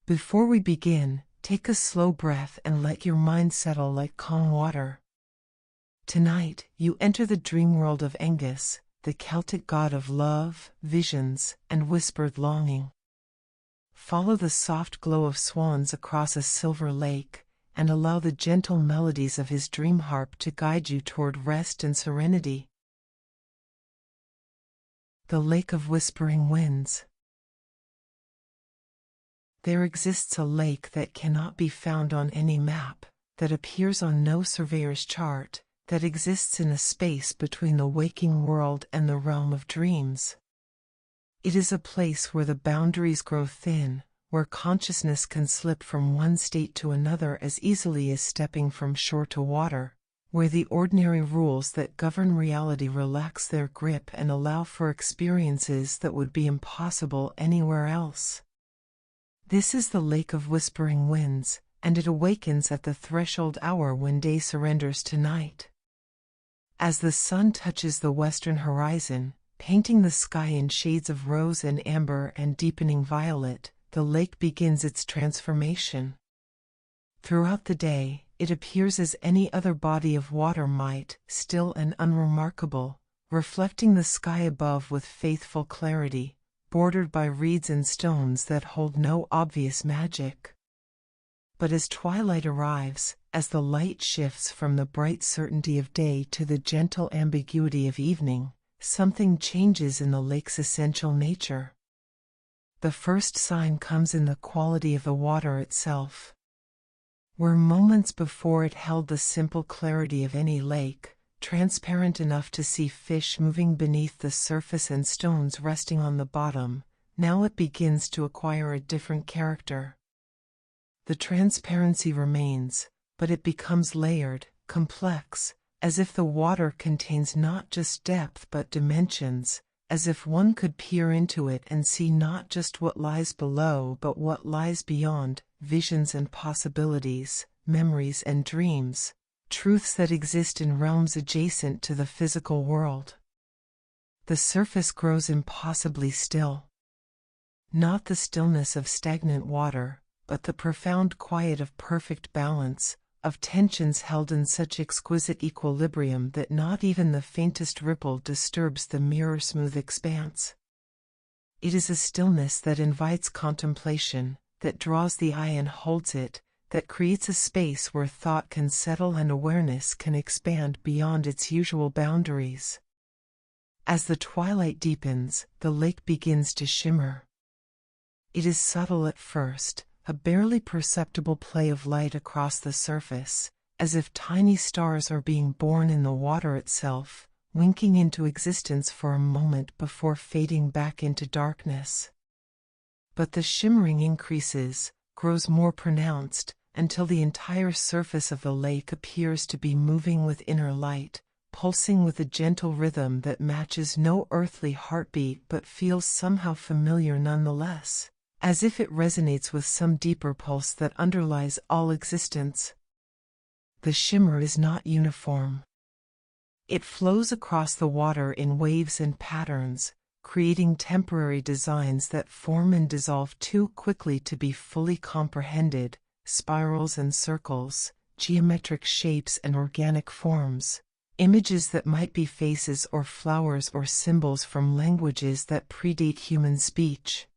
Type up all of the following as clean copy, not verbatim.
Before we begin, take a slow breath and let your mind settle like calm water. Tonight, you enter the dream world of Aengus, the Celtic god of love, visions, and whispered longing. Follow the soft glow of swans across a silver lake, and allow the gentle melodies of his Dream-Harp to guide you toward rest and serenity. The Lake of Whispering Winds. There exists a lake that cannot be found on any map, that appears on no surveyor's chart, that exists in a space between the waking world and the realm of dreams. It is a place where the boundaries grow thin, where consciousness can slip from one state to another as easily as stepping from shore to water, where the ordinary rules that govern reality relax their grip and allow for experiences that would be impossible anywhere else. This is the Lake of Whispering Winds, and it awakens at the threshold hour when day surrenders to night. As the sun touches the western horizon, painting the sky in shades of rose and amber and deepening violet, the lake begins its transformation. Throughout the day, it appears as any other body of water might, still and unremarkable, reflecting the sky above with faithful clarity, bordered by reeds and stones that hold no obvious magic. But as twilight arrives, as the light shifts from the bright certainty of day to the gentle ambiguity of evening, something changes in the lake's essential nature. The first sign comes in the quality of the water itself. Where moments before it held the simple clarity of any lake, transparent enough to see fish moving beneath the surface and stones resting on the bottom, now it begins to acquire a different character. The transparency remains, but it becomes layered, complex, as if the water contains not just depth but dimensions, as if one could peer into it and see not just what lies below but what lies beyond, visions and possibilities, memories and dreams, truths that exist in realms adjacent to the physical world. The surface grows impossibly still. Not the stillness of stagnant water, but the profound quiet of perfect balance, of tensions held in such exquisite equilibrium that not even the faintest ripple disturbs the mirror-smooth expanse. It is a stillness that invites contemplation, that draws the eye and holds it, that creates a space where thought can settle and awareness can expand beyond its usual boundaries. As the twilight deepens, the lake begins to shimmer. It is subtle at first, a barely perceptible play of light across the surface, as if tiny stars are being born in the water itself, winking into existence for a moment before fading back into darkness. But the shimmering increases, grows more pronounced, until the entire surface of the lake appears to be moving with inner light, pulsing with a gentle rhythm that matches no earthly heartbeat but feels somehow familiar nonetheless, as if it resonates with some deeper pulse that underlies all existence. The shimmer is not uniform. It flows across the water in waves and patterns, creating temporary designs that form and dissolve too quickly to be fully comprehended, spirals and circles, geometric shapes and organic forms, images that might be faces or flowers or symbols from languages that predate human speech.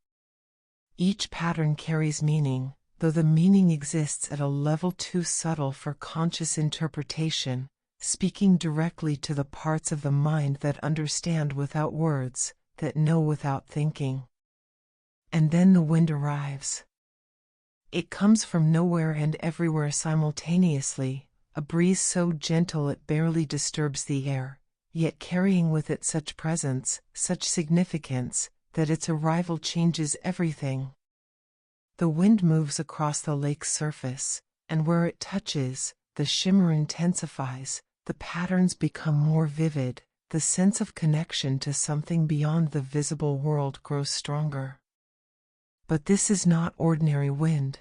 Each pattern carries meaning, though the meaning exists at a level too subtle for conscious interpretation, speaking directly to the parts of the mind that understand without words, that know without thinking. And then the wind arrives. It comes from nowhere and everywhere simultaneously, a breeze so gentle it barely disturbs the air, yet carrying with it such presence, such significance, that its arrival changes everything. The wind moves across the lake's surface, and where it touches, the shimmer intensifies, the patterns become more vivid, the sense of connection to something beyond the visible world grows stronger. But this is not ordinary wind.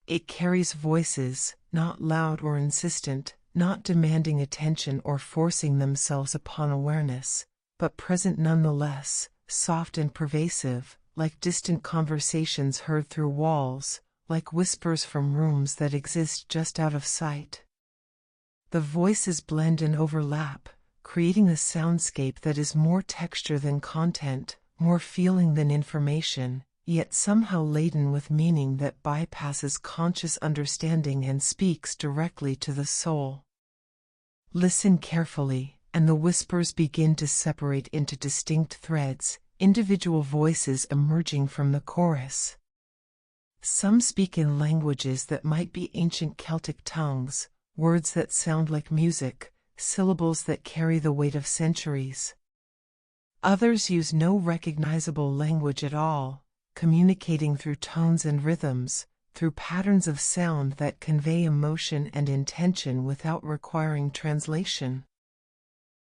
It carries voices, not loud or insistent, not demanding attention or forcing themselves upon awareness, but present nonetheless, soft and pervasive, like distant conversations heard through walls, like whispers from rooms that exist just out of sight. The voices blend and overlap, creating a soundscape that is more texture than content, more feeling than information, yet somehow laden with meaning that bypasses conscious understanding and speaks directly to the soul. Listen carefully, and the whispers begin to separate into distinct threads, individual voices emerging from the chorus. Some speak in languages that might be ancient Celtic tongues, words that sound like music, syllables that carry the weight of centuries. Others use no recognizable language at all, communicating through tones and rhythms, through patterns of sound that convey emotion and intention without requiring translation.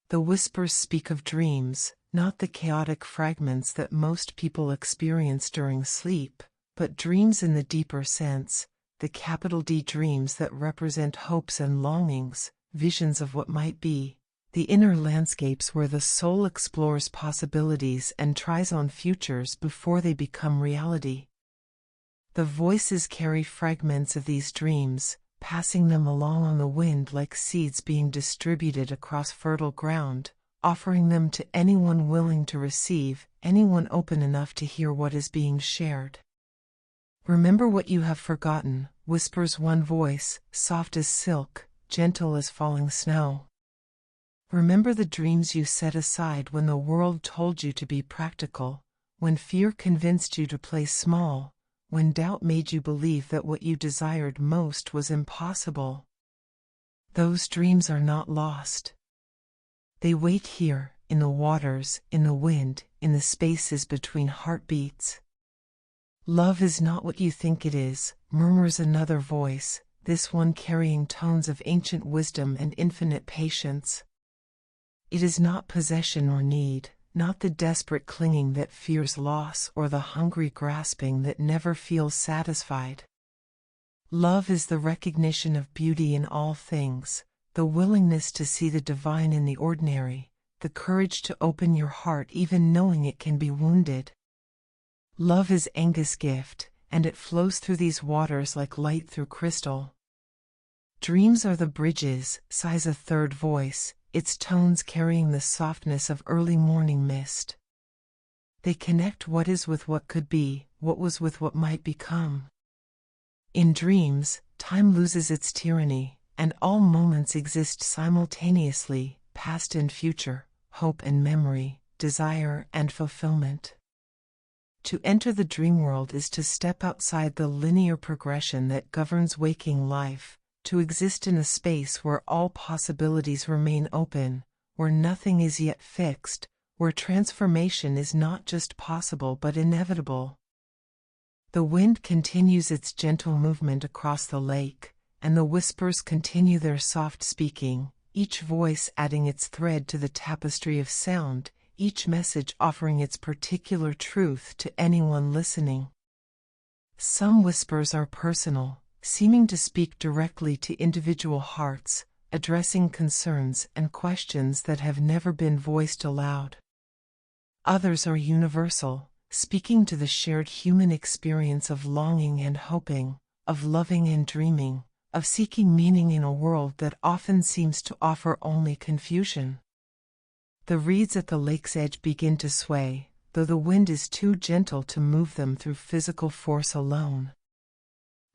The whispers speak of dreams, not the chaotic fragments that most people experience during sleep, but dreams in the deeper sense, the capital D dreams that represent hopes and longings, visions of what might be, the inner landscapes where the soul explores possibilities and tries on futures before they become reality. The voices carry fragments of these dreams, passing them along on the wind like seeds being distributed across fertile ground, offering them to anyone willing to receive, anyone open enough to hear what is being shared. Remember what you have forgotten, whispers one voice, soft as silk, gentle as falling snow. Remember the dreams you set aside when the world told you to be practical, when fear convinced you to play small, when doubt made you believe that what you desired most was impossible. Those dreams are not lost. They wait here, in the waters, in the wind, in the spaces between heartbeats. Love is not what you think it is, murmurs another voice, this one carrying tones of ancient wisdom and infinite patience. It is not possession or need, not the desperate clinging that fears loss or the hungry grasping that never feels satisfied. Love is the recognition of beauty in all things, the willingness to see the divine in the ordinary, the courage to open your heart even knowing it can be wounded. Love is Aengus' gift, and it flows through these waters like light through crystal. Dreams are the bridges, sighs a third voice, its tones carrying the softness of early morning mist. They connect what is with what could be, what was with what might become. In dreams, time loses its tyranny, and all moments exist simultaneously, past and future, hope and memory, desire and fulfillment. To enter the dream world is to step outside the linear progression that governs waking life, to exist in a space where all possibilities remain open, where nothing is yet fixed, where transformation is not just possible but inevitable. The wind continues its gentle movement across the lake, and the whispers continue their soft speaking, each voice adding its thread to the tapestry of sound, each message offering its particular truth to anyone listening. Some whispers are personal, seeming to speak directly to individual hearts, addressing concerns and questions that have never been voiced aloud. Others are universal, speaking to the shared human experience of longing and hoping, of loving and dreaming, of seeking meaning in a world that often seems to offer only confusion. The reeds at the lake's edge begin to sway, though the wind is too gentle to move them through physical force alone.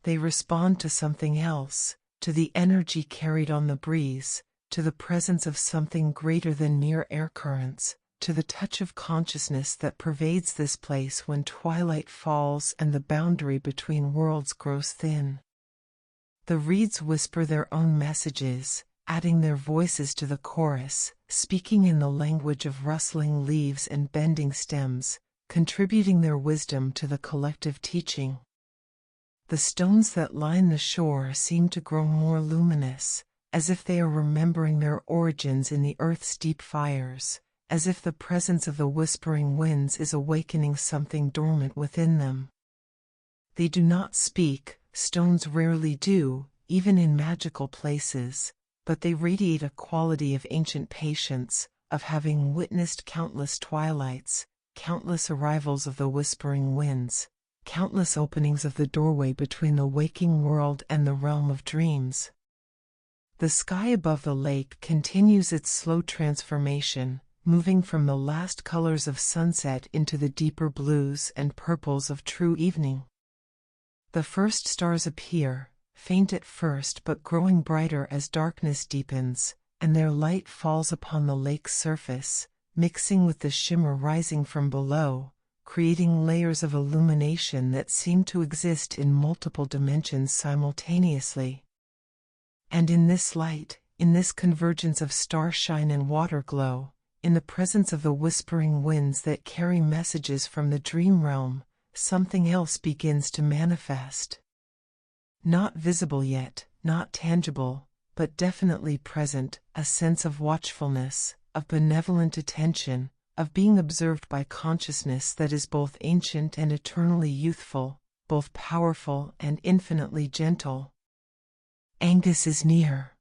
They respond to something else, to the energy carried on the breeze, to the presence of something greater than mere air currents, to the touch of consciousness that pervades this place when twilight falls and the boundary between worlds grows thin. The reeds whisper their own messages, adding their voices to the chorus, speaking in the language of rustling leaves and bending stems, contributing their wisdom to the collective teaching. The stones that line the shore seem to grow more luminous, as if they are remembering their origins in the earth's deep fires, as if the presence of the whispering winds is awakening something dormant within them. They do not speak, stones rarely do, even in magical places, but they radiate a quality of ancient patience, of having witnessed countless twilights, countless arrivals of the whispering winds, countless openings of the doorway between the waking world and the realm of dreams. The sky above the lake continues its slow transformation, moving from the last colors of sunset into the deeper blues and purples of true evening. The first stars appear, faint at first but growing brighter as darkness deepens, and their light falls upon the lake's surface, mixing with the shimmer rising from below, creating layers of illumination that seem to exist in multiple dimensions simultaneously. And in this light, in this convergence of starshine and water glow, in the presence of the whispering winds that carry messages from the dream realm, something else begins to manifest. Not visible yet, not tangible, but definitely present, a sense of watchfulness, of benevolent attention, of being observed by consciousness that is both ancient and eternally youthful, both powerful and infinitely gentle. Aengus is near.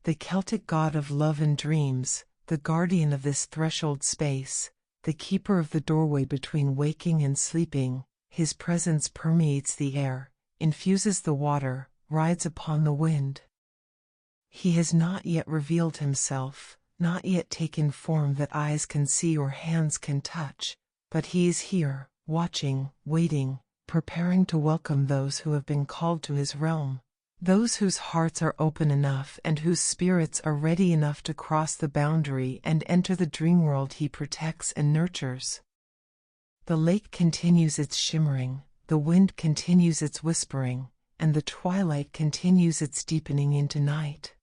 The Celtic god of love and dreams, the guardian of this threshold space, the keeper of the doorway between waking and sleeping, his presence permeates the air, infuses the water, rides upon the wind. He has not yet revealed himself, not yet taken form that eyes can see or hands can touch, but he is here, watching, waiting, preparing to welcome those who have been called to his realm, those whose hearts are open enough and whose spirits are ready enough to cross the boundary and enter the dream world he protects and nurtures. The lake continues its shimmering, the wind continues its whispering, and the twilight continues its deepening into night.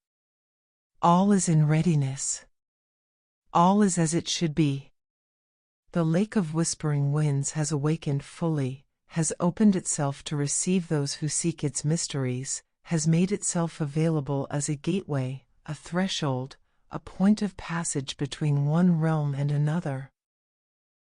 All is in readiness. All is as it should be. The lake of whispering winds has awakened fully, has opened itself to receive those who seek its mysteries, has made itself available as a gateway, a threshold, a point of passage between one realm and another.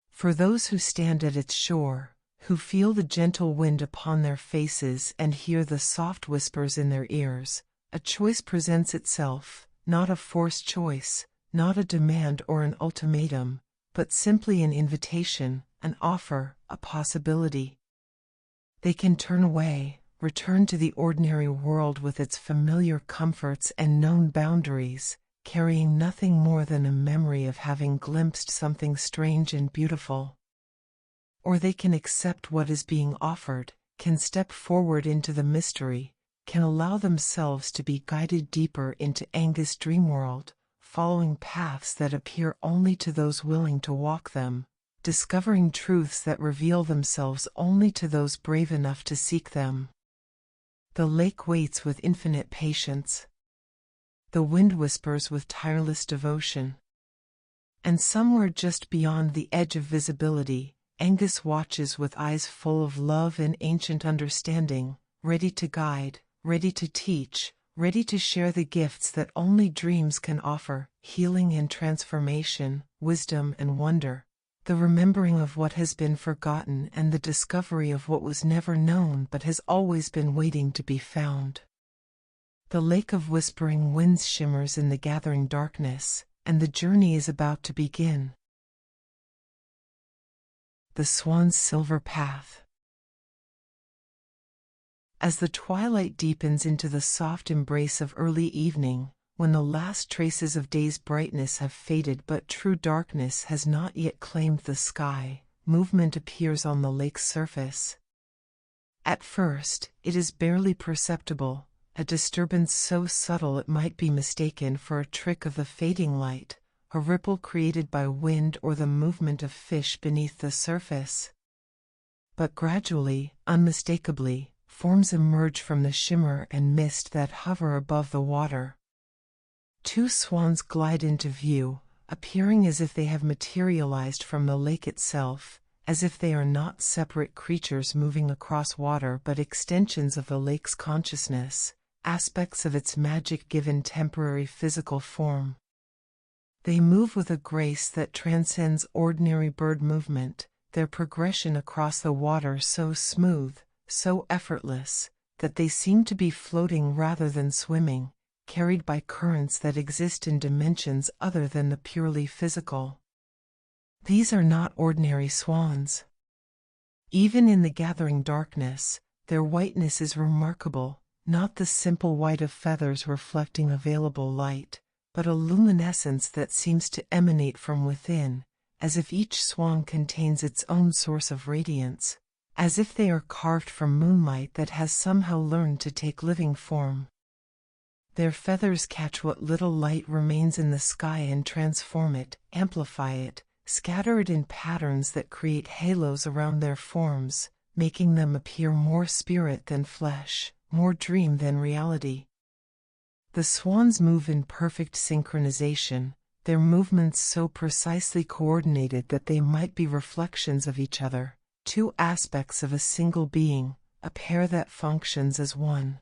For those who stand at its shore, who feel the gentle wind upon their faces and hear the soft whispers in their ears, a choice presents itself, not a forced choice, not a demand or an ultimatum, but simply an invitation, an offer, a possibility. They can turn away, return to the ordinary world with its familiar comforts and known boundaries, carrying nothing more than a memory of having glimpsed something strange and beautiful. Or they can accept what is being offered, can step forward into the mystery, can allow themselves to be guided deeper into Aengus Dreamworld, following paths that appear only to those willing to walk them, discovering truths that reveal themselves only to those brave enough to seek them. The lake waits with infinite patience. The wind whispers with tireless devotion. And somewhere just beyond the edge of visibility, Aengus watches with eyes full of love and ancient understanding, ready to guide, ready to teach, ready to share the gifts that only dreams can offer, healing and transformation, wisdom and wonder, the remembering of what has been forgotten and the discovery of what was never known but has always been waiting to be found. The lake of whispering winds shimmers in the gathering darkness, and the journey is about to begin. The Swan's Silver Path. As the twilight deepens into the soft embrace of early evening, when the last traces of day's brightness have faded but true darkness has not yet claimed the sky, movement appears on the lake's surface. At first, it is barely perceptible, a disturbance so subtle it might be mistaken for a trick of the fading light, a ripple created by wind or the movement of fish beneath the surface. But gradually, unmistakably, forms emerge from the shimmer and mist that hover above the water. Two swans glide into view, appearing as if they have materialized from the lake itself, as if they are not separate creatures moving across water but extensions of the lake's consciousness, aspects of its magic given temporary physical form. They move with a grace that transcends ordinary bird movement, their progression across the water so smooth, so effortless, that they seem to be floating rather than swimming, carried by currents that exist in dimensions other than the purely physical. These are not ordinary swans. Even in the gathering darkness, their whiteness is remarkable, not the simple white of feathers reflecting available light, but a luminescence that seems to emanate from within, as if each swan contains its own source of radiance, as if they are carved from moonlight that has somehow learned to take living form. Their feathers catch what little light remains in the sky and transform it, amplify it, scatter it in patterns that create halos around their forms, making them appear more spirit than flesh, more dream than reality. The swans move in perfect synchronization, their movements so precisely coordinated that they might be reflections of each other, two aspects of a single being, a pair that functions as one.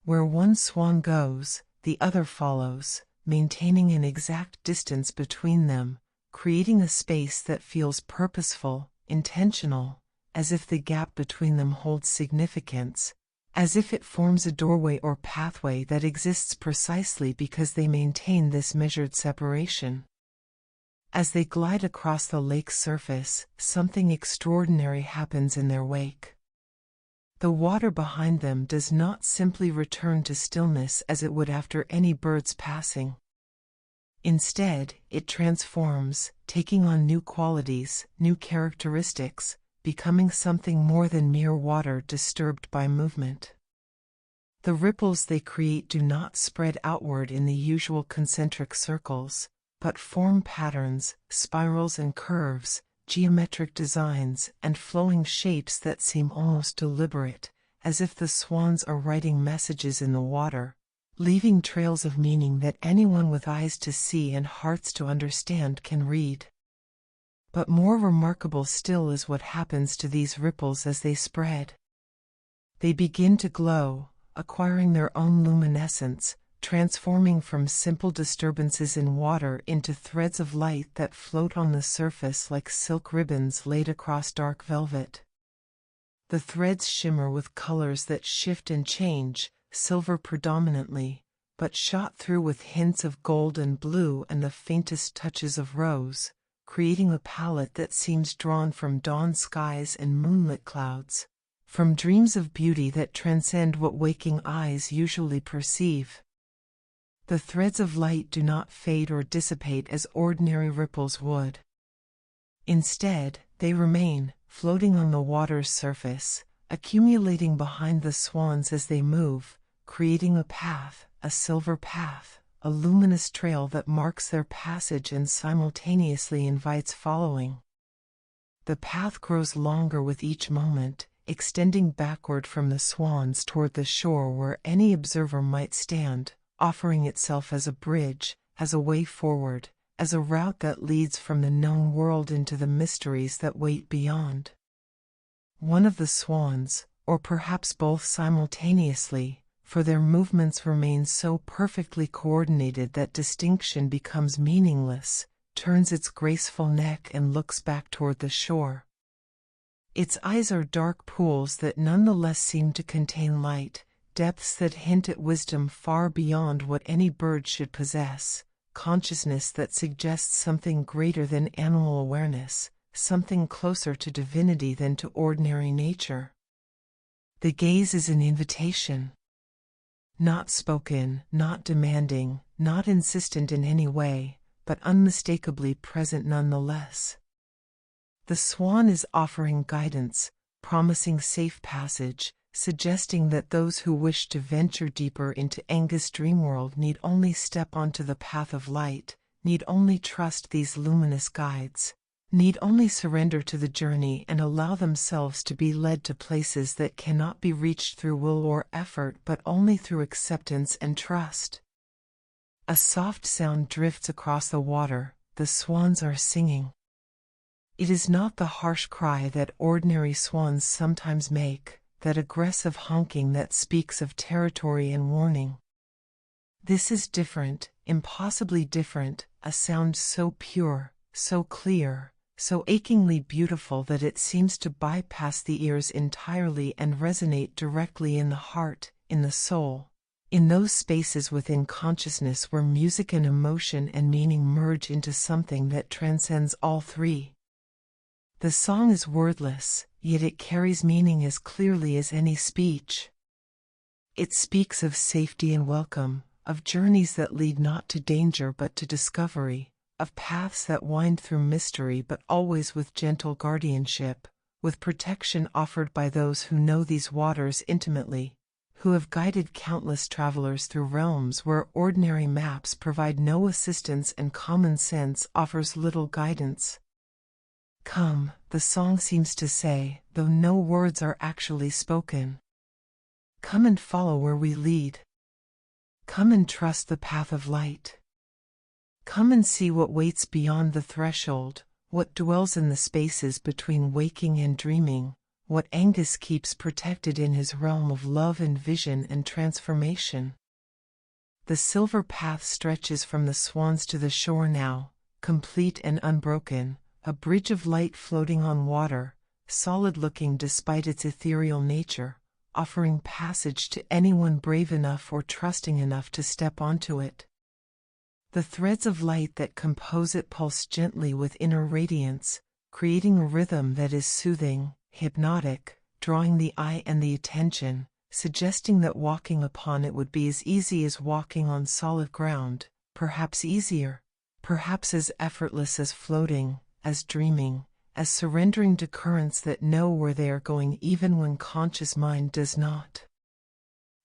Where one swan goes, the other follows, maintaining an exact distance between them, creating a space that feels purposeful, intentional, as if the gap between them holds significance, as if it forms a doorway or pathway that exists precisely because they maintain this measured separation. As they glide across the lake's surface, something extraordinary happens in their wake. The water behind them does not simply return to stillness as it would after any bird's passing. Instead, it transforms, taking on new qualities, new characteristics, becoming something more than mere water disturbed by movement. The ripples they create do not spread outward in the usual concentric circles, but form patterns, spirals and curves, geometric designs, and flowing shapes that seem almost deliberate, as if the swans are writing messages in the water, leaving trails of meaning that anyone with eyes to see and hearts to understand can read. But more remarkable still is what happens to these ripples as they spread. They begin to glow, acquiring their own luminescence, transforming from simple disturbances in water into threads of light that float on the surface like silk ribbons laid across dark velvet. The threads shimmer with colors that shift and change, silver predominantly, but shot through with hints of gold and blue and the faintest touches of rose, creating a palette that seems drawn from dawn skies and moonlit clouds, from dreams of beauty that transcend what waking eyes usually perceive. The threads of light do not fade or dissipate as ordinary ripples would. Instead, they remain, floating on the water's surface, accumulating behind the swans as they move, creating a path, a silver path, a luminous trail that marks their passage and simultaneously invites following. The path grows longer with each moment, extending backward from the swans toward the shore where any observer might stand, offering itself as a bridge, as a way forward, as a route that leads from the known world into the mysteries that wait beyond. One of the swans, or perhaps both simultaneously, for their movements remain so perfectly coordinated that distinction becomes meaningless, turns its graceful neck and looks back toward the shore. Its eyes are dark pools that nonetheless seem to contain light, depths that hint at wisdom far beyond what any bird should possess, consciousness that suggests something greater than animal awareness, something closer to divinity than to ordinary nature. The gaze is an invitation. Not spoken, not demanding, not insistent in any way, but unmistakably present nonetheless. The swan is offering guidance, promising safe passage, suggesting that those who wish to venture deeper into Aengus Dreamworld need only step onto the path of light, need only trust these luminous guides, need only surrender to the journey and allow themselves to be led to places that cannot be reached through will or effort but only through acceptance and trust. A soft sound drifts across the water, the swans are singing. It is not the harsh cry that ordinary swans sometimes make, that aggressive honking that speaks of territory and warning. This is different, impossibly different, a sound so pure, so clear, so achingly beautiful that it seems to bypass the ears entirely and resonate directly in the heart, in the soul, In those spaces within consciousness where music and emotion and meaning merge into something that transcends all three. The song is wordless, yet it carries meaning as clearly as any speech. It speaks of safety and welcome, of journeys that lead not to danger but to discovery, of paths that wind through mystery but always with gentle guardianship, with protection offered by those who know these waters intimately, who have guided countless travelers through realms where ordinary maps provide no assistance and common sense offers little guidance. Come, the song seems to say, though no words are actually spoken. Come and follow where we lead. Come and trust the path of light. Come and see what waits beyond the threshold, what dwells in the spaces between waking and dreaming, what Aengus keeps protected in his realm of love and vision and transformation. The silver path stretches from the swans to the shore now, complete and unbroken, a bridge of light floating on water, solid-looking despite its ethereal nature, offering passage to anyone brave enough or trusting enough to step onto it. The threads of light that compose it pulse gently with inner radiance, creating a rhythm that is soothing, hypnotic, drawing the eye and the attention, suggesting that walking upon it would be as easy as walking on solid ground, perhaps easier, perhaps as effortless as floating, as dreaming, as surrendering to currents that know where they are going even when conscious mind does not.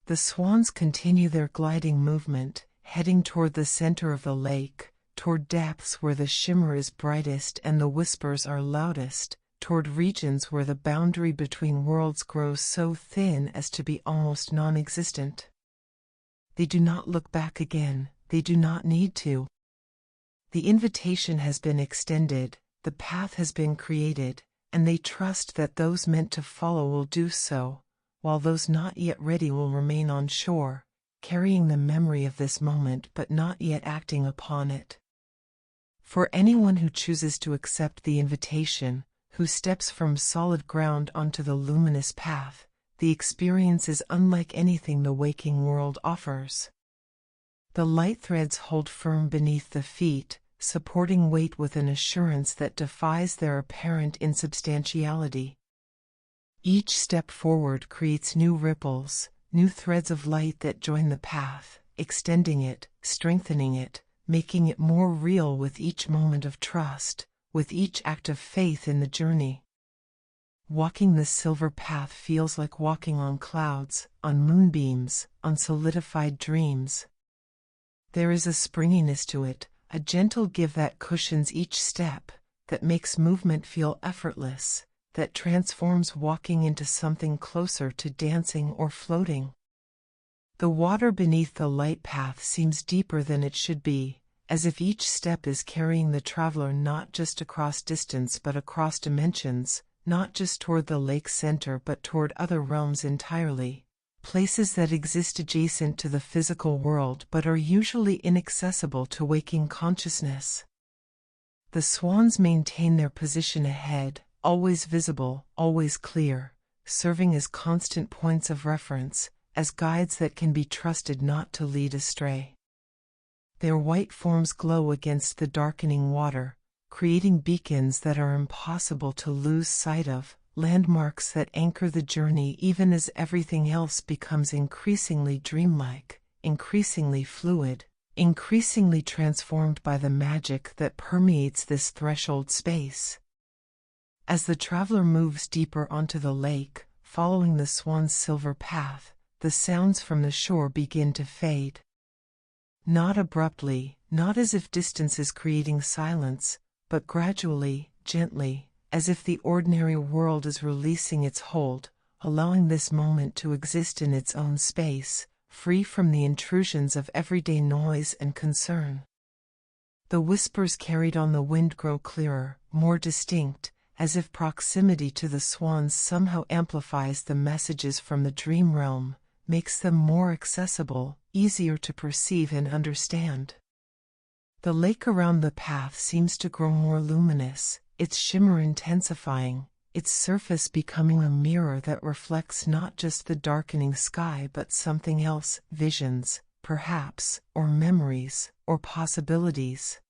The swans continue their gliding movement, heading toward the center of the lake, toward depths where the shimmer is brightest and the whispers are loudest, toward regions where the boundary between worlds grows so thin as to be almost non-existent. They do not look back again, they do not need to. The invitation has been extended, the path has been created, and they trust that those meant to follow will do so, while those not yet ready will remain on shore, carrying the memory of this moment but not yet acting upon it. For anyone who chooses to accept the invitation, who steps from solid ground onto the luminous path, the experience is unlike anything the waking world offers. The light threads hold firm beneath the feet, supporting weight with an assurance that defies their apparent insubstantiality. Each step forward creates new ripples, new threads of light that join the path, extending it, strengthening it, making it more real with each moment of trust, with each act of faith in the journey. Walking the silver path feels like walking on clouds, on moonbeams, on solidified dreams. There is a springiness to it, a gentle give that cushions each step, that makes movement feel effortless, that transforms walking into something closer to dancing or floating. The water beneath the light path seems deeper than it should be, as if each step is carrying the traveler not just across distance but across dimensions, not just toward the lake's center but toward other realms entirely, places that exist adjacent to the physical world but are usually inaccessible to waking consciousness. The swans maintain their position ahead, always visible, always clear, serving as constant points of reference, as guides that can be trusted not to lead astray. Their white forms glow against the darkening water, creating beacons that are impossible to lose sight of, landmarks that anchor the journey even as everything else becomes increasingly dreamlike, increasingly fluid, increasingly transformed by the magic that permeates this threshold space. As the traveler moves deeper onto the lake, following the swan's silver path, the sounds from the shore begin to fade. Not abruptly, not as if distance is creating silence, but gradually, gently, as if the ordinary world is releasing its hold, allowing this moment to exist in its own space, free from the intrusions of everyday noise and concern. The whispers carried on the wind grow clearer, more distinct, as if proximity to the swans somehow amplifies the messages from the dream realm, makes them more accessible, easier to perceive and understand. The lake around the path seems to grow more luminous, its shimmer intensifying, its surface becoming a mirror that reflects not just the darkening sky but something else, visions, perhaps, or memories, or possibilities.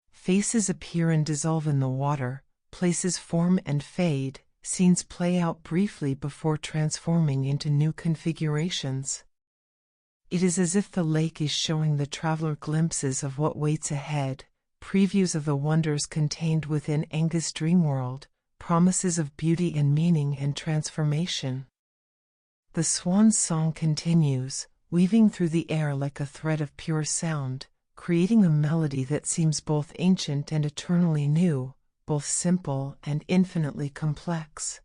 Faces appear and dissolve in the water, places form and fade, scenes play out briefly before transforming into new configurations. It is as if the lake is showing the traveler glimpses of what waits ahead, previews of the wonders contained within Aengus Dreamworld, promises of beauty and meaning and transformation. The swan's song continues, weaving through the air like a thread of pure sound, creating a melody that seems both ancient and eternally new, both simple and infinitely complex.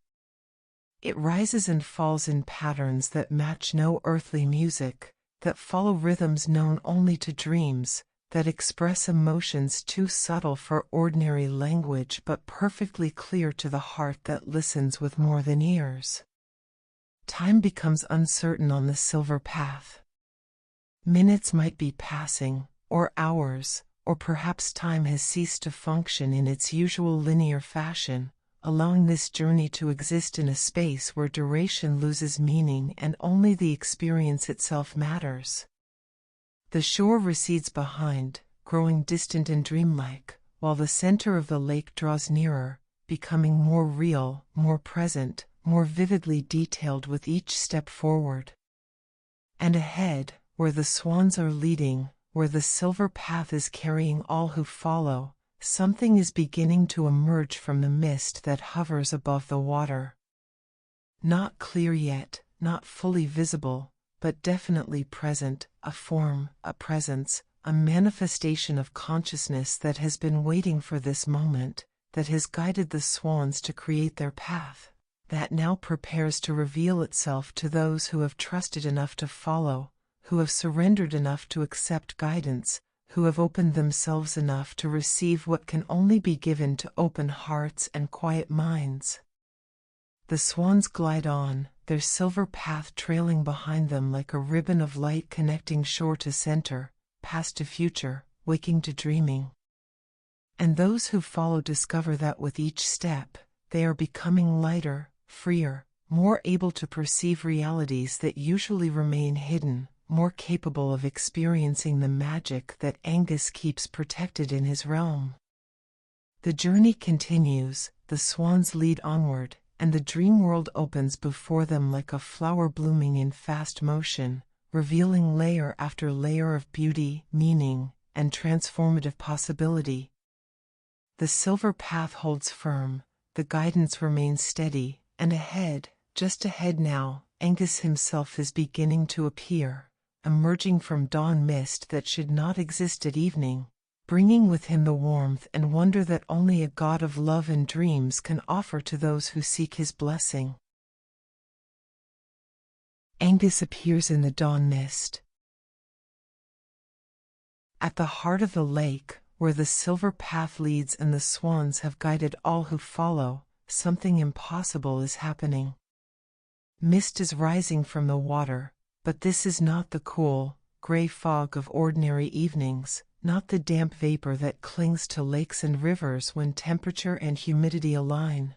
It rises and falls in patterns that match no earthly music, that follow rhythms known only to dreams, that express emotions too subtle for ordinary language but perfectly clear to the heart that listens with more than ears. Time becomes uncertain on the silver path. Minutes might be passing, or hours, or perhaps time has ceased to function in its usual linear fashion, allowing this journey to exist in a space where duration loses meaning and only the experience itself matters. The shore recedes behind, growing distant and dreamlike, while the center of the lake draws nearer, becoming more real, more present, more vividly detailed with each step forward. And ahead, where the swans are leading, where the silver path is carrying all who follow, something is beginning to emerge from the mist that hovers above the water. Not clear yet, not fully visible, but definitely present, a form, a presence, a manifestation of consciousness that has been waiting for this moment, that has guided the swans to create their path, that now prepares to reveal itself to those who have trusted enough to follow, who have surrendered enough to accept guidance, who have opened themselves enough to receive what can only be given to open hearts and quiet minds. The swans glide on, their silver path trailing behind them like a ribbon of light connecting shore to center, past to future, waking to dreaming. And those who follow discover that with each step, they are becoming lighter, freer, more able to perceive realities that usually remain hidden, more capable of experiencing the magic that Aengus keeps protected in his realm. The journey continues, the swans lead onward, and the dream world opens before them like a flower blooming in fast motion, revealing layer after layer of beauty, meaning, and transformative possibility. The silver path holds firm, the guidance remains steady, and ahead, just ahead now, Aengus himself is beginning to appear, emerging from dawn mist that should not exist at evening, bringing with him the warmth and wonder that only a god of love and dreams can offer to those who seek his blessing. Aengus appears in the dawn mist. At the heart of the lake, where the silver path leads and the swans have guided all who follow, something impossible is happening. Mist is rising from the water, but this is not the cool, gray fog of ordinary evenings, not the damp vapor that clings to lakes and rivers when temperature and humidity align.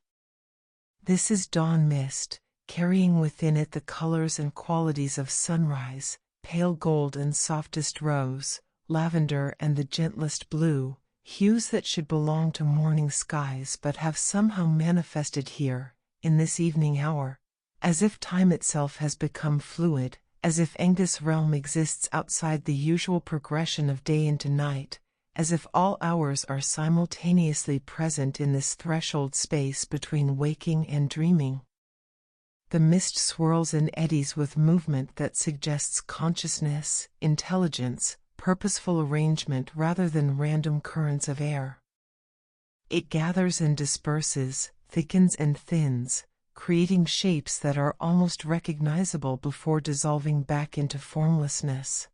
This is dawn mist, carrying within it the colors and qualities of sunrise, pale gold and softest rose, lavender and the gentlest blue, hues that should belong to morning skies but have somehow manifested here, in this evening hour, as if time itself has become fluid, as if Aengus' realm exists outside the usual progression of day into night, as if all hours are simultaneously present in this threshold space between waking and dreaming. The mist swirls and eddies with movement that suggests consciousness, intelligence, purposeful arrangement rather than random currents of air. It gathers and disperses, thickens and thins, creating shapes that are almost recognizable before dissolving back into formlessness.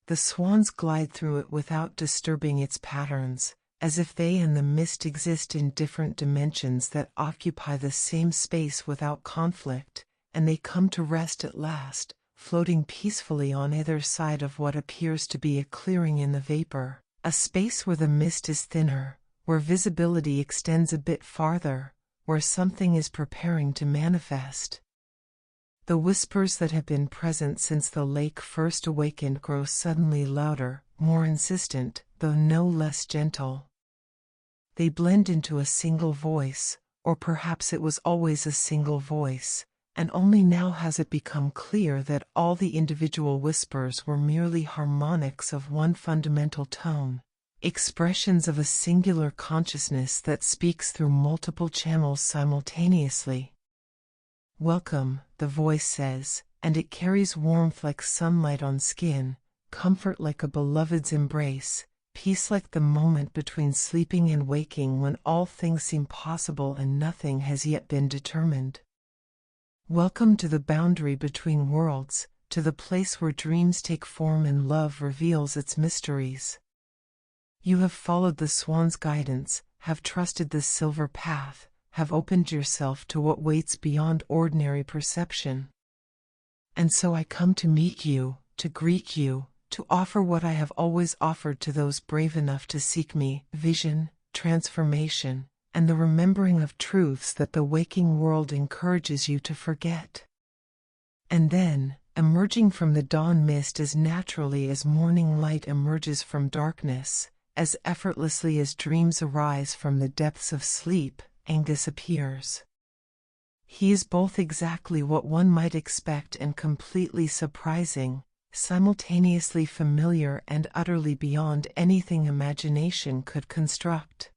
The swans glide through it without disturbing its patterns, as if they and the mist exist in different dimensions that occupy the same space without conflict, and they come to rest at last, floating peacefully on either side of what appears to be a clearing in the vapor, a space where the mist is thinner, where visibility extends a bit farther, where something is preparing to manifest. The whispers that have been present since the lake first awakened grow suddenly louder, more insistent, though no less gentle. They blend into a single voice, or perhaps it was always a single voice, and only now has it become clear that all the individual whispers were merely harmonics of one fundamental tone, expressions of a singular consciousness that speaks through multiple channels simultaneously. "Welcome," the voice says, and it carries warmth like sunlight on skin, comfort like a beloved's embrace, peace like the moment between sleeping and waking when all things seem possible and nothing has yet been determined. Welcome to the boundary between worlds, to the place where dreams take form and love reveals its mysteries. You have followed the swan's guidance, have trusted the silver path, have opened yourself to what waits beyond ordinary perception. And so I come to meet you, to greet you, to offer what I have always offered to those brave enough to seek me: vision, transformation, and the remembering of truths that the waking world encourages you to forget. And then, emerging from the dawn mist as naturally as morning light emerges from darkness, as effortlessly as dreams arise from the depths of sleep, Aengus appears. He is both exactly what one might expect and completely surprising, simultaneously familiar and utterly beyond anything imagination could construct.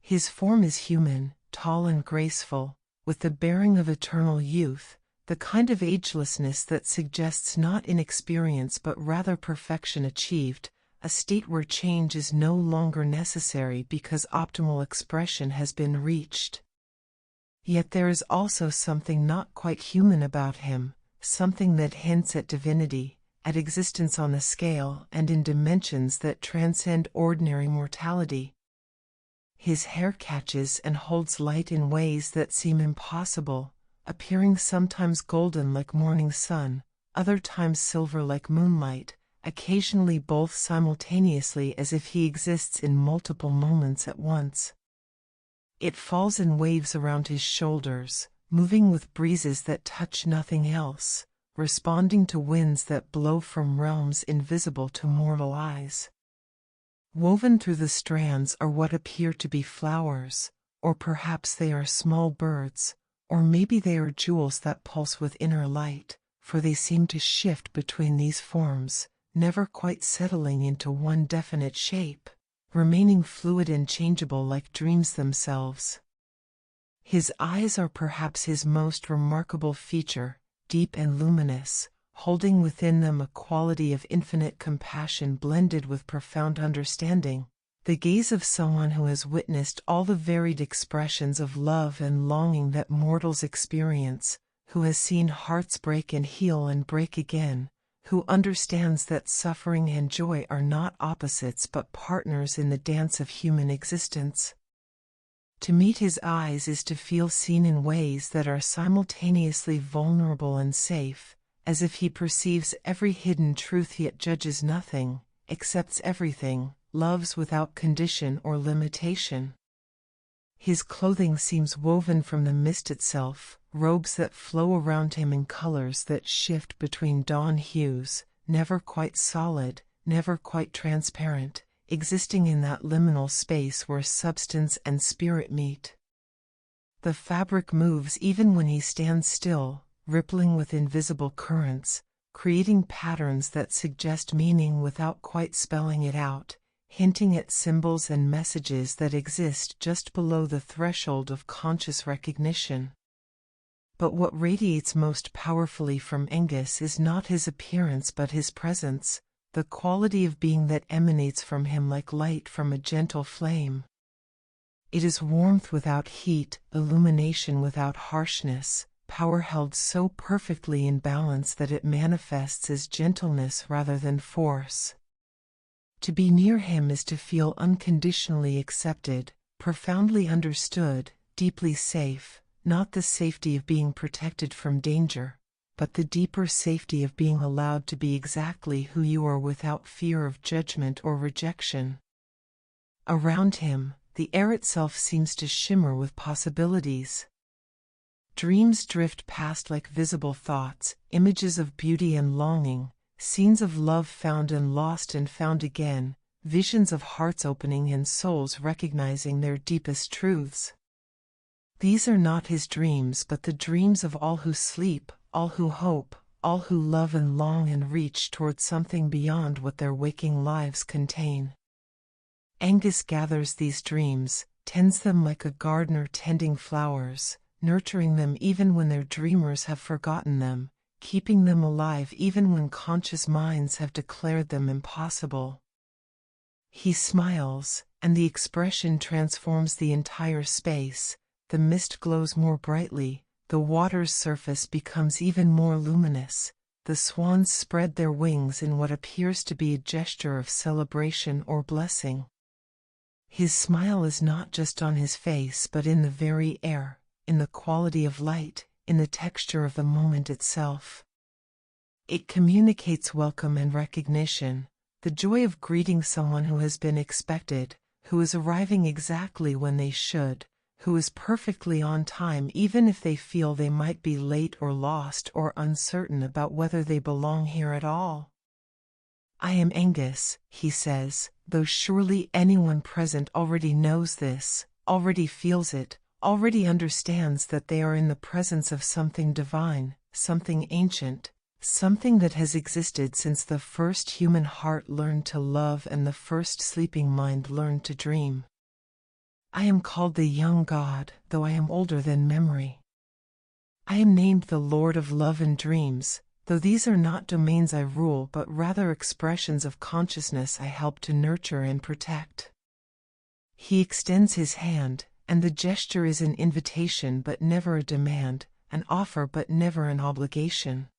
His form is human, tall and graceful, with the bearing of eternal youth, the kind of agelessness that suggests not inexperience but rather perfection achieved, a state where change is no longer necessary because optimal expression has been reached. Yet there is also something not quite human about him, something that hints at divinity, at existence on a scale and in dimensions that transcend ordinary mortality. His hair catches and holds light in ways that seem impossible, appearing sometimes golden like morning sun, other times silver like moonlight, occasionally both simultaneously as if he exists in multiple moments at once. It falls in waves around his shoulders, moving with breezes that touch nothing else, responding to winds that blow from realms invisible to mortal eyes. Woven through the strands are what appear to be flowers, or perhaps they are small birds, or maybe they are jewels that pulse with inner light, for they seem to shift between these forms, never quite settling into one definite shape, remaining fluid and changeable like dreams themselves. His eyes are perhaps his most remarkable feature, deep and luminous, holding within them a quality of infinite compassion blended with profound understanding, the gaze of someone who has witnessed all the varied expressions of love and longing that mortals experience, who has seen hearts break and heal and break again, who understands that suffering and joy are not opposites but partners in the dance of human existence. To meet his eyes is to feel seen in ways that are simultaneously vulnerable and safe, as if he perceives every hidden truth yet judges nothing, accepts everything, loves without condition or limitation. His clothing seems woven from the mist itself, robes that flow around him in colors that shift between dawn hues, never quite solid, never quite transparent, existing in that liminal space where substance and spirit meet. The fabric moves even when he stands still, rippling with invisible currents, creating patterns that suggest meaning without quite spelling it out, hinting at symbols and messages that exist just below the threshold of conscious recognition. But what radiates most powerfully from Aengus is not his appearance but his presence, the quality of being that emanates from him like light from a gentle flame. It is warmth without heat, illumination without harshness, power held so perfectly in balance that it manifests as gentleness rather than force. To be near him is to feel unconditionally accepted, profoundly understood, deeply safe, not the safety of being protected from danger, but the deeper safety of being allowed to be exactly who you are without fear of judgment or rejection. Around him, the air itself seems to shimmer with possibilities. Dreams drift past like visible thoughts, images of beauty and longing, scenes of love found and lost and found again, visions of hearts opening and souls recognizing their deepest truths. These are not his dreams, but the dreams of all who sleep, all who hope, all who love and long and reach toward something beyond what their waking lives contain. Aengus gathers these dreams, tends them like a gardener tending flowers, nurturing them even when their dreamers have forgotten them, keeping them alive even when conscious minds have declared them impossible. He smiles, and the expression transforms the entire space. The mist glows more brightly, the water's surface becomes even more luminous, the swans spread their wings in what appears to be a gesture of celebration or blessing. His smile is not just on his face but in the very air, in the quality of light, in the texture of the moment itself. It communicates welcome and recognition, the joy of greeting someone who has been expected, who is arriving exactly when they should, who is perfectly on time even if they feel they might be late or lost or uncertain about whether they belong here at all. "I am Aengus," he says, though surely anyone present already knows this, already feels it, already understands that they are in the presence of something divine, something ancient, something that has existed since the first human heart learned to love and the first sleeping mind learned to dream. I am called the young god, though I am older than memory. I am named the Lord of Love and Dreams, though these are not domains I rule but rather expressions of consciousness I help to nurture and protect. He extends his hand, and the gesture is an invitation but never a demand, an offer but never an obligation.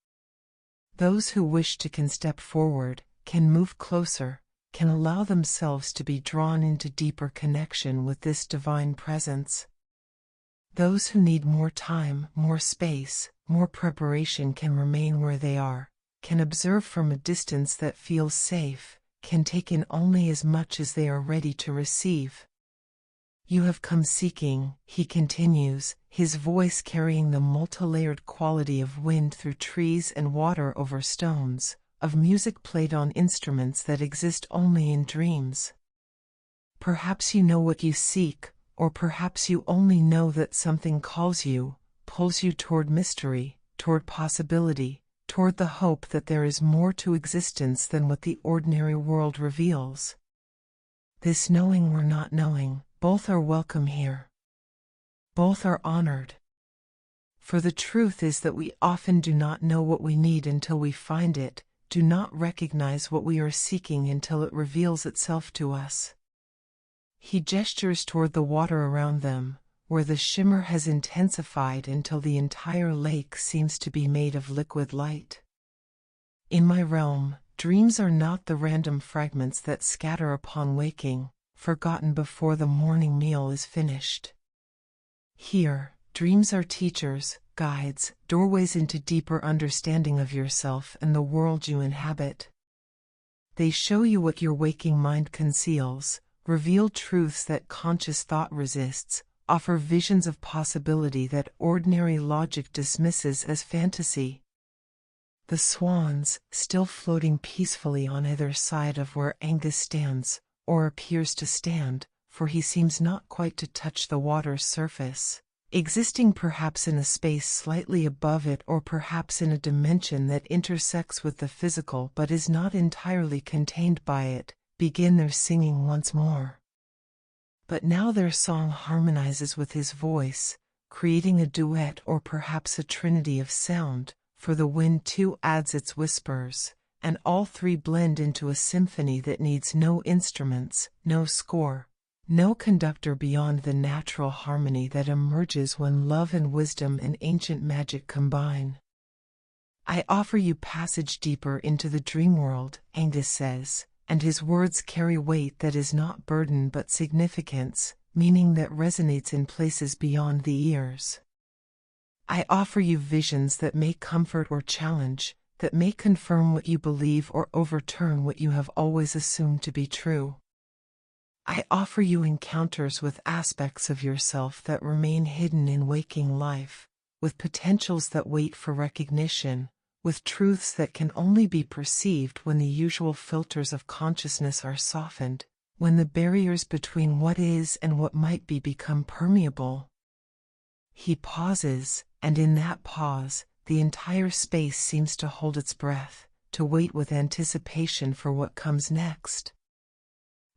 Those who wish to can step forward, can move closer, can allow themselves to be drawn into deeper connection with this divine presence. Those who need more time, more space, more preparation can remain where they are, can observe from a distance that feels safe, can take in only as much as they are ready to receive. You have come seeking, he continues, his voice carrying the multi-layered quality of wind through trees and water over stones, of music played on instruments that exist only in dreams. Perhaps you know what you seek, or perhaps you only know that something calls you, pulls you toward mystery, toward possibility, toward the hope that there is more to existence than what the ordinary world reveals. This knowing or not knowing, both are welcome here. Both are honored. For the truth is that we often do not know what we need until we find it, do not recognize what we are seeking until it reveals itself to us. He gestures toward the water around them, where the shimmer has intensified until the entire lake seems to be made of liquid light. In my realm, dreams are not the random fragments that scatter upon waking, forgotten before the morning meal is finished. Here, dreams are teachers, guides, doorways into deeper understanding of yourself and the world you inhabit. They show you what your waking mind conceals, reveal truths that conscious thought resists, offer visions of possibility that ordinary logic dismisses as fantasy. The swans, still floating peacefully on either side of where Aengus stands, or appears to stand, for he seems not quite to touch the water's surface, existing perhaps in a space slightly above it or perhaps in a dimension that intersects with the physical but is not entirely contained by it, begin their singing once more. But now their song harmonizes with his voice, creating a duet or perhaps a trinity of sound, for the wind too adds its whispers, and all three blend into a symphony that needs no instruments, no score, no conductor beyond the natural harmony that emerges when love and wisdom and ancient magic combine. I offer you passage deeper into the dream world, Aengus says, and his words carry weight that is not burden but significance, meaning that resonates in places beyond the ears. I offer you visions that may comfort or challenge, that may confirm what you believe or overturn what you have always assumed to be true. I offer you encounters with aspects of yourself that remain hidden in waking life, with potentials that wait for recognition, with truths that can only be perceived when the usual filters of consciousness are softened, when the barriers between what is and what might be become permeable. He pauses, and in that pause, the entire space seems to hold its breath, to wait with anticipation for what comes next.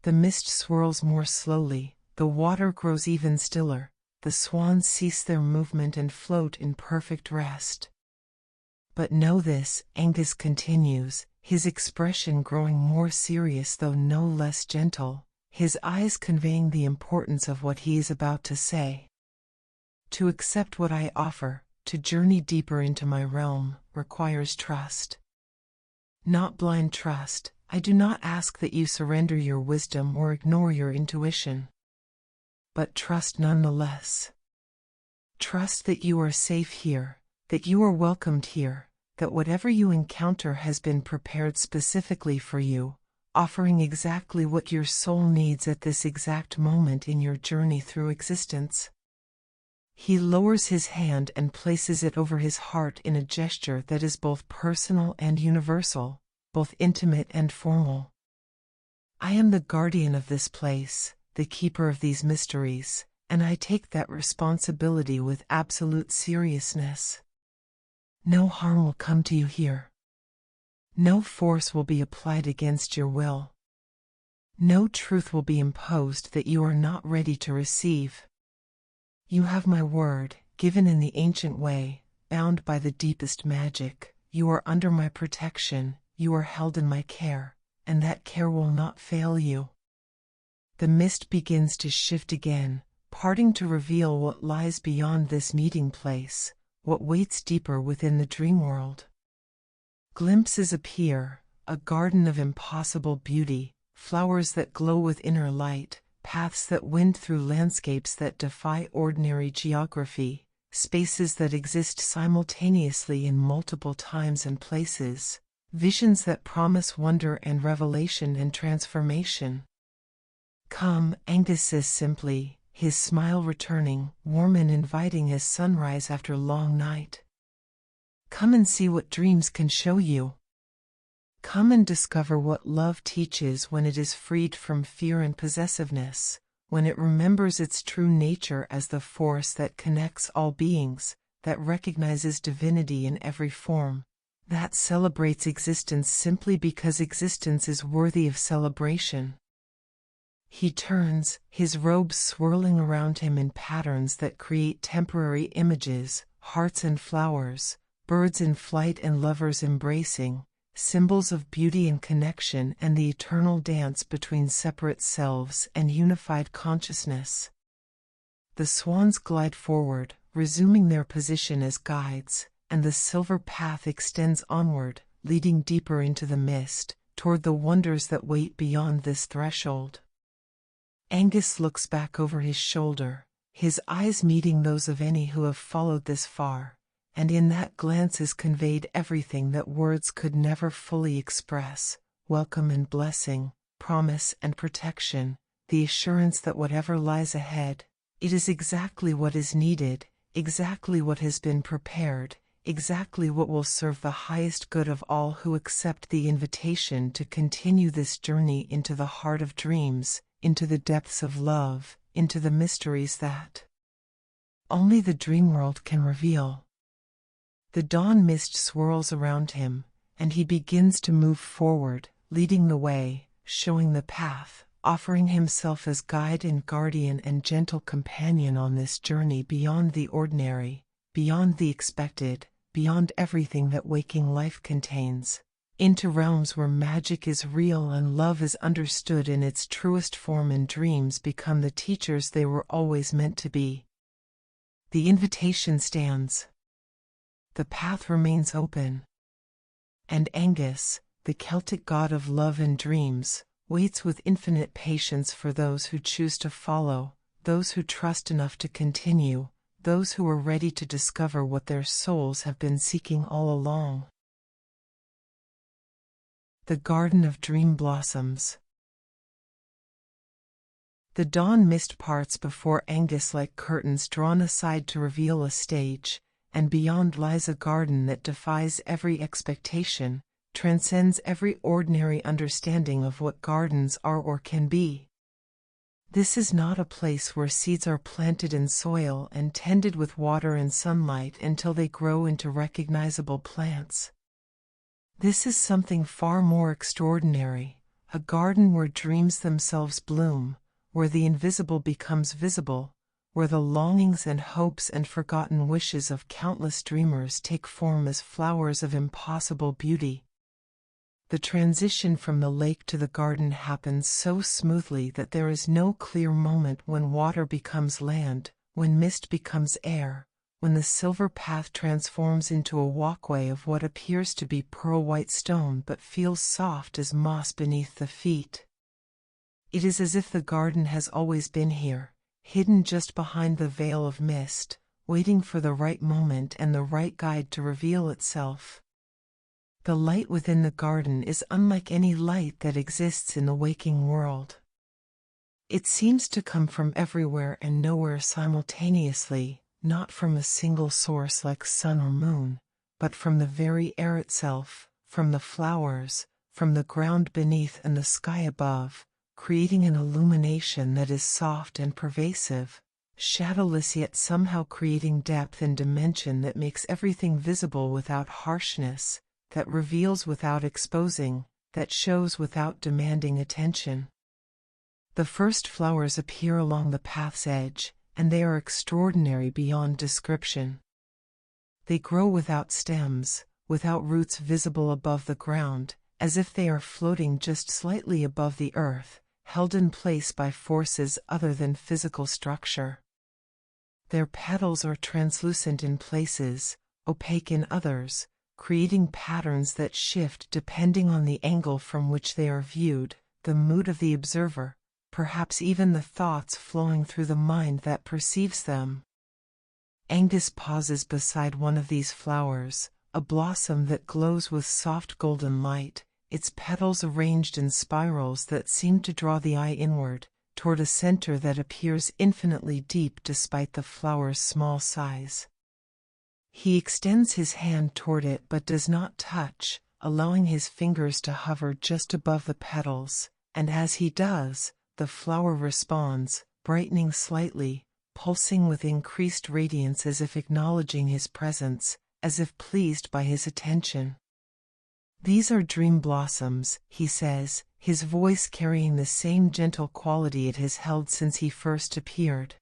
The mist swirls more slowly, the water grows even stiller, the swans cease their movement and float in perfect rest. But know this, Aengus continues, his expression growing more serious though no less gentle, his eyes conveying the importance of what he is about to say. To accept what I offer, to journey deeper into my realm, requires trust. Not blind trust. I do not ask that you surrender your wisdom or ignore your intuition. But trust nonetheless. Trust that you are safe here, that you are welcomed here, that whatever you encounter has been prepared specifically for you, offering exactly what your soul needs at this exact moment in your journey through existence. He lowers his hand and places it over his heart in a gesture that is both personal and universal, both intimate and formal. I am the guardian of this place, the keeper of these mysteries, and I take that responsibility with absolute seriousness. No harm will come to you here. No force will be applied against your will. No truth will be imposed that you are not ready to receive. You have my word, given in the ancient way, bound by the deepest magic. You are under my protection, you are held in my care, and that care will not fail you. The mist begins to shift again, parting to reveal what lies beyond this meeting place, what waits deeper within the dream world. Glimpses appear, a garden of impossible beauty, flowers that glow with inner light, paths that wind through landscapes that defy ordinary geography, spaces that exist simultaneously in multiple times and places, visions that promise wonder and revelation and transformation. Come, Aengus says simply, his smile returning, warm and inviting as sunrise after long night. Come and see what dreams can show you. Come and discover what love teaches when it is freed from fear and possessiveness, when it remembers its true nature as the force that connects all beings, that recognizes divinity in every form, that celebrates existence simply because existence is worthy of celebration. He turns, his robes swirling around him in patterns that create temporary images, hearts and flowers, birds in flight and lovers embracing, symbols of beauty and connection and the eternal dance between separate selves and unified consciousness. The swans glide forward, resuming their position as guides, and the silver path extends onward, leading deeper into the mist, toward the wonders that wait beyond this threshold. Aengus looks back over his shoulder, his eyes meeting those of any who have followed this far, and in that glance is conveyed everything that words could never fully express: welcome and blessing, promise and protection, the assurance that whatever lies ahead, it is exactly what is needed, exactly what has been prepared, exactly what will serve the highest good of all who accept the invitation to continue this journey into the heart of dreams, into the depths of love, into the mysteries that only the dream world can reveal. The dawn mist swirls around him, and he begins to move forward, leading the way, showing the path, offering himself as guide and guardian and gentle companion on this journey beyond the ordinary, beyond the expected, beyond everything that waking life contains, into realms where magic is real and love is understood in its truest form and dreams become the teachers they were always meant to be. The invitation stands. The path remains open. And Aengus, the Celtic god of love and dreams, waits with infinite patience for those who choose to follow, those who trust enough to continue, those who are ready to discover what their souls have been seeking all along. The Garden of Dream blossoms. The dawn mist parts before Aengus like curtains drawn aside to reveal a stage, and beyond lies a garden that defies every expectation, transcends every ordinary understanding of what gardens are or can be. This is not a place where seeds are planted in soil and tended with water and sunlight until they grow into recognizable plants. This is something far more extraordinary, a garden where dreams themselves bloom, where the invisible becomes visible, where the longings and hopes and forgotten wishes of countless dreamers take form as flowers of impossible beauty. The transition from the lake to the garden happens so smoothly that there is no clear moment when water becomes land, when mist becomes air, when the silver path transforms into a walkway of what appears to be pearl-white stone but feels soft as moss beneath the feet. It is as if the garden has always been here, hidden just behind the veil of mist, waiting for the right moment and the right guide to reveal itself. The light within the garden is unlike any light that exists in the waking world. It seems to come from everywhere and nowhere simultaneously, not from a single source like sun or moon, but from the very air itself, from the flowers, from the ground beneath and the sky above, creating an illumination that is soft and pervasive, shadowless yet somehow creating depth and dimension that makes everything visible without harshness, that reveals without exposing, that shows without demanding attention. The first flowers appear along the path's edge, and they are extraordinary beyond description. They grow without stems, without roots visible above the ground, as if they are floating just slightly above the earth, held in place by forces other than physical structure. Their petals are translucent in places, opaque in others, creating patterns that shift depending on the angle from which they are viewed, the mood of the observer, perhaps even the thoughts flowing through the mind that perceives them. Aengus pauses beside one of these flowers, a blossom that glows with soft golden light, its petals arranged in spirals that seem to draw the eye inward, toward a center that appears infinitely deep despite the flower's small size. He extends his hand toward it but does not touch, allowing his fingers to hover just above the petals, and as he does, the flower responds, brightening slightly, pulsing with increased radiance as if acknowledging his presence, as if pleased by his attention. "These are dream blossoms," he says, his voice carrying the same gentle quality it has held since he first appeared.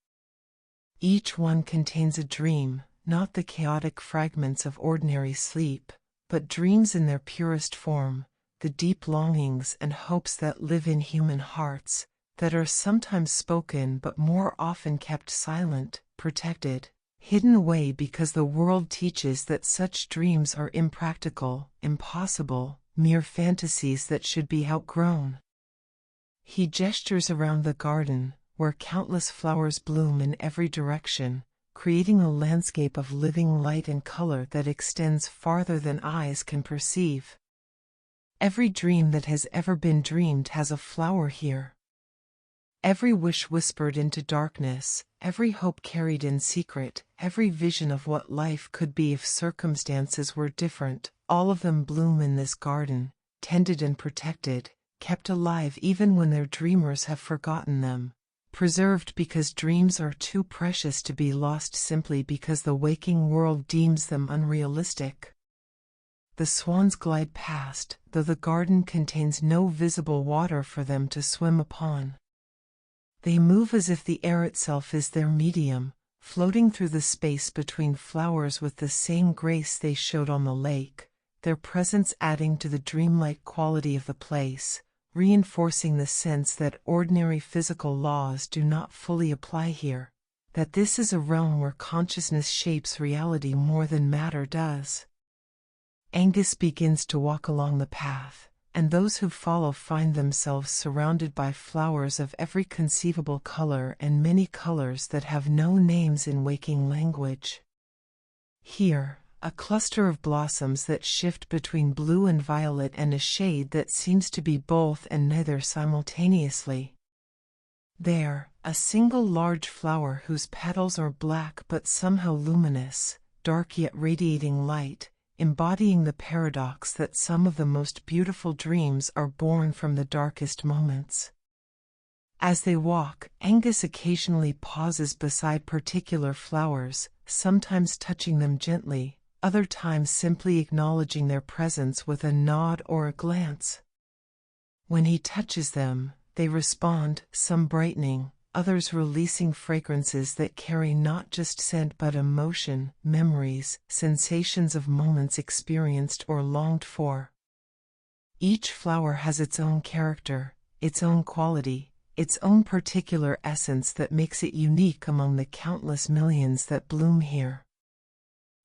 "Each one contains a dream, not the chaotic fragments of ordinary sleep, but dreams in their purest form, the deep longings and hopes that live in human hearts, that are sometimes spoken but more often kept silent, protected, hidden away because the world teaches that such dreams are impractical, impossible, mere fantasies that should be outgrown." He gestures around the garden, where countless flowers bloom in every direction, creating a landscape of living light and color that extends farther than eyes can perceive. Every dream that has ever been dreamed has a flower here. Every wish whispered into darkness, every hope carried in secret, every vision of what life could be if circumstances were different, all of them bloom in this garden, tended and protected, kept alive even when their dreamers have forgotten them, preserved because dreams are too precious to be lost simply because the waking world deems them unrealistic. The swans glide past, though the garden contains no visible water for them to swim upon. They move as if the air itself is their medium, floating through the space between flowers with the same grace they showed on the lake, their presence adding to the dreamlike quality of the place, reinforcing the sense that ordinary physical laws do not fully apply here, that this is a realm where consciousness shapes reality more than matter does. Aengus begins to walk along the path, and those who follow find themselves surrounded by flowers of every conceivable color and many colors that have no names in waking language. Here, a cluster of blossoms that shift between blue and violet and a shade that seems to be both and neither simultaneously. There, a single large flower whose petals are black but somehow luminous, dark yet radiating light, embodying the paradox that some of the most beautiful dreams are born from the darkest moments. As they walk, Aengus occasionally pauses beside particular flowers, sometimes touching them gently, other times simply acknowledging their presence with a nod or a glance. When he touches them, they respond, some brightening, others releasing fragrances that carry not just scent but emotion, memories, sensations of moments experienced or longed for. Each flower has its own character, its own quality, its own particular essence that makes it unique among the countless millions that bloom here.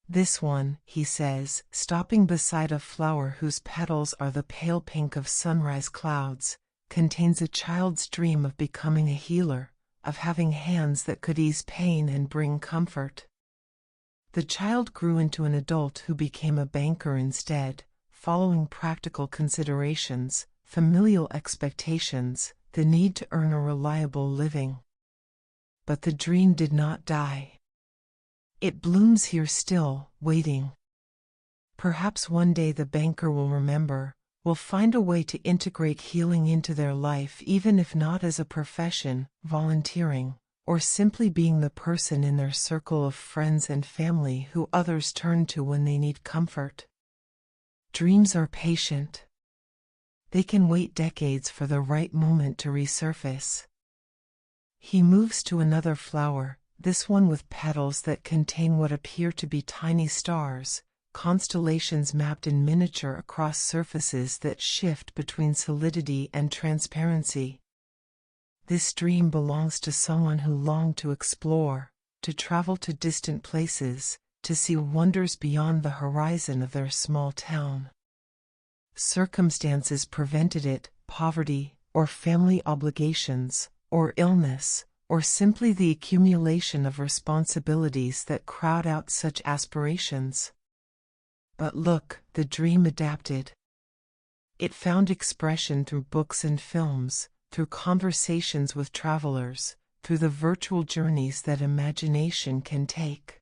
This one, he says, stopping beside a flower whose petals are the pale pink of sunrise clouds, contains a child's dream of becoming a healer, of having hands that could ease pain and bring comfort. The child grew into an adult who became a banker instead, following practical considerations, familial expectations, the need to earn a reliable living. But the dream did not die. It blooms here still, waiting. Perhaps one day the banker will remember, will find a way to integrate healing into their life, even if not as a profession, volunteering, or simply being the person in their circle of friends and family who others turn to when they need comfort. Dreams are patient. They can wait decades for the right moment to resurface. He moves to another flower, this one with petals that contain what appear to be tiny stars, constellations mapped in miniature across surfaces that shift between solidity and transparency. This dream belongs to someone who longed to explore, to travel to distant places, to see wonders beyond the horizon of their small town. Circumstances prevented it, poverty, or family obligations, or illness, or simply the accumulation of responsibilities that crowd out such aspirations. But look, the dream adapted. It found expression through books and films, through conversations with travelers, through the virtual journeys that imagination can take.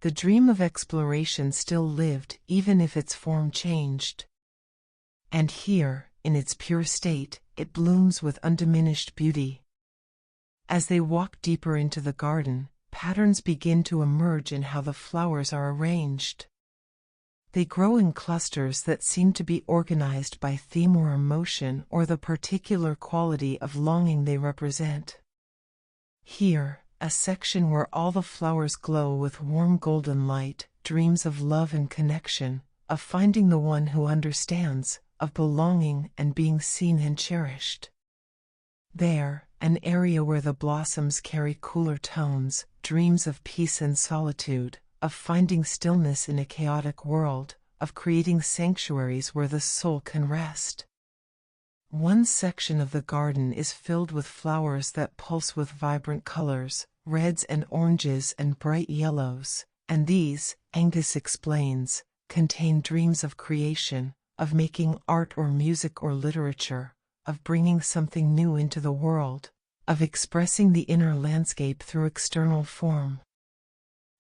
The dream of exploration still lived, even if its form changed. And here, in its pure state, it blooms with undiminished beauty. As they walk deeper into the garden, patterns begin to emerge in how the flowers are arranged. They grow in clusters that seem to be organized by theme or emotion or the particular quality of longing they represent. Here, a section where all the flowers glow with warm golden light, dreams of love and connection, of finding the one who understands, of belonging and being seen and cherished. There, an area where the blossoms carry cooler tones, dreams of peace and solitude, of finding stillness in a chaotic world, of creating sanctuaries where the soul can rest. One section of the garden is filled with flowers that pulse with vibrant colors, reds and oranges and bright yellows, and these, Aengus explains, contain dreams of creation, of making art or music or literature, of bringing something new into the world, of expressing the inner landscape through external form.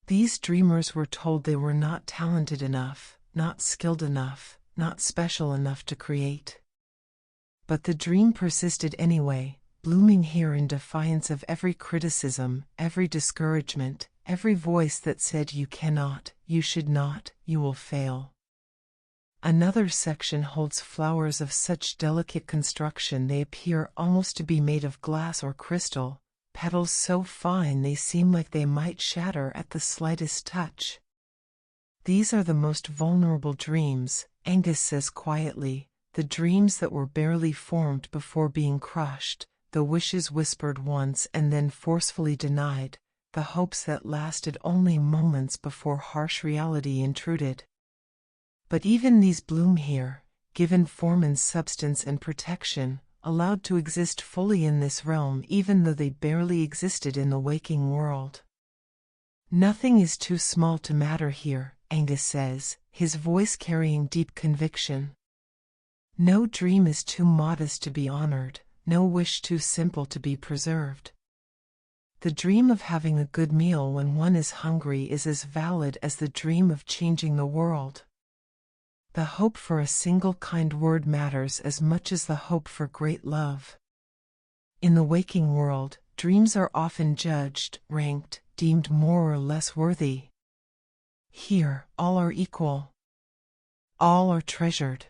These dreamers were told they were not talented enough, not skilled enough, not special enough to create. But the dream persisted anyway, blooming here in defiance of every criticism, every discouragement, every voice that said you cannot, you should not, you will fail. Another section holds flowers of such delicate construction they appear almost to be made of glass or crystal, petals so fine they seem like they might shatter at the slightest touch. These are the most vulnerable dreams, Aengus says quietly, the dreams that were barely formed before being crushed, the wishes whispered once and then forcefully denied, the hopes that lasted only moments before harsh reality intruded. But even these bloom here, given form and substance and protection, allowed to exist fully in this realm even though they barely existed in the waking world. Nothing is too small to matter here, Aengus says, his voice carrying deep conviction. No dream is too modest to be honored, no wish too simple to be preserved. The dream of having a good meal when one is hungry is as valid as the dream of changing the world. The hope for a single kind word matters as much as the hope for great love. In the waking world, dreams are often judged, ranked, deemed more or less worthy. Here, all are equal. All are treasured.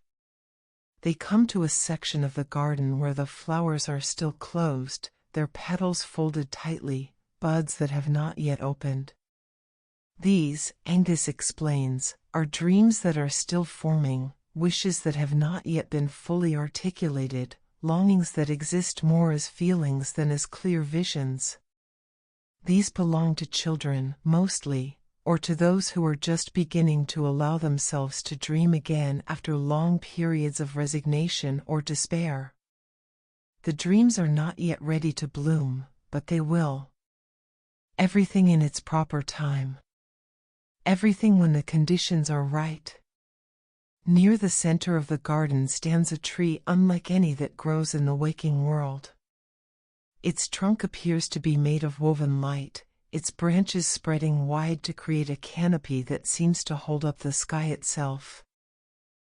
They come to a section of the garden where the flowers are still closed, their petals folded tightly, buds that have not yet opened. These, Aengus explains, are dreams that are still forming, wishes that have not yet been fully articulated, longings that exist more as feelings than as clear visions. These belong to children, mostly, or to those who are just beginning to allow themselves to dream again after long periods of resignation or despair. The dreams are not yet ready to bloom, but they will. Everything in its proper time. Everything when the conditions are right. Near the center of the garden stands a tree unlike any that grows in the waking world. Its trunk appears to be made of woven light, its branches spreading wide to create a canopy that seems to hold up the sky itself.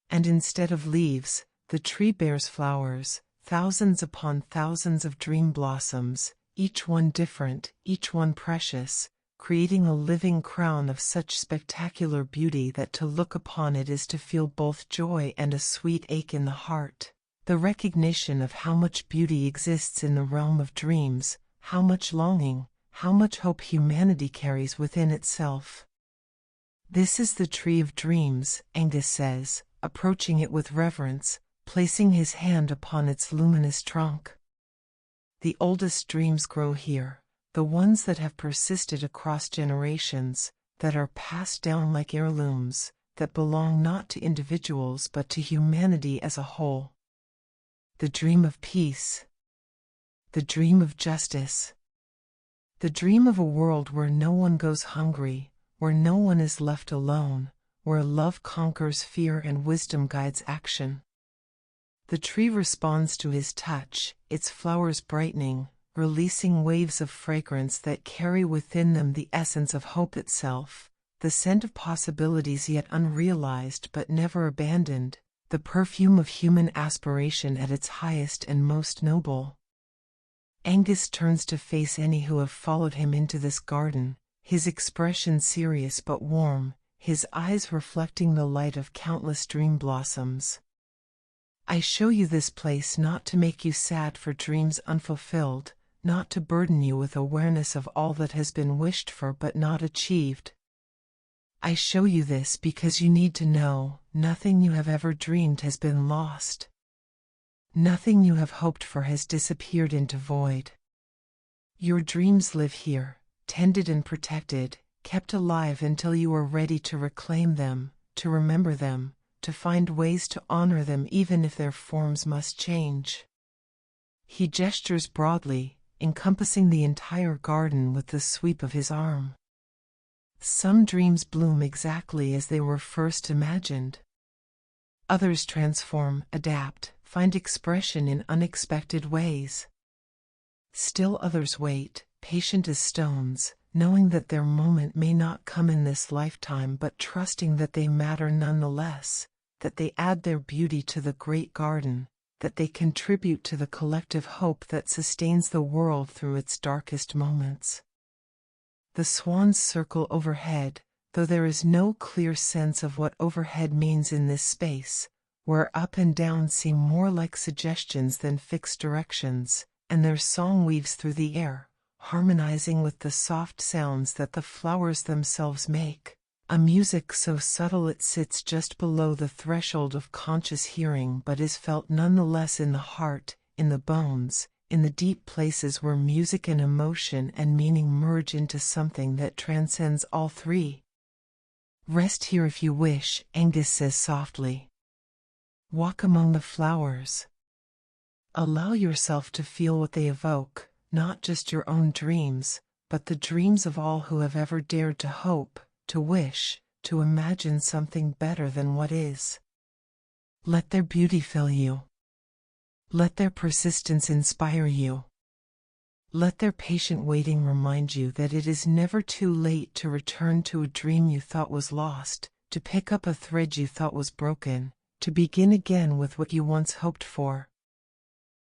And instead of leaves, the tree bears flowers, thousands upon thousands of dream blossoms, each one different, each one precious, creating a living crown of such spectacular beauty that to look upon it is to feel both joy and a sweet ache in the heart. The recognition of how much beauty exists in the realm of dreams, how much longing, how much hope humanity carries within itself. This is the tree of dreams, Aengus says, approaching it with reverence, placing his hand upon its luminous trunk. The oldest dreams grow here, the ones that have persisted across generations, that are passed down like heirlooms, that belong not to individuals but to humanity as a whole. The dream of peace. The dream of justice. The dream of a world where no one goes hungry, where no one is left alone, where love conquers fear and wisdom guides action. The tree responds to his touch, its flowers brightening, releasing waves of fragrance that carry within them the essence of hope itself, the scent of possibilities yet unrealized but never abandoned, the perfume of human aspiration at its highest and most noble. Aengus turns to face any who have followed him into this garden, his expression serious but warm, his eyes reflecting the light of countless dream blossoms. I show you this place not to make you sad for dreams unfulfilled, not to burden you with awareness of all that has been wished for but not achieved. I show you this because you need to know, nothing you have ever dreamed has been lost. Nothing you have hoped for has disappeared into void. Your dreams live here, tended and protected, kept alive until you are ready to reclaim them, to remember them, to find ways to honor them even if their forms must change. He gestures broadly, encompassing the entire garden with the sweep of his arm. Some dreams bloom exactly as they were first imagined. Others transform, adapt, find expression in unexpected ways. Still others wait, patient as stones, knowing that their moment may not come in this lifetime but trusting that they matter nonetheless, that they add their beauty to the great garden, that they contribute to the collective hope that sustains the world through its darkest moments. The swans circle overhead, though there is no clear sense of what overhead means in this space, where up and down seem more like suggestions than fixed directions, and their song weaves through the air, harmonizing with the soft sounds that the flowers themselves make, a music so subtle it sits just below the threshold of conscious hearing but is felt nonetheless in the heart, in the bones, in the deep places where music and emotion and meaning merge into something that transcends all three. Rest here if you wish, Aengus says softly. Walk among the flowers. Allow yourself to feel what they evoke, not just your own dreams, but the dreams of all who have ever dared to hope, to wish, to imagine something better than what is. Let their beauty fill you. Let their persistence inspire you. Let their patient waiting remind you that it is never too late to return to a dream you thought was lost, to pick up a thread you thought was broken, to begin again with what you once hoped for.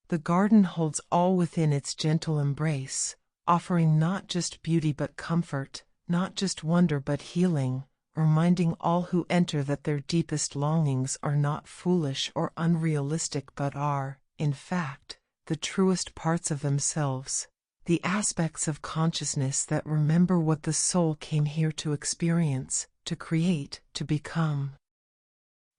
The garden holds all within its gentle embrace, offering not just beauty but comfort, not just wonder but healing, reminding all who enter that their deepest longings are not foolish or unrealistic but are, in fact, the truest parts of themselves, the aspects of consciousness that remember what the soul came here to experience, to create, to become.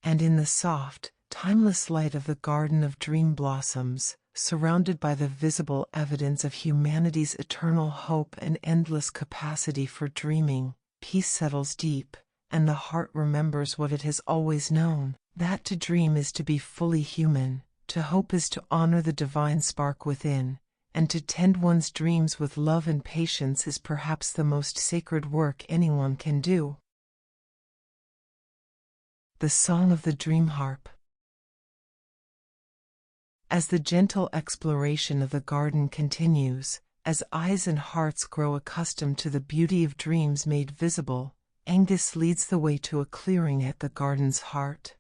And in the soft, timeless light of the garden of dream blossoms, surrounded by the visible evidence of humanity's eternal hope and endless capacity for dreaming, peace settles deep, and the heart remembers what it has always known, that to dream is to be fully human, to hope is to honor the divine spark within, and to tend one's dreams with love and patience is perhaps the most sacred work anyone can do. The Song of the Dream-Harp. As the gentle exploration of the garden continues, as eyes and hearts grow accustomed to the beauty of dreams made visible, Aengus leads the way to a clearing at the garden's heart.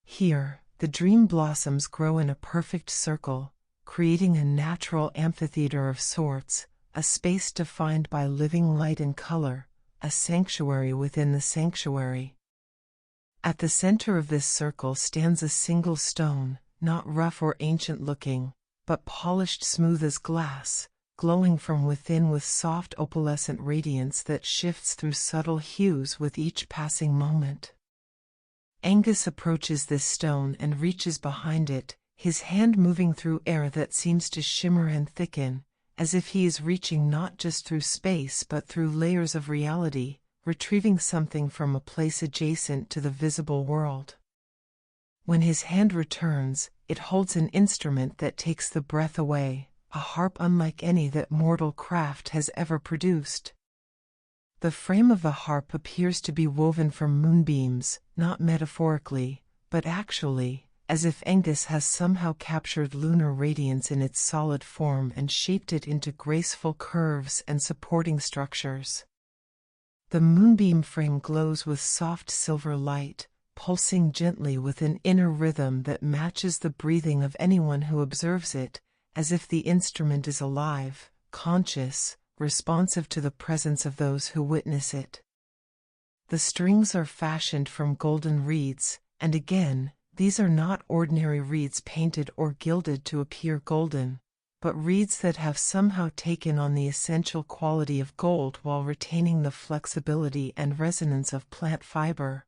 Here, the dream blossoms grow in a perfect circle, creating a natural amphitheater of sorts, a space defined by living light and color, a sanctuary within the sanctuary. At the center of this circle stands a single stone, not rough or ancient-looking, but polished smooth as glass, glowing from within with soft opalescent radiance that shifts through subtle hues with each passing moment. Aengus approaches this stone and reaches behind it, his hand moving through air that seems to shimmer and thicken, as if he is reaching not just through space but through layers of reality, retrieving something from a place adjacent to the visible world. When his hand returns, it holds an instrument that takes the breath away, a harp unlike any that mortal craft has ever produced. The frame of the harp appears to be woven from moonbeams, not metaphorically, but actually, as if Aengus has somehow captured lunar radiance in its solid form and shaped it into graceful curves and supporting structures. The moonbeam frame glows with soft silver light, pulsing gently with an inner rhythm that matches the breathing of anyone who observes it, as if the instrument is alive, conscious, responsive to the presence of those who witness it. The strings are fashioned from golden reeds, and again, these are not ordinary reeds painted or gilded to appear golden, but reeds that have somehow taken on the essential quality of gold while retaining the flexibility and resonance of plant fiber.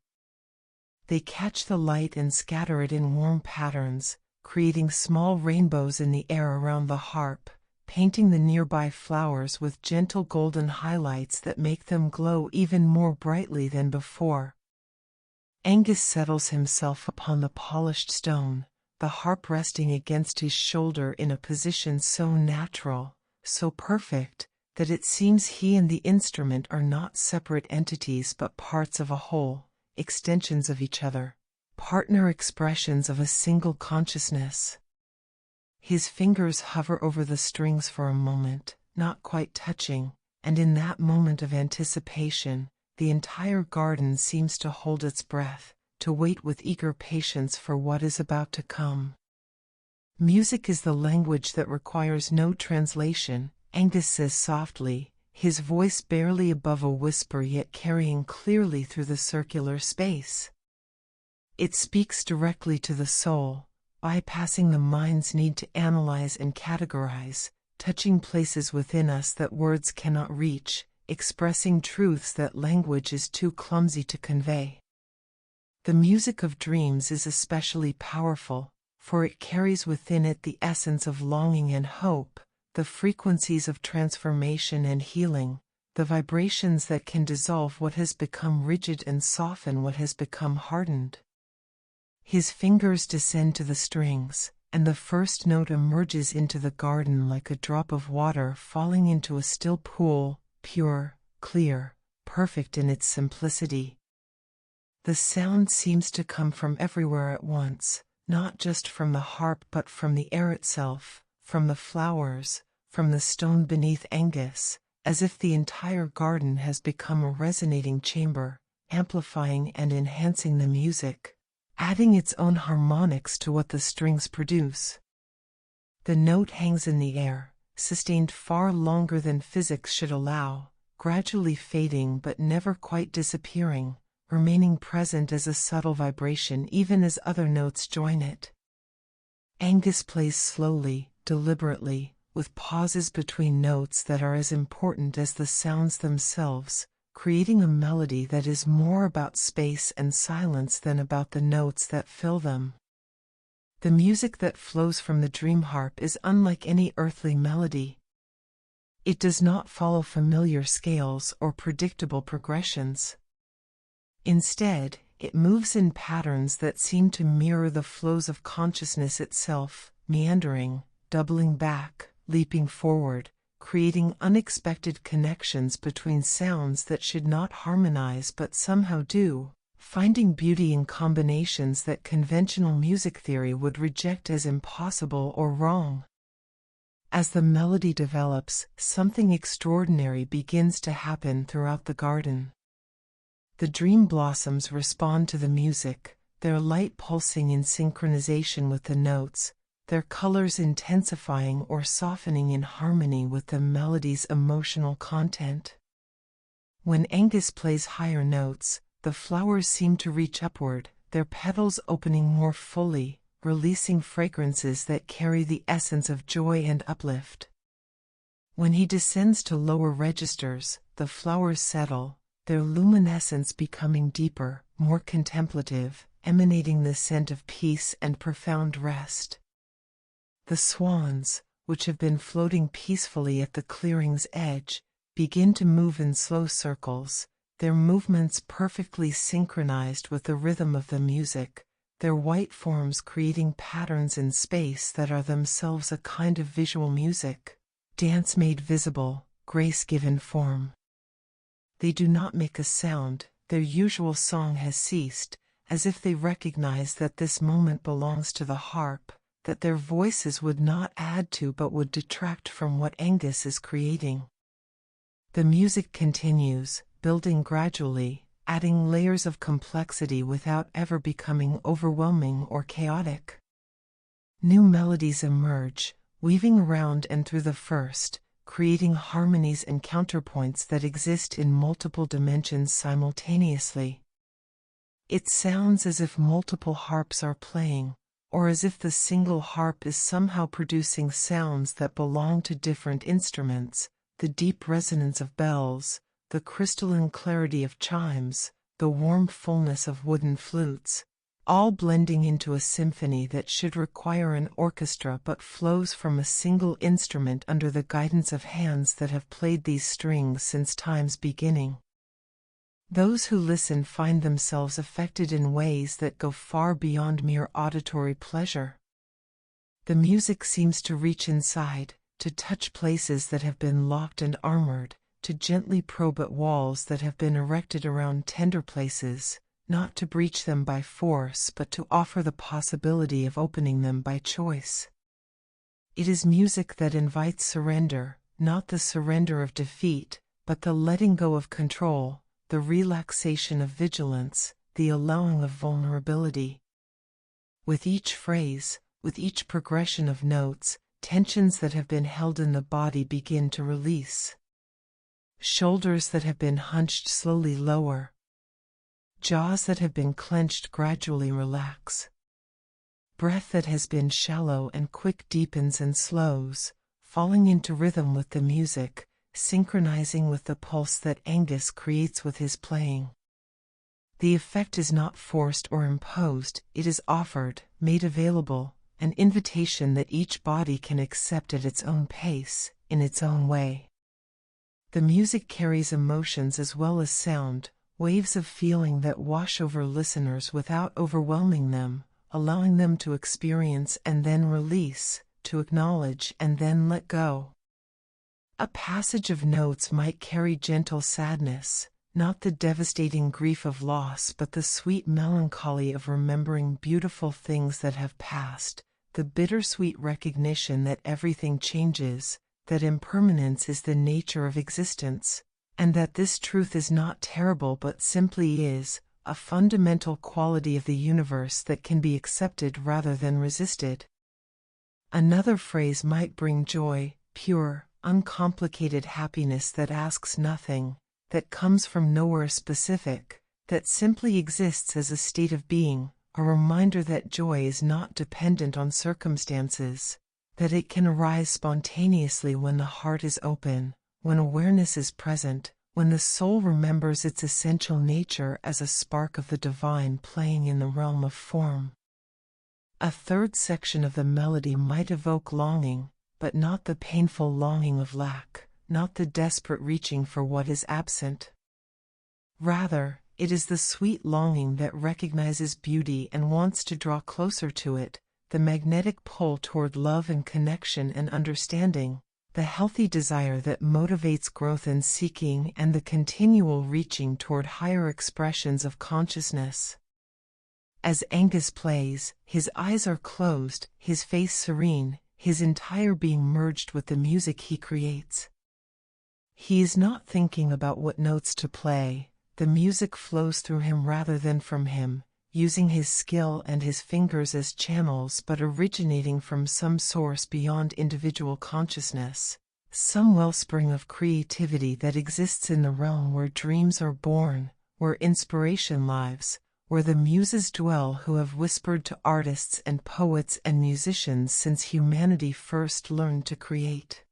They catch the light and scatter it in warm patterns, creating small rainbows in the air around the harp, painting the nearby flowers with gentle golden highlights that make them glow even more brightly than before. Aengus settles himself upon the polished stone, the harp resting against his shoulder in a position so natural, so perfect, that it seems he and the instrument are not separate entities but parts of a whole, extensions of each other, partner expressions of a single consciousness. His fingers hover over the strings for a moment, not quite touching, and in that moment of anticipation, the entire garden seems to hold its breath, to wait with eager patience for what is about to come. Music is the language that requires no translation, Aengus says softly, his voice barely above a whisper yet carrying clearly through the circular space. It speaks directly to the soul, bypassing the mind's need to analyze and categorize, touching places within us that words cannot reach, expressing truths that language is too clumsy to convey. The music of dreams is especially powerful, for it carries within it the essence of longing and hope, the frequencies of transformation and healing, the vibrations that can dissolve what has become rigid and soften what has become hardened. His fingers descend to the strings, and the first note emerges into the garden like a drop of water falling into a still pool, pure, clear, perfect in its simplicity. The sound seems to come from everywhere at once, not just from the harp but from the air itself, from the flowers, from the stone beneath Aengus, as if the entire garden has become a resonating chamber, amplifying and enhancing the music, adding its own harmonics to what the strings produce. The note hangs in the air, sustained far longer than physics should allow, gradually fading but never quite disappearing, remaining present as a subtle vibration even as other notes join it. Aengus plays slowly, deliberately, with pauses between notes that are as important as the sounds themselves, creating a melody that is more about space and silence than about the notes that fill them. The music that flows from the Dream-Harp is unlike any earthly melody. It does not follow familiar scales or predictable progressions. Instead, it moves in patterns that seem to mirror the flows of consciousness itself, meandering, doubling back, leaping forward, creating unexpected connections between sounds that should not harmonize but somehow do, finding beauty in combinations that conventional music theory would reject as impossible or wrong. As the melody develops, something extraordinary begins to happen throughout the garden. The dream blossoms respond to the music, their light pulsing in synchronization with the notes, their colors intensifying or softening in harmony with the melody's emotional content. When Aengus plays higher notes, the flowers seem to reach upward, their petals opening more fully, releasing fragrances that carry the essence of joy and uplift. When he descends to lower registers, the flowers settle, their luminescence becoming deeper, more contemplative, emanating the scent of peace and profound rest. The swans, which have been floating peacefully at the clearing's edge, begin to move in slow circles, their movements perfectly synchronized with the rhythm of the music, their white forms creating patterns in space that are themselves a kind of visual music, dance made visible, grace given form. They do not make a sound, their usual song has ceased, as if they recognize that this moment belongs to the harp, that their voices would not add to but would detract from what Aengus is creating. The music continues, building gradually, adding layers of complexity without ever becoming overwhelming or chaotic. New melodies emerge, weaving around and through the first, creating harmonies and counterpoints that exist in multiple dimensions simultaneously. It sounds as if multiple harps are playing, or as if the single harp is somehow producing sounds that belong to different instruments, the deep resonance of bells, the crystalline clarity of chimes, the warm fullness of wooden flutes, all blending into a symphony that should require an orchestra but flows from a single instrument under the guidance of hands that have played these strings since time's beginning. Those who listen find themselves affected in ways that go far beyond mere auditory pleasure. The music seems to reach inside, to touch places that have been locked and armored, to gently probe at walls that have been erected around tender places, not to breach them by force but to offer the possibility of opening them by choice. It is music that invites surrender, not the surrender of defeat, but the letting go of control, the relaxation of vigilance, the allowing of vulnerability. With each phrase, with each progression of notes, tensions that have been held in the body begin to release. Shoulders that have been hunched slowly lower. Jaws that have been clenched gradually relax. Breath that has been shallow and quick deepens and slows, falling into rhythm with the music, synchronizing with the pulse that Aengus creates with his playing. The effect is not forced or imposed, it is offered, made available, an invitation that each body can accept at its own pace, in its own way. The music carries emotions as well as sound, waves of feeling that wash over listeners without overwhelming them, allowing them to experience and then release, to acknowledge and then let go. A passage of notes might carry gentle sadness, not the devastating grief of loss but the sweet melancholy of remembering beautiful things that have passed, the bittersweet recognition that everything changes, that impermanence is the nature of existence, and that this truth is not terrible but simply is, a fundamental quality of the universe that can be accepted rather than resisted. Another phrase might bring joy, pure, uncomplicated happiness that asks nothing, that comes from nowhere specific, that simply exists as a state of being, a reminder that joy is not dependent on circumstances, that it can arise spontaneously when the heart is open, when awareness is present, when the soul remembers its essential nature as a spark of the divine playing in the realm of form. A third section of the melody might evoke longing, but not the painful longing of lack, not the desperate reaching for what is absent. Rather, it is the sweet longing that recognizes beauty and wants to draw closer to it, the magnetic pull toward love and connection and understanding, the healthy desire that motivates growth and seeking and the continual reaching toward higher expressions of consciousness. As Aengus plays, his eyes are closed, his face serene, his entire being merged with the music he creates. He is not thinking about what notes to play, the music flows through him rather than from him, using his skill and his fingers as channels but originating from some source beyond individual consciousness, some wellspring of creativity that exists in the realm where dreams are born, where inspiration lives, where the muses dwell who have whispered to artists and poets and musicians since humanity first learned to create.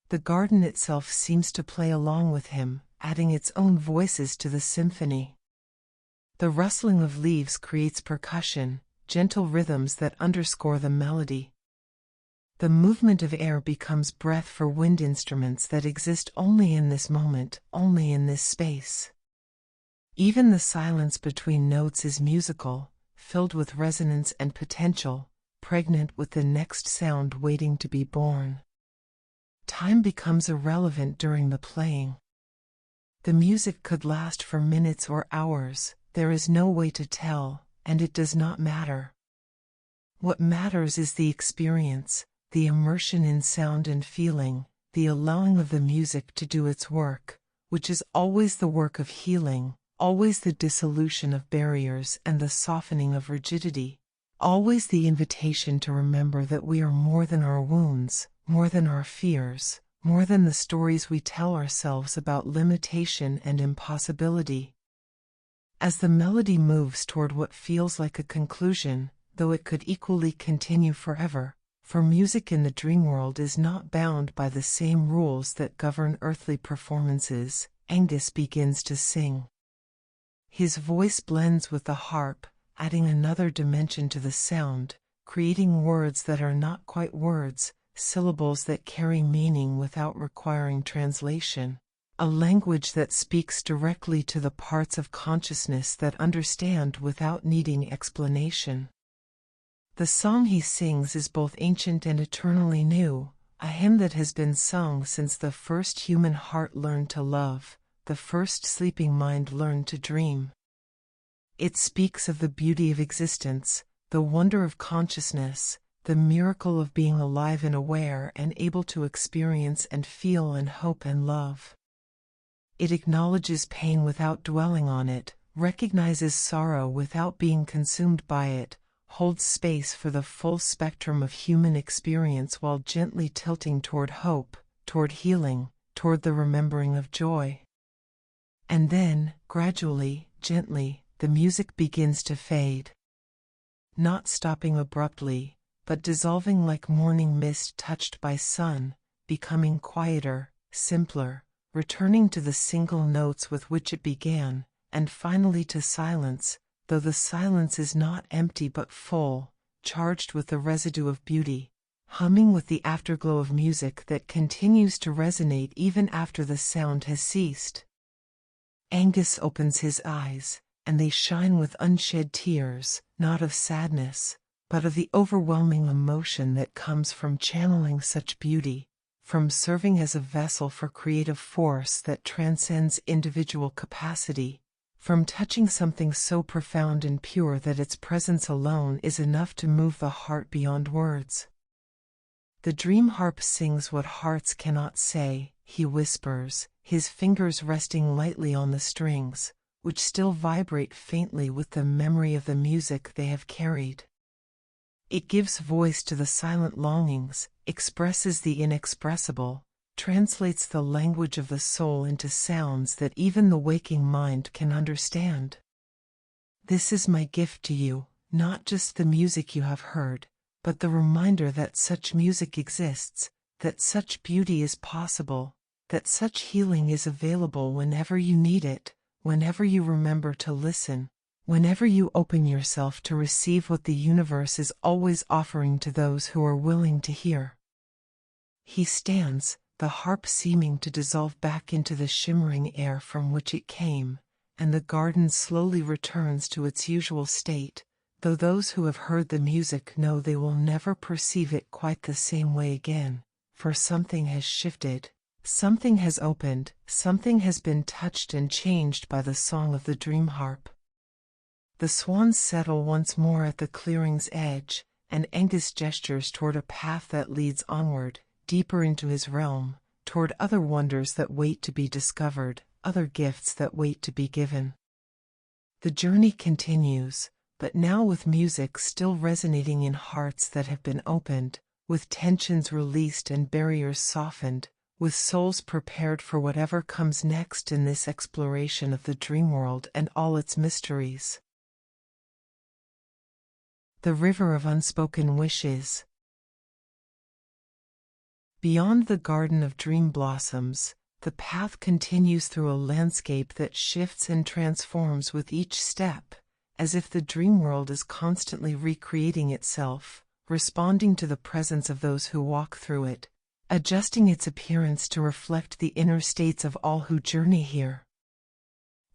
The garden itself seems to play along with him, adding its own voices to the symphony. The rustling of leaves creates percussion, gentle rhythms that underscore the melody. The movement of air becomes breath for wind instruments that exist only in this moment, only in this space. Even the silence between notes is musical, filled with resonance and potential, pregnant with the next sound waiting to be born. Time becomes irrelevant during the playing. The music could last for minutes or hours, there is no way to tell, and it does not matter. What matters is the experience, the immersion in sound and feeling, the allowing of the music to do its work, which is always the work of healing, always the dissolution of barriers and the softening of rigidity, always the invitation to remember that we are more than our wounds, more than our fears, more than the stories we tell ourselves about limitation and impossibility. As the melody moves toward what feels like a conclusion, though it could equally continue forever, for music in the dream world is not bound by the same rules that govern earthly performances, Aengus begins to sing. His voice blends with the harp, adding another dimension to the sound, creating words that are not quite words, syllables that carry meaning without requiring translation, a language that speaks directly to the parts of consciousness that understand without needing explanation. The song he sings is both ancient and eternally new, a hymn that has been sung since the first human heart learned to love, the first sleeping mind learned to dream. It speaks of the beauty of existence, the wonder of consciousness, the miracle of being alive and aware and able to experience and feel and hope and love. It acknowledges pain without dwelling on it, recognizes sorrow without being consumed by it, holds space for the full spectrum of human experience while gently tilting toward hope, toward healing, toward the remembering of joy. And then, gradually, gently, the music begins to fade. Not stopping abruptly, but dissolving like morning mist touched by sun, becoming quieter, simpler, returning to the single notes with which it began, and finally to silence, though the silence is not empty but full, charged with the residue of beauty, humming with the afterglow of music that continues to resonate even after the sound has ceased. Aengus opens his eyes, and they shine with unshed tears, not of sadness, but of the overwhelming emotion that comes from channeling such beauty, from serving as a vessel for creative force that transcends individual capacity, from touching something so profound and pure that its presence alone is enough to move the heart beyond words. The Dream-Harp sings what hearts cannot say, he whispers, his fingers resting lightly on the strings, which still vibrate faintly with the memory of the music they have carried. It gives voice to the silent longings, expresses the inexpressible, translates the language of the soul into sounds that even the waking mind can understand. This is my gift to you, not just the music you have heard, but the reminder that such music exists, that such beauty is possible, that such healing is available whenever you need it, whenever you remember to listen, whenever you open yourself to receive what the universe is always offering to those who are willing to hear. He stands, the harp seeming to dissolve back into the shimmering air from which it came, and the garden slowly returns to its usual state, though those who have heard the music know they will never perceive it quite the same way again, for something has shifted, something has opened, something has been touched and changed by the song of the Dream-Harp. The swans settle once more at the clearing's edge, and Aengus gestures toward a path that leads onward, deeper into his realm, toward other wonders that wait to be discovered, other gifts that wait to be given. The journey continues, but now with music still resonating in hearts that have been opened, with tensions released and barriers softened, with souls prepared for whatever comes next in this exploration of the dream world and all its mysteries. The River of Unspoken Wishes. Beyond the Garden of Dream Blossoms, the path continues through a landscape that shifts and transforms with each step, as if the dream world is constantly recreating itself, responding to the presence of those who walk through it, adjusting its appearance to reflect the inner states of all who journey here.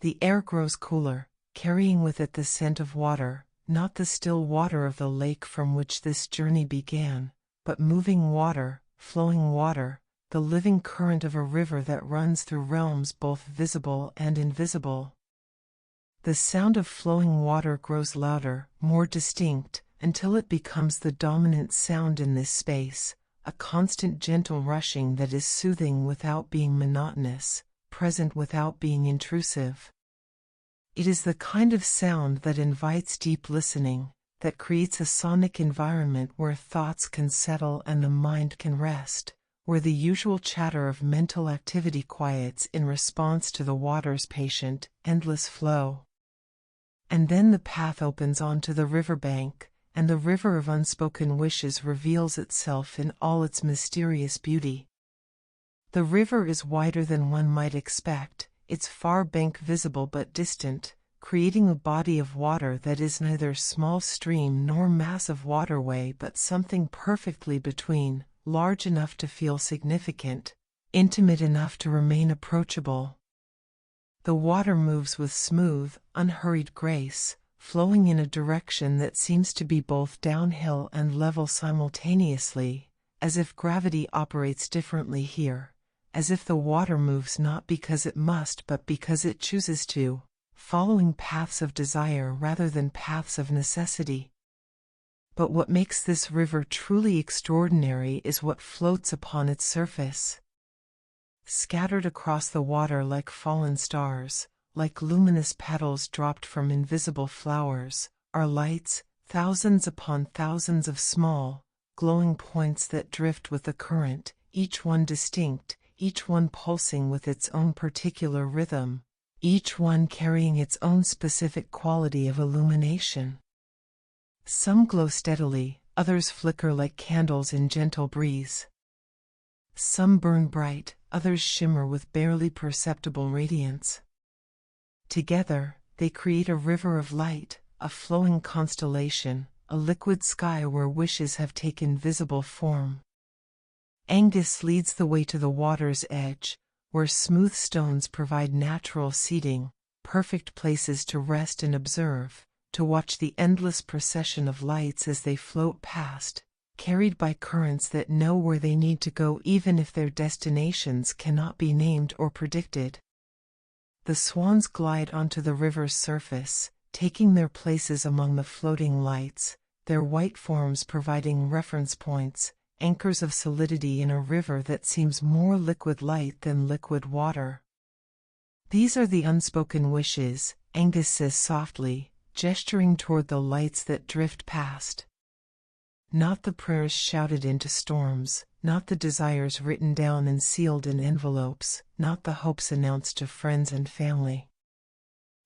The air grows cooler, carrying with it the scent of water, not the still water of the lake from which this journey began, but moving water, flowing water, the living current of a river that runs through realms both visible and invisible. The sound of flowing water grows louder, more distinct, until it becomes the dominant sound in this space, a constant gentle rushing that is soothing without being monotonous, present without being intrusive. It is the kind of sound that invites deep listening, that creates a sonic environment where thoughts can settle and the mind can rest, where the usual chatter of mental activity quiets in response to the water's patient, endless flow. And then the path opens onto the riverbank, and the river of unspoken wishes reveals itself in all its mysterious beauty. The river is wider than one might expect, its far bank visible but distant, creating a body of water that is neither small stream nor massive waterway but something perfectly between, large enough to feel significant, intimate enough to remain approachable. The water moves with smooth, unhurried grace, flowing in a direction that seems to be both downhill and level simultaneously, as if gravity operates differently here, as if the water moves not because it must but because it chooses to, following paths of desire rather than paths of necessity. But what makes this river truly extraordinary is what floats upon its surface. Scattered across the water like fallen stars, like luminous petals dropped from invisible flowers, are lights, thousands upon thousands of small, glowing points that drift with the current, each one distinct, each one pulsing with its own particular rhythm, each one carrying its own specific quality of illumination. Some glow steadily, others flicker like candles in gentle breeze. Some burn bright, others shimmer with barely perceptible radiance. Together, they create a river of light, a flowing constellation, a liquid sky where wishes have taken visible form. Aengus leads the way to the water's edge, where smooth stones provide natural seating, perfect places to rest and observe, to watch the endless procession of lights as they float past, carried by currents that know where they need to go even if their destinations cannot be named or predicted. The swans glide onto the river's surface, taking their places among the floating lights, their white forms providing reference points, anchors of solidity in a river that seems more liquid light than liquid water. These are the unspoken wishes, Aengus says softly, gesturing toward the lights that drift past. Not the prayers shouted into storms, not the desires written down and sealed in envelopes, not the hopes announced to friends and family.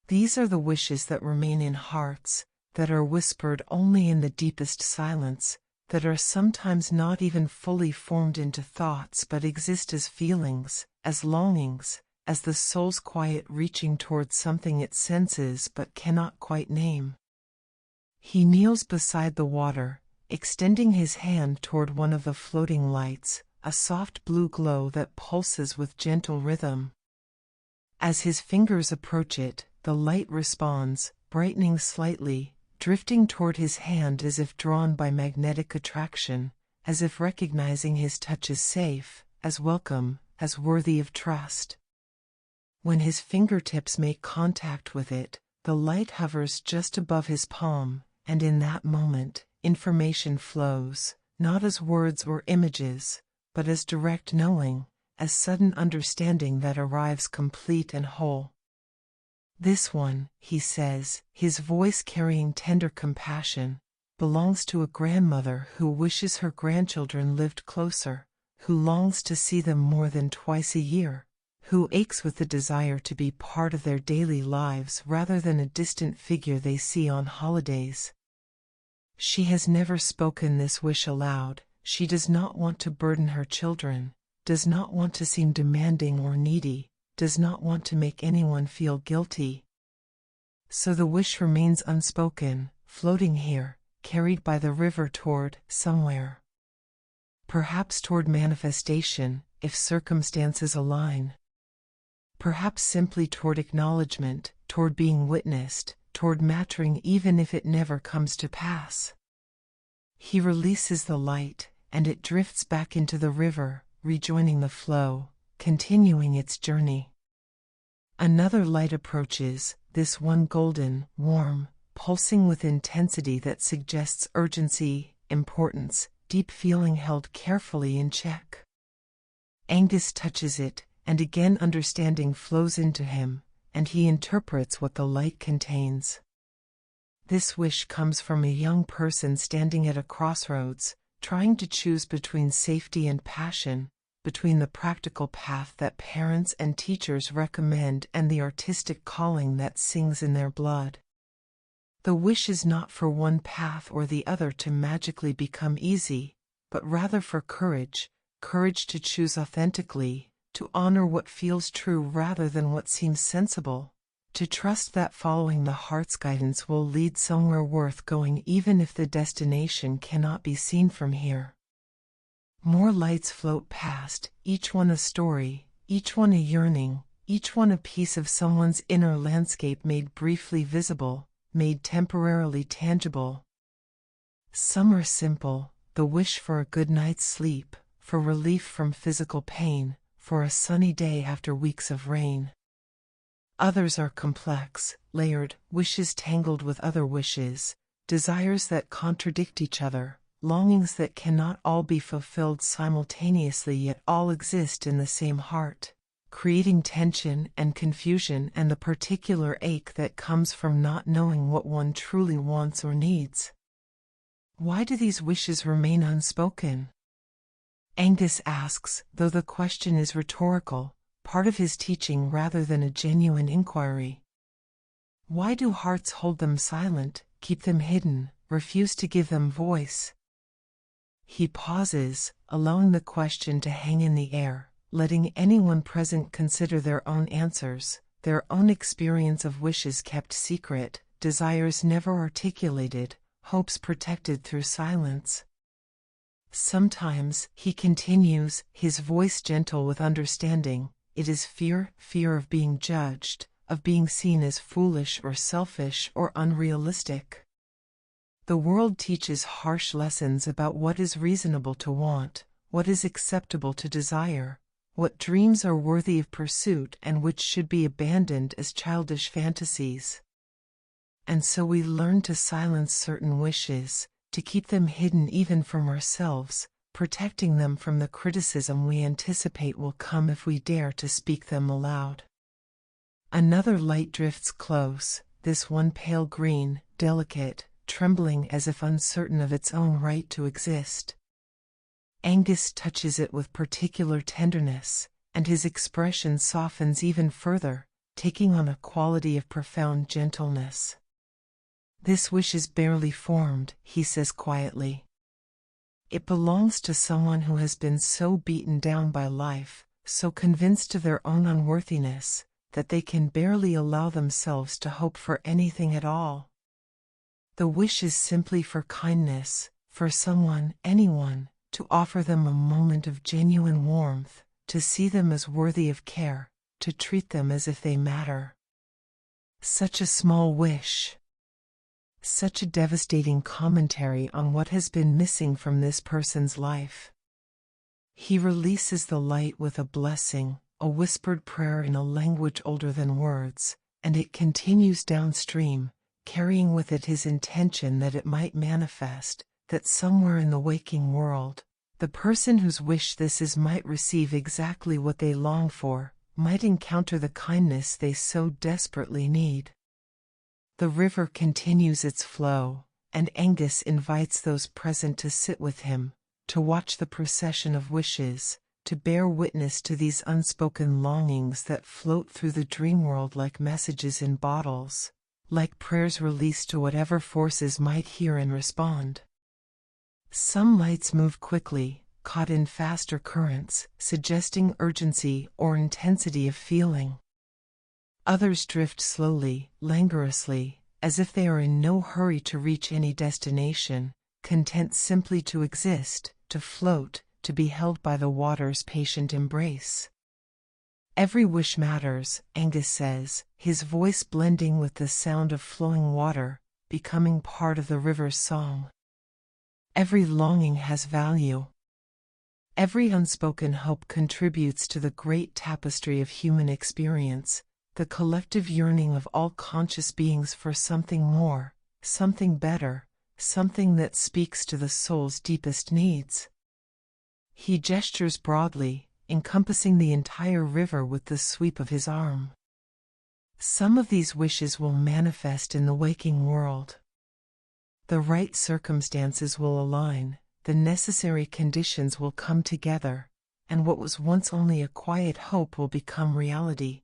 These are the wishes that remain in hearts, that are whispered only in the deepest silence, that are sometimes not even fully formed into thoughts but exist as feelings, as longings, as the soul's quiet reaching towards something it senses but cannot quite name. He kneels beside the water, extending his hand toward one of the floating lights, a soft blue glow that pulses with gentle rhythm. As his fingers approach it, the light responds, brightening slightly, drifting toward his hand as if drawn by magnetic attraction, as if recognizing his touch as safe, as welcome, as worthy of trust. When his fingertips make contact with it, the light hovers just above his palm, and in that moment, information flows, not as words or images, but as direct knowing, as sudden understanding that arrives complete and whole. This one, he says, his voice carrying tender compassion, belongs to a grandmother who wishes her grandchildren lived closer, who longs to see them more than twice a year, who aches with the desire to be part of their daily lives rather than a distant figure they see on holidays. She has never spoken this wish aloud. She does not want to burden her children, does not want to seem demanding or needy, does not want to make anyone feel guilty. So the wish remains unspoken, floating here, carried by the river toward somewhere. Perhaps toward manifestation, if circumstances align. Perhaps simply toward acknowledgement, toward being witnessed, toward mattering even if it never comes to pass. He releases the light, and it drifts back into the river, rejoining the flow, continuing its journey. Another light approaches, this one golden, warm, pulsing with intensity that suggests urgency, importance, deep feeling held carefully in check. Aengus touches it, and again understanding flows into him, and he interprets what the light contains. This wish comes from a young person standing at a crossroads, trying to choose between safety and passion, between the practical path that parents and teachers recommend and the artistic calling that sings in their blood. The wish is not for one path or the other to magically become easy, but rather for courage, courage to choose authentically, to honor what feels true rather than what seems sensible, to trust that following the heart's guidance will lead somewhere worth going even if the destination cannot be seen from here. More lights float past, each one a story, each one a yearning, each one a piece of someone's inner landscape made briefly visible, made temporarily tangible. Some are simple, the wish for a good night's sleep, for relief from physical pain, for a sunny day after weeks of rain. Others are complex, layered, wishes tangled with other wishes, desires that contradict each other, longings that cannot all be fulfilled simultaneously yet all exist in the same heart, creating tension and confusion and the particular ache that comes from not knowing what one truly wants or needs. Why do these wishes remain unspoken? Aengus asks, though the question is rhetorical, part of his teaching rather than a genuine inquiry. Why do hearts hold them silent, keep them hidden, refuse to give them voice? He pauses, allowing the question to hang in the air, letting anyone present consider their own answers, their own experience of wishes kept secret, desires never articulated, hopes protected through silence. Sometimes, he continues, his voice gentle with understanding, it is fear of being judged, of being seen as foolish or selfish or unrealistic. The world teaches harsh lessons about what is reasonable to want, what is acceptable to desire, what dreams are worthy of pursuit and which should be abandoned as childish fantasies. And so we learn to silence certain wishes, to keep them hidden even from ourselves, protecting them from the criticism we anticipate will come if we dare to speak them aloud. Another light drifts close, this one pale green, delicate, trembling as if uncertain of its own right to exist. Aengus touches it with particular tenderness, and his expression softens even further, taking on a quality of profound gentleness. "This wish is barely formed," he says quietly. "It belongs to someone who has been so beaten down by life, so convinced of their own unworthiness, that they can barely allow themselves to hope for anything at all. The wish is simply for kindness, for someone, anyone, to offer them a moment of genuine warmth, to see them as worthy of care, to treat them as if they matter." Such a small wish. Such a devastating commentary on what has been missing from this person's life. He releases the light with a blessing, a whispered prayer in a language older than words, and it continues downstream, carrying with it his intention that it might manifest, that somewhere in the waking world, the person whose wish this is might receive exactly what they long for, might encounter the kindness they so desperately need. The river continues its flow, and Aengus invites those present to sit with him, to watch the procession of wishes, to bear witness to these unspoken longings that float through the dream world like messages in bottles, like prayers released to whatever forces might hear and respond. Some lights move quickly, caught in faster currents, suggesting urgency or intensity of feeling. Others drift slowly, languorously, as if they are in no hurry to reach any destination, content simply to exist, to float, to be held by the water's patient embrace. "Every wish matters," Aengus says, his voice blending with the sound of flowing water, becoming part of the river's song. "Every longing has value. Every unspoken hope contributes to the great tapestry of human experience, the collective yearning of all conscious beings for something more, something better, something that speaks to the soul's deepest needs." He gestures broadly, encompassing the entire river with the sweep of his arm. Some of these wishes will manifest in the waking world. The right circumstances will align, the necessary conditions will come together, and what was once only a quiet hope will become reality.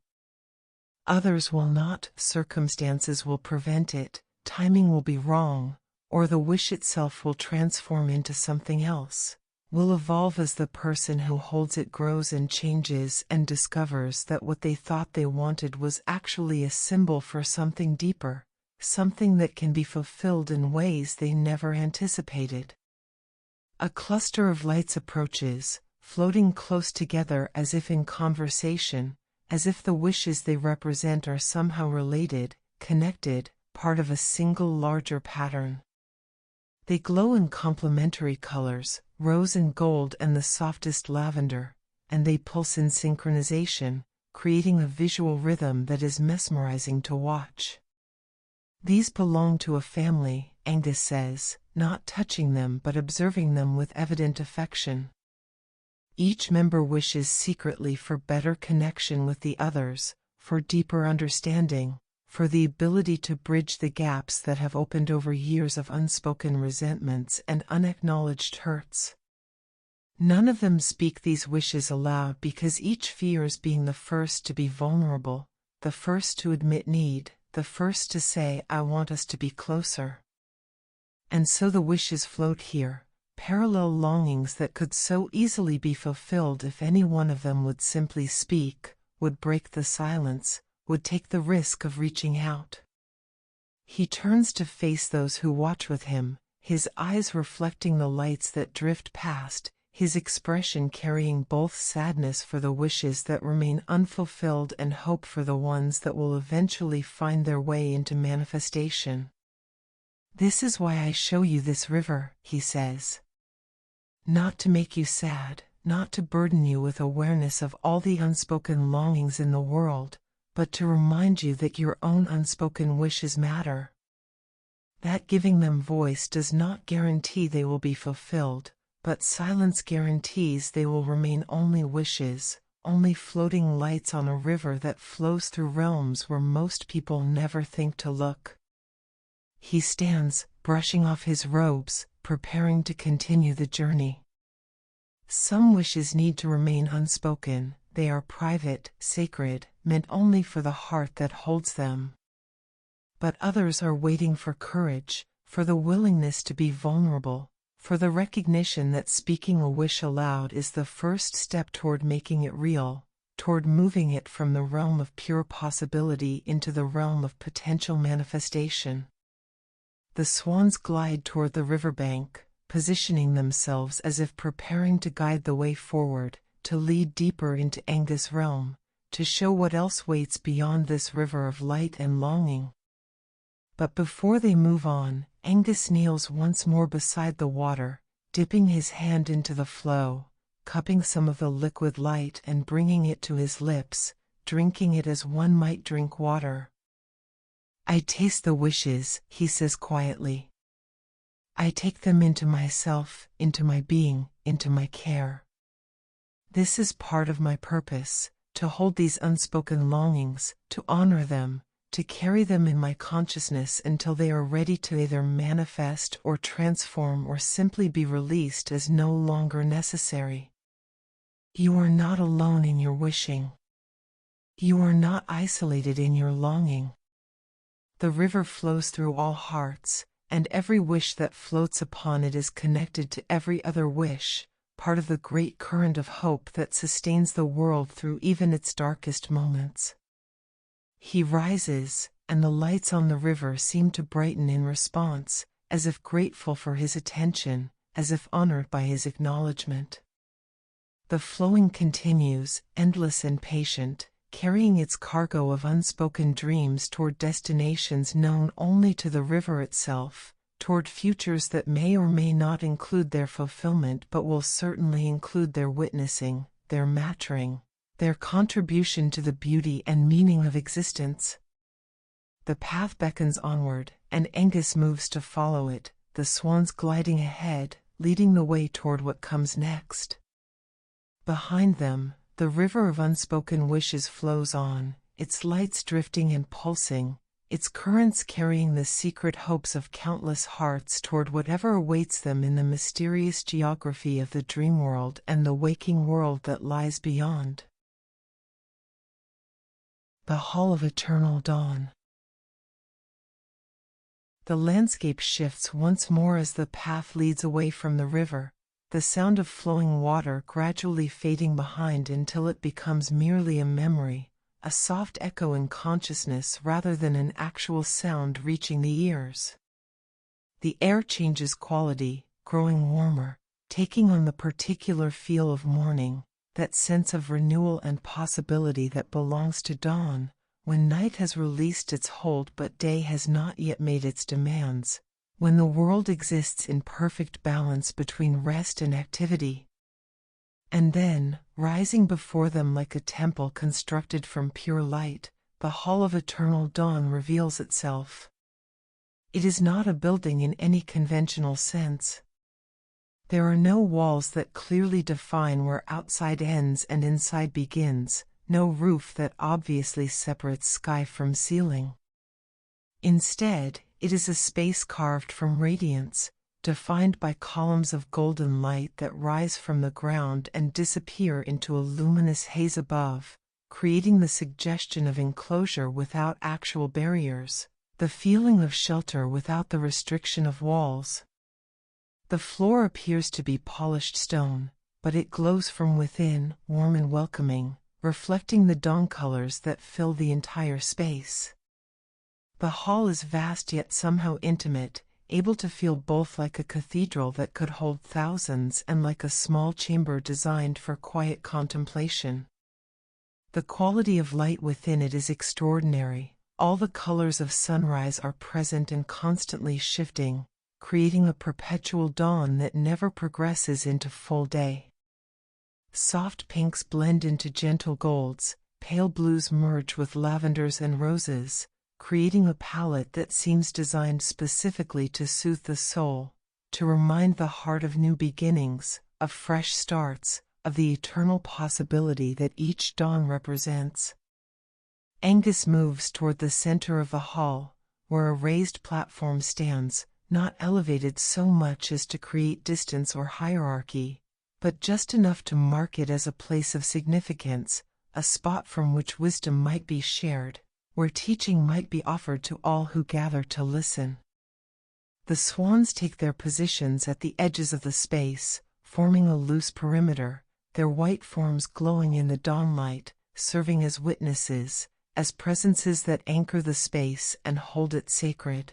Others will not, circumstances will prevent it, timing will be wrong, or the wish itself will transform into something else, will evolve as the person who holds it grows and changes and discovers that what they thought they wanted was actually a symbol for something deeper, something that can be fulfilled in ways they never anticipated. A cluster of lights approaches, floating close together as if in conversation, as if the wishes they represent are somehow related, connected, part of a single larger pattern. They glow in complementary colors, rose and gold and the softest lavender, and they pulse in synchronization, creating a visual rhythm that is mesmerizing to watch. "These belong to a family," Aengus says, not touching them but observing them with evident affection. Each member wishes secretly for better connection with the others, for deeper understanding, for the ability to bridge the gaps that have opened over years of unspoken resentments and unacknowledged hurts. None of them speak these wishes aloud because each fears being the first to be vulnerable, the first to admit need, the first to say, "I want us to be closer." And so the wishes float here, parallel longings that could so easily be fulfilled if any one of them would simply speak, would break the silence, would take the risk of reaching out. He turns to face those who watch with him, his eyes reflecting the lights that drift past, his expression carrying both sadness for the wishes that remain unfulfilled and hope for the ones that will eventually find their way into manifestation. "This is why I show you this river," he says. "Not to make you sad, not to burden you with awareness of all the unspoken longings in the world, but to remind you that your own unspoken wishes matter. That giving them voice does not guarantee they will be fulfilled, but silence guarantees they will remain only wishes, only floating lights on a river that flows through realms where most people never think to look." He stands, brushing off his robes, preparing to continue the journey. Some wishes need to remain unspoken. They are private, sacred, meant only for the heart that holds them. But others are waiting for courage, for the willingness to be vulnerable, for the recognition that speaking a wish aloud is the first step toward making it real, toward moving it from the realm of pure possibility into the realm of potential manifestation. The swans glide toward the riverbank, positioning themselves as if preparing to guide the way forward, to lead deeper into Aengus' realm, to show what else waits beyond this river of light and longing. But before they move on, Aengus kneels once more beside the water, dipping his hand into the flow, cupping some of the liquid light and bringing it to his lips, drinking it as one might drink water. "I taste the wishes," he says quietly. "I take them into myself, into my being, into my care. This is part of my purpose, to hold these unspoken longings, to honor them, to carry them in my consciousness until they are ready to either manifest or transform or simply be released as no longer necessary." You are not alone in your wishing. You are not isolated in your longing. The river flows through all hearts, and every wish that floats upon it is connected to every other wish, part of the great current of hope that sustains the world through even its darkest moments. He rises, and the lights on the river seem to brighten in response, as if grateful for his attention, as if honored by his acknowledgement. The flowing continues, endless and patient, carrying its cargo of unspoken dreams toward destinations known only to the river itself, toward futures that may or may not include their fulfillment but will certainly include their witnessing, their maturing, their contribution to the beauty and meaning of existence. The path beckons onward, and Aengus moves to follow it, the swans gliding ahead, leading the way toward what comes next. Behind them, the river of unspoken wishes flows on, its lights drifting and pulsing, its currents carrying the secret hopes of countless hearts toward whatever awaits them in the mysterious geography of the dream world and the waking world that lies beyond. The Hall of Eternal Dawn. The landscape shifts once more as the path leads away from the river, the sound of flowing water gradually fading behind until it becomes merely a memory, a soft echo in consciousness rather than an actual sound reaching the ears. The air changes quality, growing warmer, taking on the particular feel of morning, that sense of renewal and possibility that belongs to dawn, when night has released its hold but day has not yet made its demands, when the world exists in perfect balance between rest and activity. And then, rising before them like a temple constructed from pure light, the Hall of Eternal Dawn reveals itself. It is not a building in any conventional sense. There are no walls that clearly define where outside ends and inside begins, no roof that obviously separates sky from ceiling. Instead, it is a space carved from radiance, defined by columns of golden light that rise from the ground and disappear into a luminous haze above, creating the suggestion of enclosure without actual barriers, the feeling of shelter without the restriction of walls. The floor appears to be polished stone, but it glows from within, warm and welcoming, reflecting the dawn colors that fill the entire space. The hall is vast yet somehow intimate, able to feel both like a cathedral that could hold thousands and like a small chamber designed for quiet contemplation. The quality of light within it is extraordinary, All the colors of sunrise are present and constantly shifting, creating a perpetual dawn that never progresses into full day. Soft pinks blend into gentle golds, pale blues merge with lavenders and roses, creating a palette that seems designed specifically to soothe the soul, to remind the heart of new beginnings, of fresh starts, of the eternal possibility that each dawn represents. Aengus moves toward the center of the hall, where a raised platform stands, not elevated so much as to create distance or hierarchy, but just enough to mark it as a place of significance, a spot from which wisdom might be shared, where teaching might be offered to all who gather to listen. The swans take their positions at the edges of the space, forming a loose perimeter, their white forms glowing in the dawnlight, serving as witnesses, as presences that anchor the space and hold it sacred.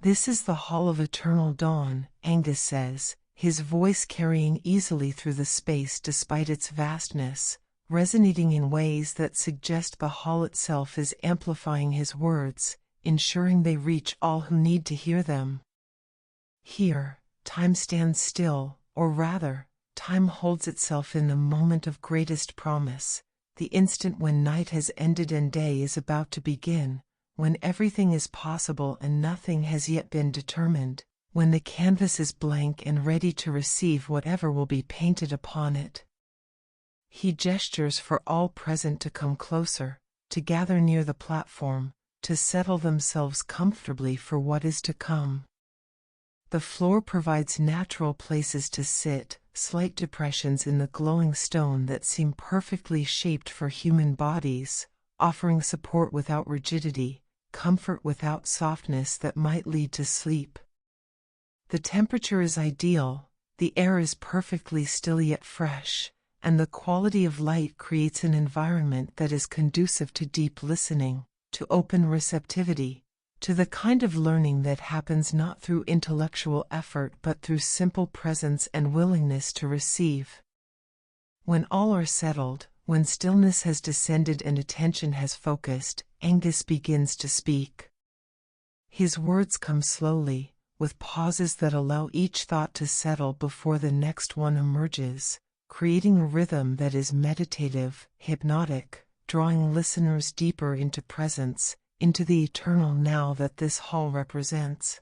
"This is the Hall of Eternal Dawn," Aengus says, his voice carrying easily through the space despite its vastness, resonating in ways that suggest the hall itself is amplifying his words, ensuring they reach all who need to hear them. Here, time stands still, or rather, time holds itself in the moment of greatest promise, the instant when night has ended and day is about to begin, when everything is possible and nothing has yet been determined, when the canvas is blank and ready to receive whatever will be painted upon it. He gestures for all present to come closer, to gather near the platform, to settle themselves comfortably for what is to come. The floor provides natural places to sit, slight depressions in the glowing stone that seem perfectly shaped for human bodies, offering support without rigidity, comfort without softness that might lead to sleep. The temperature is ideal, the air is perfectly still yet fresh, and the quality of light creates an environment that is conducive to deep listening, to open receptivity, to the kind of learning that happens not through intellectual effort but through simple presence and willingness to receive. When all are settled, when stillness has descended and attention has focused, Aengus begins to speak. His words come slowly, with pauses that allow each thought to settle before the next one emerges, creating a rhythm that is meditative, hypnotic, drawing listeners deeper into presence, into the eternal now that this hall represents.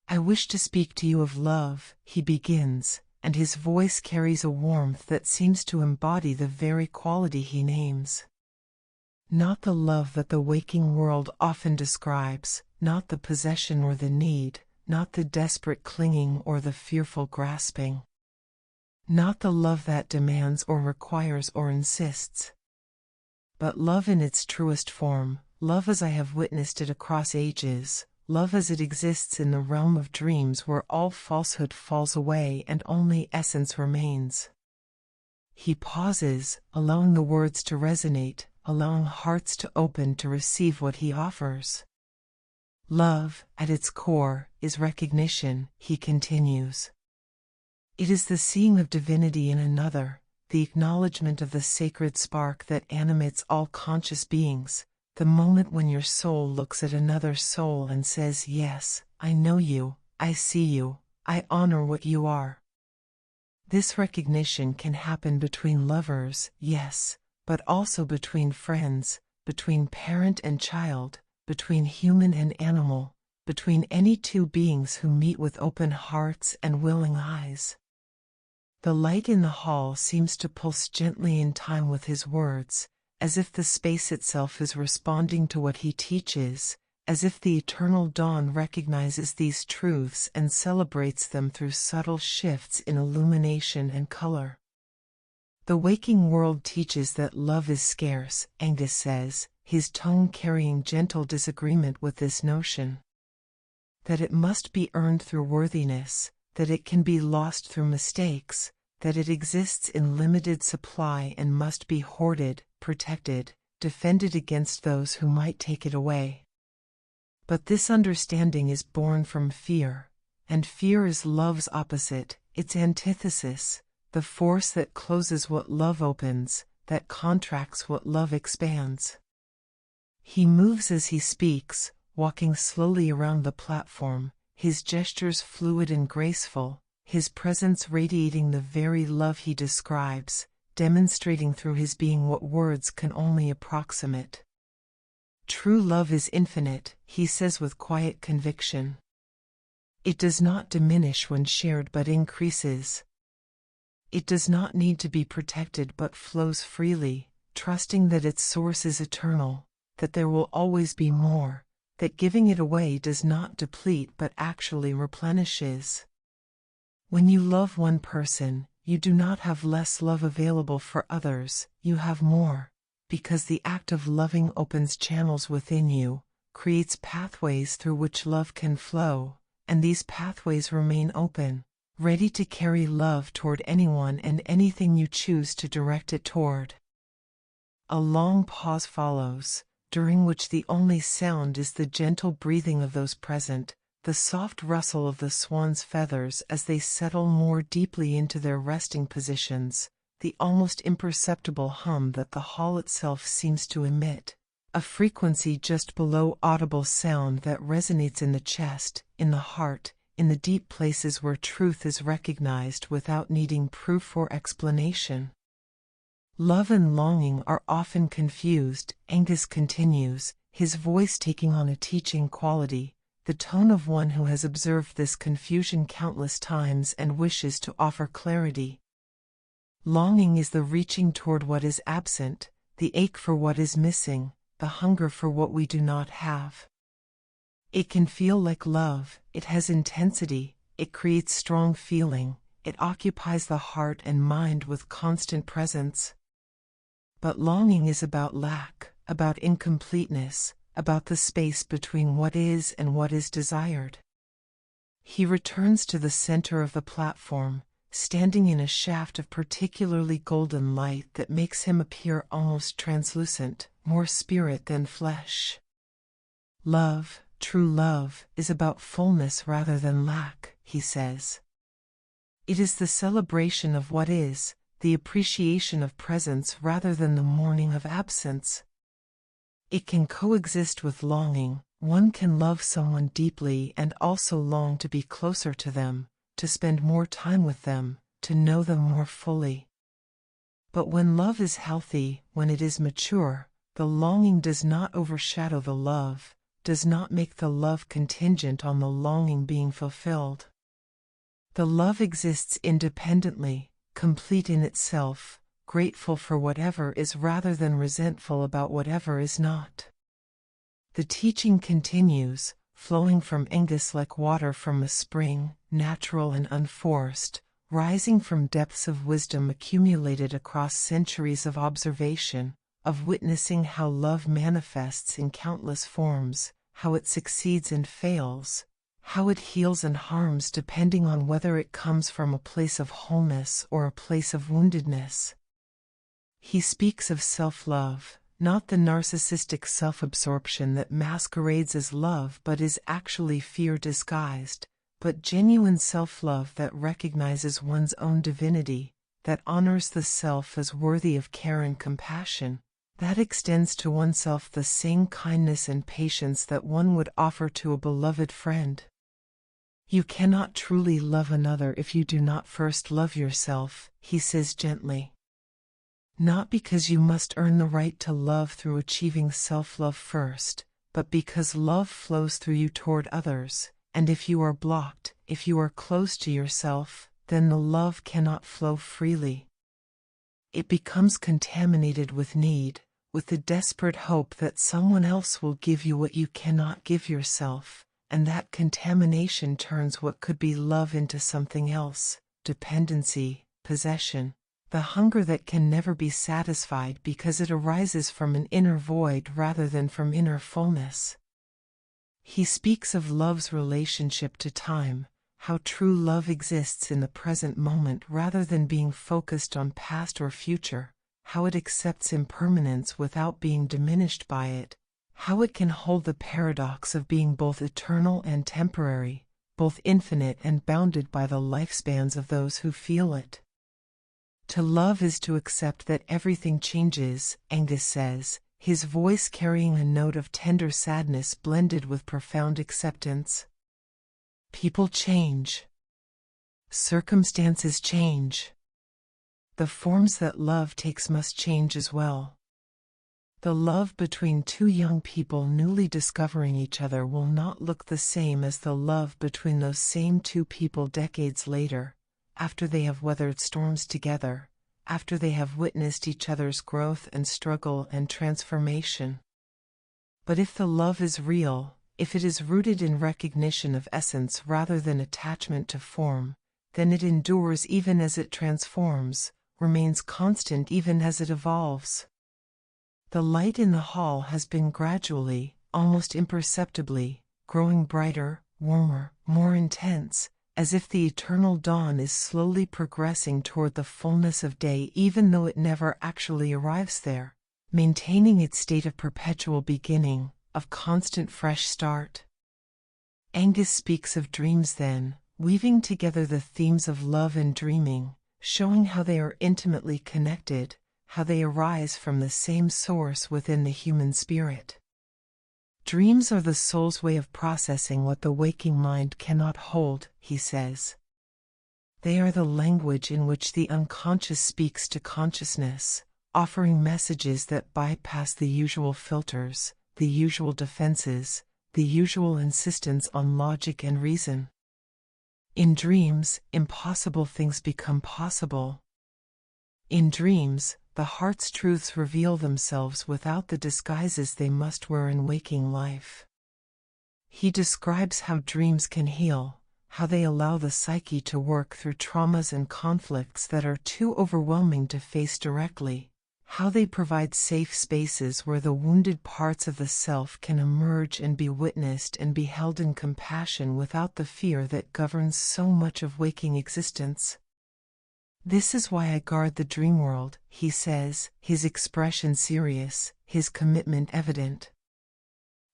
"I wish to speak to you of love," he begins, and his voice carries a warmth that seems to embody the very quality he names. Not the love that the waking world often describes, not the possession or the need, not the desperate clinging or the fearful grasping. Not the love that demands or requires or insists. But love in its truest form, love as I have witnessed it across ages, love as it exists in the realm of dreams where all falsehood falls away and only essence remains. He pauses, allowing the words to resonate, allowing hearts to open to receive what he offers. "Love, at its core, is recognition," he continues. "It is the seeing of divinity in another, the acknowledgement of the sacred spark that animates all conscious beings, the moment when your soul looks at another soul and says, 'Yes, I know you, I see you, I honor what you are.' This recognition can happen between lovers, yes, but also between friends, between parent and child, between human and animal, between any two beings who meet with open hearts and willing eyes." The light in the hall seems to pulse gently in time with his words, as if the space itself is responding to what he teaches, as if the eternal dawn recognizes these truths and celebrates them through subtle shifts in illumination and color. "The waking world teaches that love is scarce," Aengus says, his tone carrying gentle disagreement with this notion. "That it must be earned through worthiness, that it can be lost through mistakes, that it exists in limited supply and must be hoarded, protected, defended against those who might take it away. But this understanding is born from fear, and fear is love's opposite, its antithesis, the force that closes what love opens, that contracts what love expands. He moves as he speaks, walking slowly around the platform, his gestures fluid and graceful, his presence radiating the very love he describes, demonstrating through his being what words can only approximate. True love is infinite, he says with quiet conviction. It does not diminish when shared but increases. It does not need to be protected but flows freely, trusting that its source is eternal, that there will always be more, that giving it away does not deplete but actually replenishes. When you love one person, you do not have less love available for others, you have more, because the act of loving opens channels within you, creates pathways through which love can flow, and these pathways remain open, ready to carry love toward anyone and anything you choose to direct it toward. A long pause follows, during which the only sound is the gentle breathing of those present, the soft rustle of the swan's feathers as they settle more deeply into their resting positions, the almost imperceptible hum that the hall itself seems to emit, a frequency just below audible sound that resonates in the chest, in the heart, in the deep places where truth is recognized without needing proof or explanation. Love and longing are often confused, Aengus continues, his voice taking on a teaching quality, the tone of one who has observed this confusion countless times and wishes to offer clarity. Longing is the reaching toward what is absent, the ache for what is missing, the hunger for what we do not have. It can feel like love, it has intensity, it creates strong feeling, it occupies the heart and mind with constant presence. But longing is about lack, about incompleteness, about the space between what is and what is desired. He returns to the center of the platform, standing in a shaft of particularly golden light that makes him appear almost translucent, more spirit than flesh. Love, true love, is about fullness rather than lack, he says. It is the celebration of what is, the appreciation of presence rather than the mourning of absence. It can coexist with longing. One can love someone deeply and also long to be closer to them, to spend more time with them, to know them more fully. But when love is healthy, when it is mature, the longing does not overshadow the love, does not make the love contingent on the longing being fulfilled. The love exists independently, complete in itself, grateful for whatever is rather than resentful about whatever is not. The teaching continues, flowing from Aengus like water from a spring, natural and unforced, rising from depths of wisdom accumulated across centuries of observation, of witnessing how love manifests in countless forms, how it succeeds and fails, how it heals and harms depending on whether it comes from a place of wholeness or a place of woundedness. He speaks of self-love, not the narcissistic self-absorption that masquerades as love but is actually fear disguised, but genuine self-love that recognizes one's own divinity, that honors the self as worthy of care and compassion, that extends to oneself the same kindness and patience that one would offer to a beloved friend. You cannot truly love another if you do not first love yourself, he says gently. Not because you must earn the right to love through achieving self-love first, but because love flows through you toward others, and if you are blocked, if you are closed to yourself, then the love cannot flow freely. It becomes contaminated with need, with the desperate hope that someone else will give you what you cannot give yourself, and that contamination turns what could be love into something else, dependency, possession. The hunger that can never be satisfied because it arises from an inner void rather than from inner fullness. He speaks of love's relationship to time, how true love exists in the present moment rather than being focused on past or future, how it accepts impermanence without being diminished by it, how it can hold the paradox of being both eternal and temporary, both infinite and bounded by the lifespans of those who feel it. To love is to accept that everything changes, Aengus says, his voice carrying a note of tender sadness blended with profound acceptance. People change. Circumstances change. The forms that love takes must change as well. The love between two young people newly discovering each other will not look the same as the love between those same two people decades later, after they have weathered storms together, after they have witnessed each other's growth and struggle and transformation. But if the love is real, if it is rooted in recognition of essence rather than attachment to form, then it endures even as it transforms, remains constant even as it evolves. The light in the hall has been gradually, almost imperceptibly, growing brighter, warmer, more intense, as if the eternal dawn is slowly progressing toward the fullness of day even though it never actually arrives there, maintaining its state of perpetual beginning, of constant fresh start. Aengus speaks of dreams then, weaving together the themes of love and dreaming, showing how they are intimately connected, how they arise from the same source within the human spirit. Dreams are the soul's way of processing what the waking mind cannot hold, he says. They are the language in which the unconscious speaks to consciousness, offering messages that bypass the usual filters, the usual defenses, the usual insistence on logic and reason. In dreams, impossible things become possible. In dreams, the heart's truths reveal themselves without the disguises they must wear in waking life. He describes how dreams can heal, how they allow the psyche to work through traumas and conflicts that are too overwhelming to face directly, how they provide safe spaces where the wounded parts of the self can emerge and be witnessed and be held in compassion without the fear that governs so much of waking existence. This is why I guard the dream world, he says, his expression serious, his commitment evident.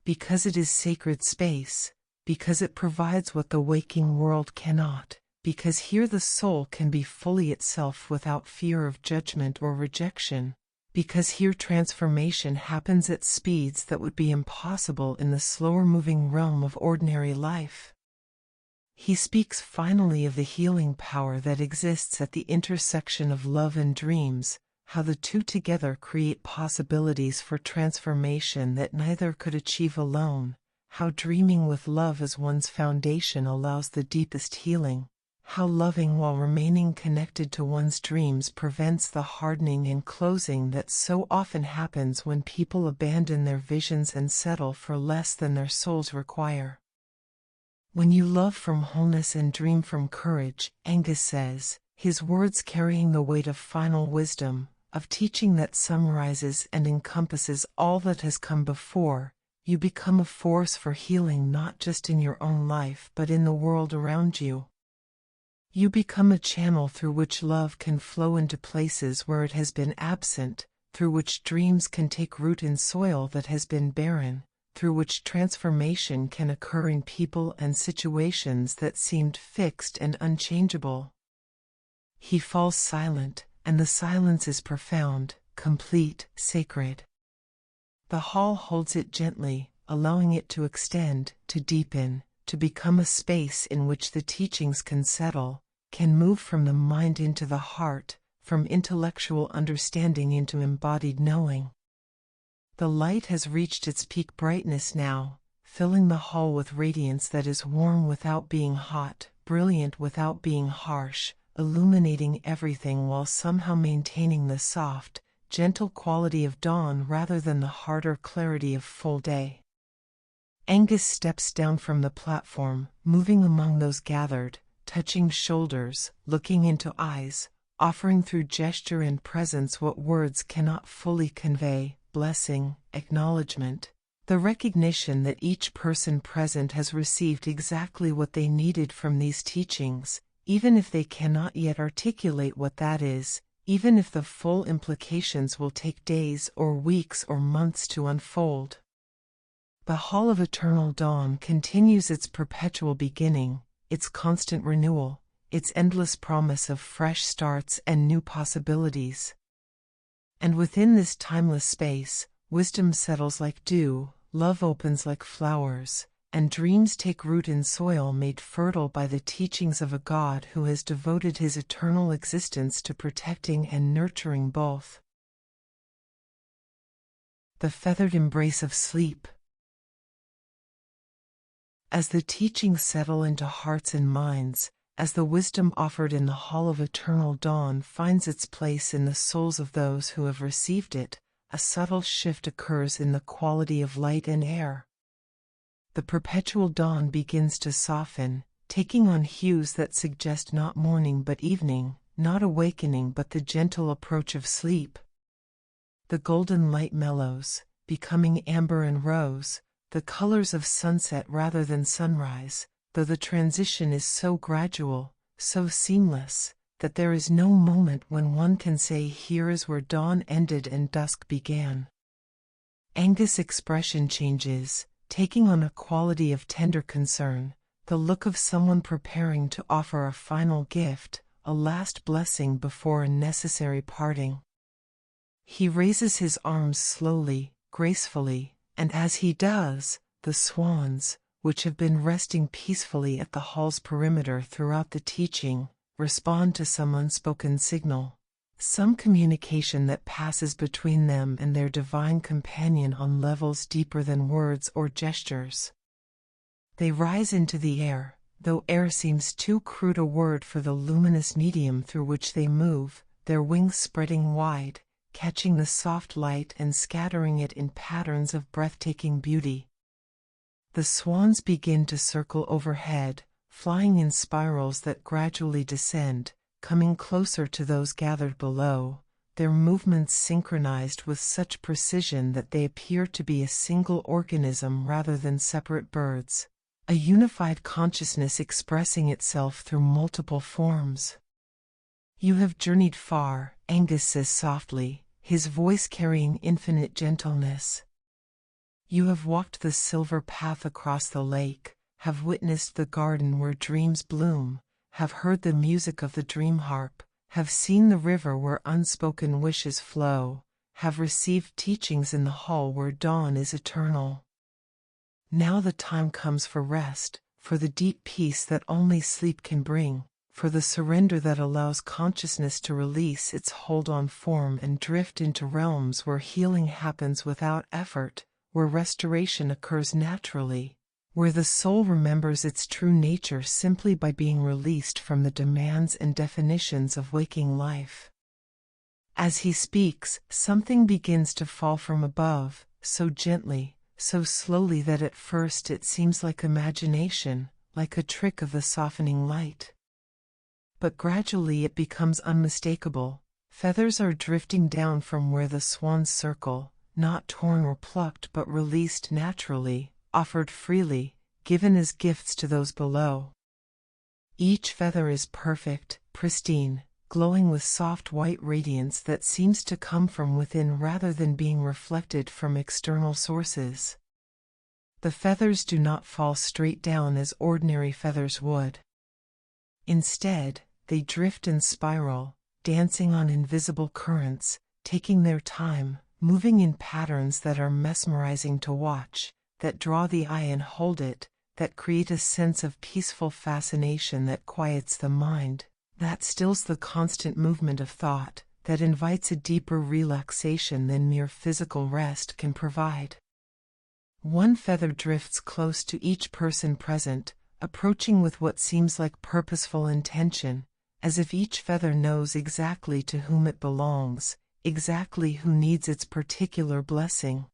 Because it is sacred space, because it provides what the waking world cannot, because here the soul can be fully itself without fear of judgment or rejection, because here transformation happens at speeds that would be impossible in the slower-moving realm of ordinary life. He speaks finally of the healing power that exists at the intersection of love and dreams, how the two together create possibilities for transformation that neither could achieve alone, how dreaming with love as one's foundation allows the deepest healing, how loving while remaining connected to one's dreams prevents the hardening and closing that so often happens when people abandon their visions and settle for less than their souls require. When you love from wholeness and dream from courage, Aengus says, his words carrying the weight of final wisdom, of teaching that summarizes and encompasses all that has come before, you become a force for healing not just in your own life but in the world around you. You become a channel through which love can flow into places where it has been absent, through which dreams can take root in soil that has been barren, through which transformation can occur in people and situations that seemed fixed and unchangeable. He falls silent, and the silence is profound, complete, sacred. The hall holds it gently, allowing it to extend, to deepen, to become a space in which the teachings can settle, can move from the mind into the heart, from intellectual understanding into embodied knowing. The light has reached its peak brightness now, filling the hall with radiance that is warm without being hot, brilliant without being harsh, illuminating everything while somehow maintaining the soft, gentle quality of dawn rather than the harder clarity of full day. Aengus steps down from the platform, moving among those gathered, touching shoulders, looking into eyes, offering through gesture and presence what words cannot fully convey. Blessing, acknowledgement, the recognition that each person present has received exactly what they needed from these teachings, even if they cannot yet articulate what that is, even if the full implications will take days or weeks or months to unfold. The Hall of Eternal Dawn continues its perpetual beginning, its constant renewal, its endless promise of fresh starts and new possibilities. And within this timeless space, wisdom settles like dew, love opens like flowers, and dreams take root in soil made fertile by the teachings of a God who has devoted his eternal existence to protecting and nurturing both. The feathered embrace of sleep. As the teachings settle into hearts and minds, as the wisdom offered in the hall of eternal dawn finds its place in the souls of those who have received it, a subtle shift occurs in the quality of light and air. The perpetual dawn begins to soften, taking on hues that suggest not morning but evening, not awakening but the gentle approach of sleep. The golden light mellows, becoming amber and rose, the colors of sunset rather than sunrise, though the transition is so gradual, so seamless, that there is no moment when one can say here is where dawn ended and dusk began. Aengus' expression changes, taking on a quality of tender concern, the look of someone preparing to offer a final gift, a last blessing before a necessary parting. He raises his arms slowly, gracefully, and as he does, the swans, which have been resting peacefully at the hall's perimeter throughout the teaching, respond to some unspoken signal, some communication that passes between them and their divine companion on levels deeper than words or gestures. They rise into the air, though air seems too crude a word for the luminous medium through which they move, their wings spreading wide, catching the soft light and scattering it in patterns of breathtaking beauty. The swans begin to circle overhead, flying in spirals that gradually descend, coming closer to those gathered below, their movements synchronized with such precision that they appear to be a single organism rather than separate birds, a unified consciousness expressing itself through multiple forms. You have journeyed far, Aengus says softly, his voice carrying infinite gentleness. You have walked the silver path across the lake, have witnessed the garden where dreams bloom, have heard the music of the Dream-Harp, have seen the river where unspoken wishes flow, have received teachings in the hall where dawn is eternal. Now the time comes for rest, for the deep peace that only sleep can bring, for the surrender that allows consciousness to release its hold on form and drift into realms where healing happens without effort, where restoration occurs naturally, where the soul remembers its true nature simply by being released from the demands and definitions of waking life. As he speaks, something begins to fall from above, so gently, so slowly that at first it seems like imagination, like a trick of the softening light. But gradually it becomes unmistakable. Feathers are drifting down from where the swans circle, not torn or plucked but released naturally, offered freely, given as gifts to those below. Each feather is perfect, pristine, glowing with soft white radiance that seems to come from within rather than being reflected from external sources. The feathers do not fall straight down as ordinary feathers would. Instead, they drift and spiral, dancing on invisible currents, taking their time, moving in patterns that are mesmerizing to watch, that draw the eye and hold it, that create a sense of peaceful fascination that quiets the mind, that stills the constant movement of thought, that invites a deeper relaxation than mere physical rest can provide. One feather drifts close to each person present, approaching with what seems like purposeful intention, as if each feather knows exactly to whom it belongs, exactly who needs its particular blessing.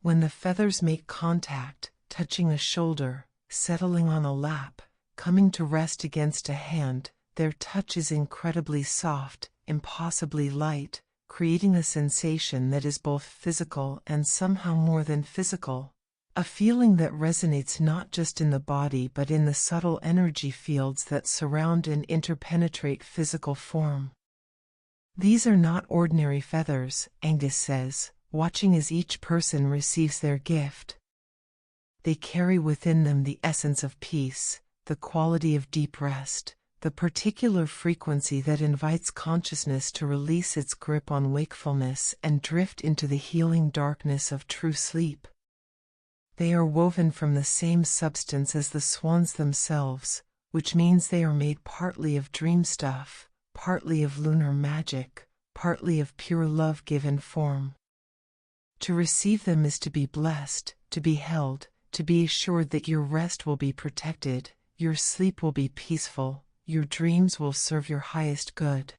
When the feathers make contact, touching a shoulder, settling on a lap, coming to rest against a hand, their touch is incredibly soft, impossibly light, creating a sensation that is both physical and somehow more than physical, a feeling that resonates not just in the body but in the subtle energy fields that surround and interpenetrate physical form. These are not ordinary feathers, Aengus says, watching as each person receives their gift. They carry within them the essence of peace, the quality of deep rest, the particular frequency that invites consciousness to release its grip on wakefulness and drift into the healing darkness of true sleep. They are woven from the same substance as the swans themselves, which means they are made partly of dream stuff, partly of lunar magic, partly of pure love given form. To receive them is to be blessed, to be held, to be assured that your rest will be protected, your sleep will be peaceful, your dreams will serve your highest good.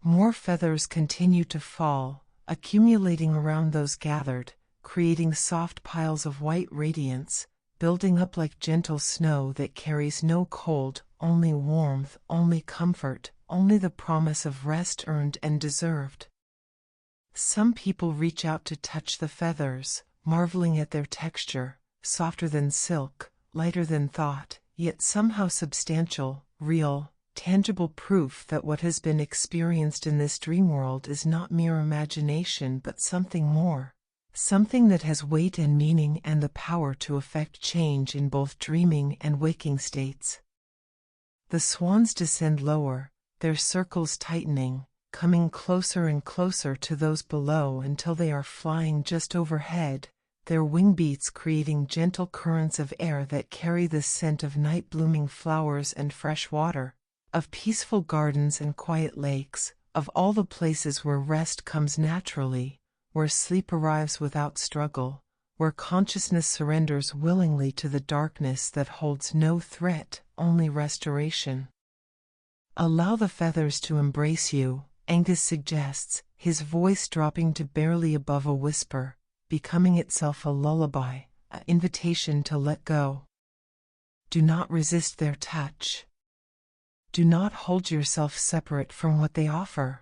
More feathers continue to fall, accumulating around those gathered, creating soft piles of white radiance, building up like gentle snow that carries no cold, only warmth, only comfort, only the promise of rest earned and deserved. Some people reach out to touch the feathers, marveling at their texture, softer than silk, lighter than thought, yet somehow substantial, real, tangible proof that what has been experienced in this dream world is not mere imagination but something more. Something that has weight and meaning and the power to effect change in both dreaming and waking states. The swans descend lower, their circles tightening, coming closer and closer to those below until they are flying just overhead, their wing beats creating gentle currents of air that carry the scent of night-blooming flowers and fresh water, of peaceful gardens and quiet lakes, of all the places where rest comes naturally, where sleep arrives without struggle, where consciousness surrenders willingly to the darkness that holds no threat, only restoration. Allow the feathers to embrace you, Aengus suggests, his voice dropping to barely above a whisper, becoming itself a lullaby, an invitation to let go. Do not resist their touch. Do not hold yourself separate from what they offer.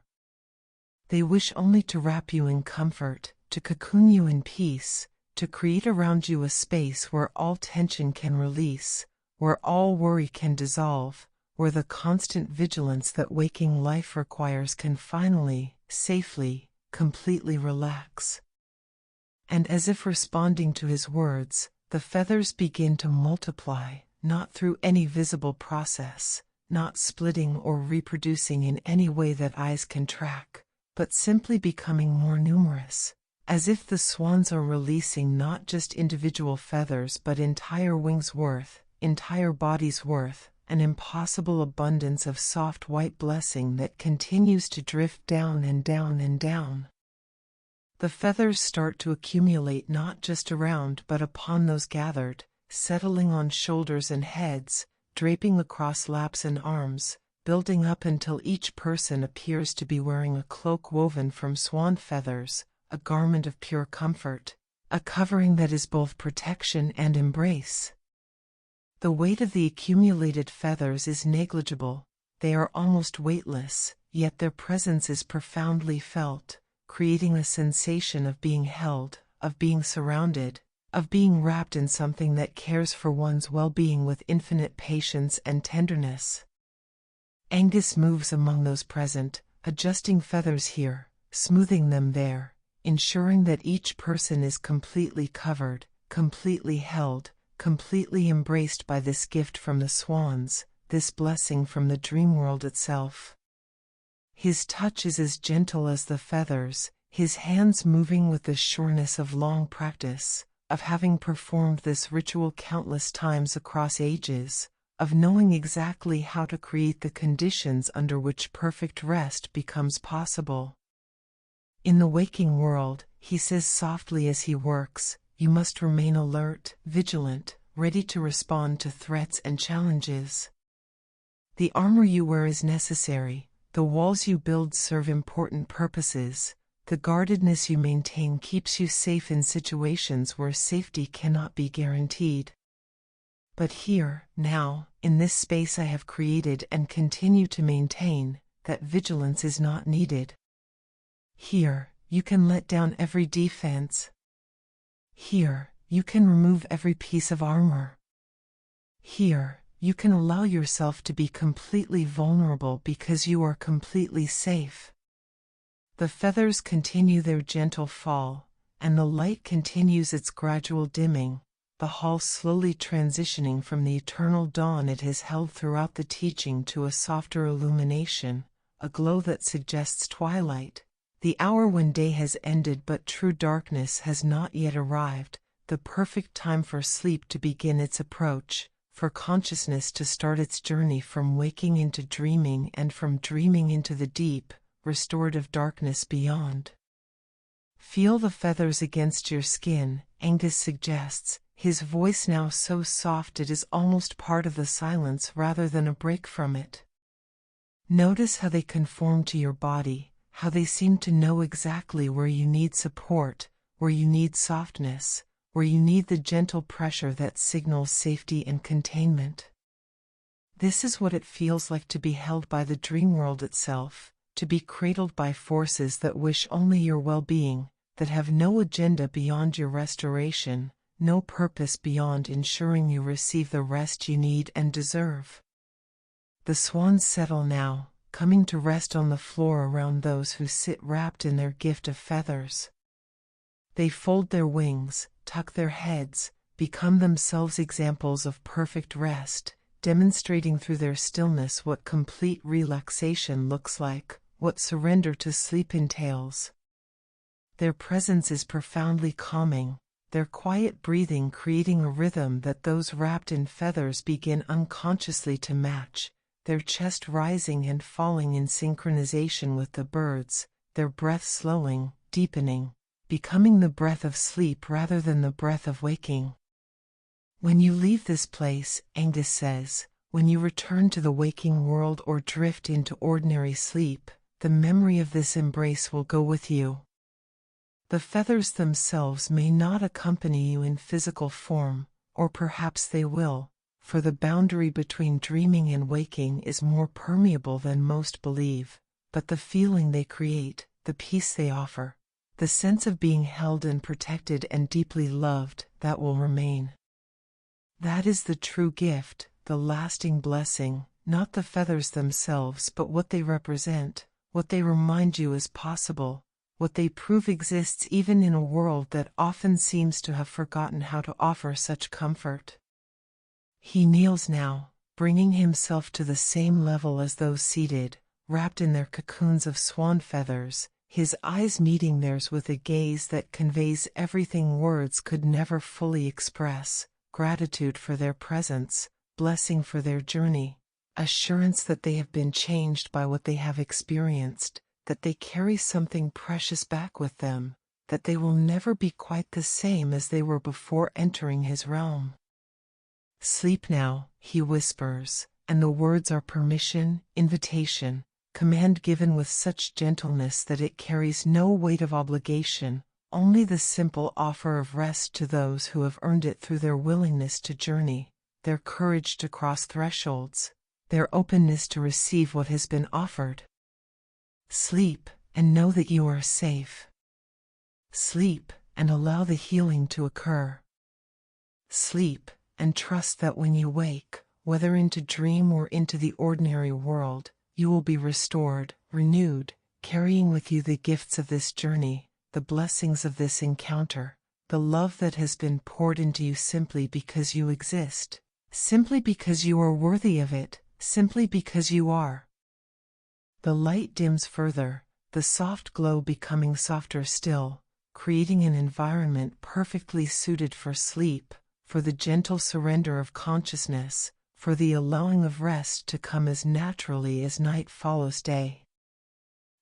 They wish only to wrap you in comfort, to cocoon you in peace, to create around you a space where all tension can release, where all worry can dissolve, where the constant vigilance that waking life requires can finally, safely, completely relax. And as if responding to his words, the feathers begin to multiply, not through any visible process, not splitting or reproducing in any way that eyes can track, but simply becoming more numerous, as if the swans are releasing not just individual feathers but entire wings' worth, entire bodies' worth, an impossible abundance of soft white blessing that continues to drift down and down and down. The feathers start to accumulate not just around but upon those gathered, settling on shoulders and heads, draping across laps and arms, building up until each person appears to be wearing a cloak woven from swan feathers, a garment of pure comfort, a covering that is both protection and embrace. The weight of the accumulated feathers is negligible, they are almost weightless, yet their presence is profoundly felt, creating a sensation of being held, of being surrounded, of being wrapped in something that cares for one's well-being with infinite patience and tenderness. Aengus moves among those present, adjusting feathers here, smoothing them there, ensuring that each person is completely covered, completely held, completely embraced by this gift from the swans, this blessing from the dream world itself. His touch is as gentle as the feathers, his hands moving with the sureness of long practice, of having performed this ritual countless times across ages, of knowing exactly how to create the conditions under which perfect rest becomes possible. In the waking world, he says softly as he works, you must remain alert, vigilant, ready to respond to threats and challenges. The armor you wear is necessary, the walls you build serve important purposes, the guardedness you maintain keeps you safe in situations where safety cannot be guaranteed. But here, now, in this space I have created and continue to maintain, that vigilance is not needed. Here, you can let down every defense. Here, you can remove every piece of armor. Here, you can allow yourself to be completely vulnerable because you are completely safe. The feathers continue their gentle fall, and the light continues its gradual dimming, the hall slowly transitioning from the eternal dawn it has held throughout the teaching to a softer illumination, a glow that suggests twilight, the hour when day has ended but true darkness has not yet arrived, the perfect time for sleep to begin its approach, for consciousness to start its journey from waking into dreaming and from dreaming into the deep, restorative darkness beyond. Feel the feathers against your skin, Aengus suggests, his voice now so soft it is almost part of the silence rather than a break from it. Notice how they conform to your body, how they seem to know exactly where you need support, where you need softness, where you need the gentle pressure that signals safety and containment. This is what it feels like to be held by the dream world itself, to be cradled by forces that wish only your well-being, that have no agenda beyond your restoration, no purpose beyond ensuring you receive the rest you need and deserve. The swans settle now, coming to rest on the floor around those who sit wrapped in their gift of feathers. They fold their wings, tuck their heads, become themselves examples of perfect rest, demonstrating through their stillness what complete relaxation looks like, what surrender to sleep entails. Their presence is profoundly calming, their quiet breathing creating a rhythm that those wrapped in feathers begin unconsciously to match, their chest rising and falling in synchronization with the birds, their breath slowing, deepening, becoming the breath of sleep rather than the breath of waking. When you leave this place, Aengus says, when you return to the waking world or drift into ordinary sleep, the memory of this embrace will go with you. The feathers themselves may not accompany you in physical form, or perhaps they will, for the boundary between dreaming and waking is more permeable than most believe, but the feeling they create, the peace they offer, the sense of being held and protected and deeply loved, that will remain. That is the true gift, the lasting blessing, not the feathers themselves but what they represent, what they remind you is possible, what they prove exists even in a world that often seems to have forgotten how to offer such comfort. He kneels now, bringing himself to the same level as those seated, wrapped in their cocoons of swan feathers, his eyes meeting theirs with a gaze that conveys everything words could never fully express, gratitude for their presence, blessing for their journey, assurance that they have been changed by what they have experienced, that they carry something precious back with them, that they will never be quite the same as they were before entering his realm. Sleep now, he whispers, and the words are permission, invitation, command given with such gentleness that it carries no weight of obligation, only the simple offer of rest to those who have earned it through their willingness to journey, their courage to cross thresholds, their openness to receive what has been offered. Sleep, and know that you are safe. Sleep, and allow the healing to occur. Sleep, and trust that when you wake, whether into dream or into the ordinary world, you will be restored, renewed, carrying with you the gifts of this journey, the blessings of this encounter, the love that has been poured into you simply because you exist, simply because you are worthy of it, simply because you are. The light dims further, the soft glow becoming softer still, creating an environment perfectly suited for sleep, for the gentle surrender of consciousness, for the allowing of rest to come as naturally as night follows day.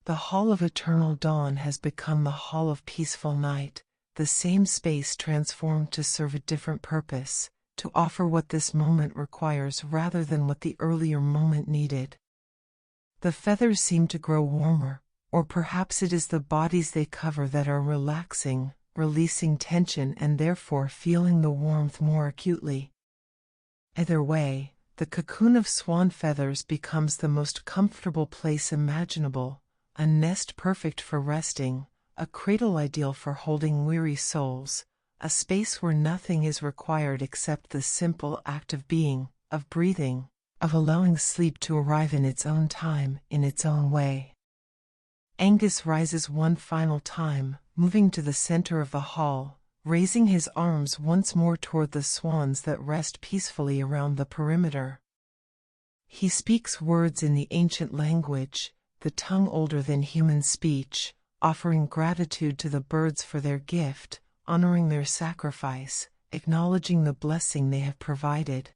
The hall of eternal dawn has become the hall of peaceful night, the same space transformed to serve a different purpose, to offer what this moment requires rather than what the earlier moment needed. The feathers seem to grow warmer, or perhaps it is the bodies they cover that are relaxing, releasing tension and therefore feeling the warmth more acutely. Either way, the cocoon of swan feathers becomes the most comfortable place imaginable, a nest perfect for resting, a cradle ideal for holding weary souls, a space where nothing is required except the simple act of being, of breathing, of allowing sleep to arrive in its own time, in its own way. Aengus rises one final time, moving to the center of the hall, raising his arms once more toward the swans that rest peacefully around the perimeter. He speaks words in the ancient language, the tongue older than human speech, offering gratitude to the birds for their gift, honoring their sacrifice, acknowledging the blessing they have provided.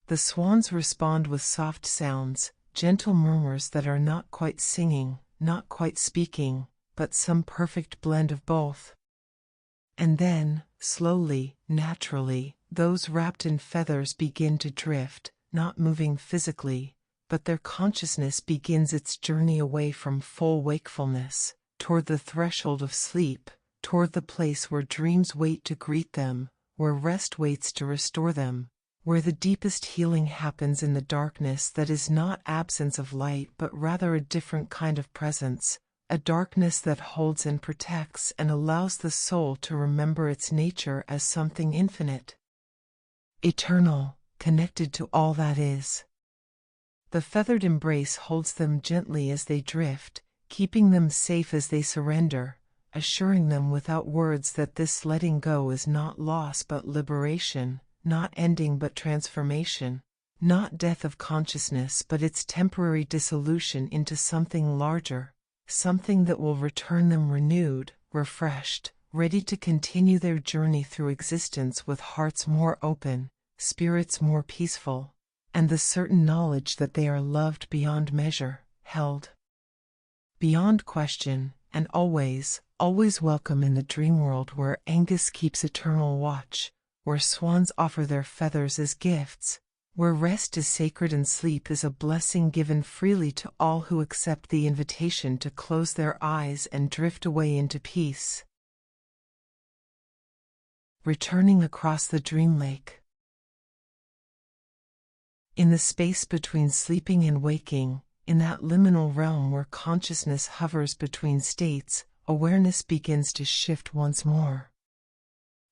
The swans respond with soft sounds, gentle murmurs that are not quite singing, not quite speaking, but some perfect blend of both. And then, slowly, naturally, those wrapped in feathers begin to drift, not moving physically, but their consciousness begins its journey away from full wakefulness, toward the threshold of sleep, toward the place where dreams wait to greet them, where rest waits to restore them, where the deepest healing happens in the darkness that is not absence of light but rather a different kind of presence, a darkness that holds and protects and allows the soul to remember its nature as something infinite, eternal, connected to all that is. The feathered embrace holds them gently as they drift, keeping them safe as they surrender, assuring them without words that this letting go is not loss but liberation, not ending but transformation, not death of consciousness but its temporary dissolution into something larger, something that will return them renewed, refreshed, ready to continue their journey through existence with hearts more open, spirits more peaceful, and the certain knowledge that they are loved beyond measure, held beyond question, and always, always welcome in the dream world where Aengus keeps eternal watch, where swans offer their feathers as gifts, where rest is sacred and sleep is a blessing given freely to all who accept the invitation to close their eyes and drift away into peace. Returning across the dream lake. In the space between sleeping and waking, in that liminal realm where consciousness hovers between states, awareness begins to shift once more.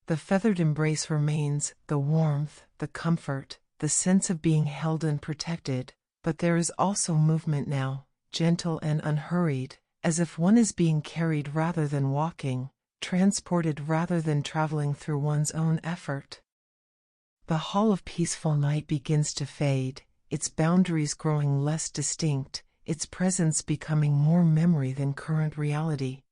The feathered embrace remains, the warmth, the comfort, the sense of being held and protected, but there is also movement now, gentle and unhurried, as if one is being carried rather than walking, transported rather than traveling through one's own effort. The hall of peaceful night begins to fade, its boundaries growing less distinct, its presence becoming more memory than current reality.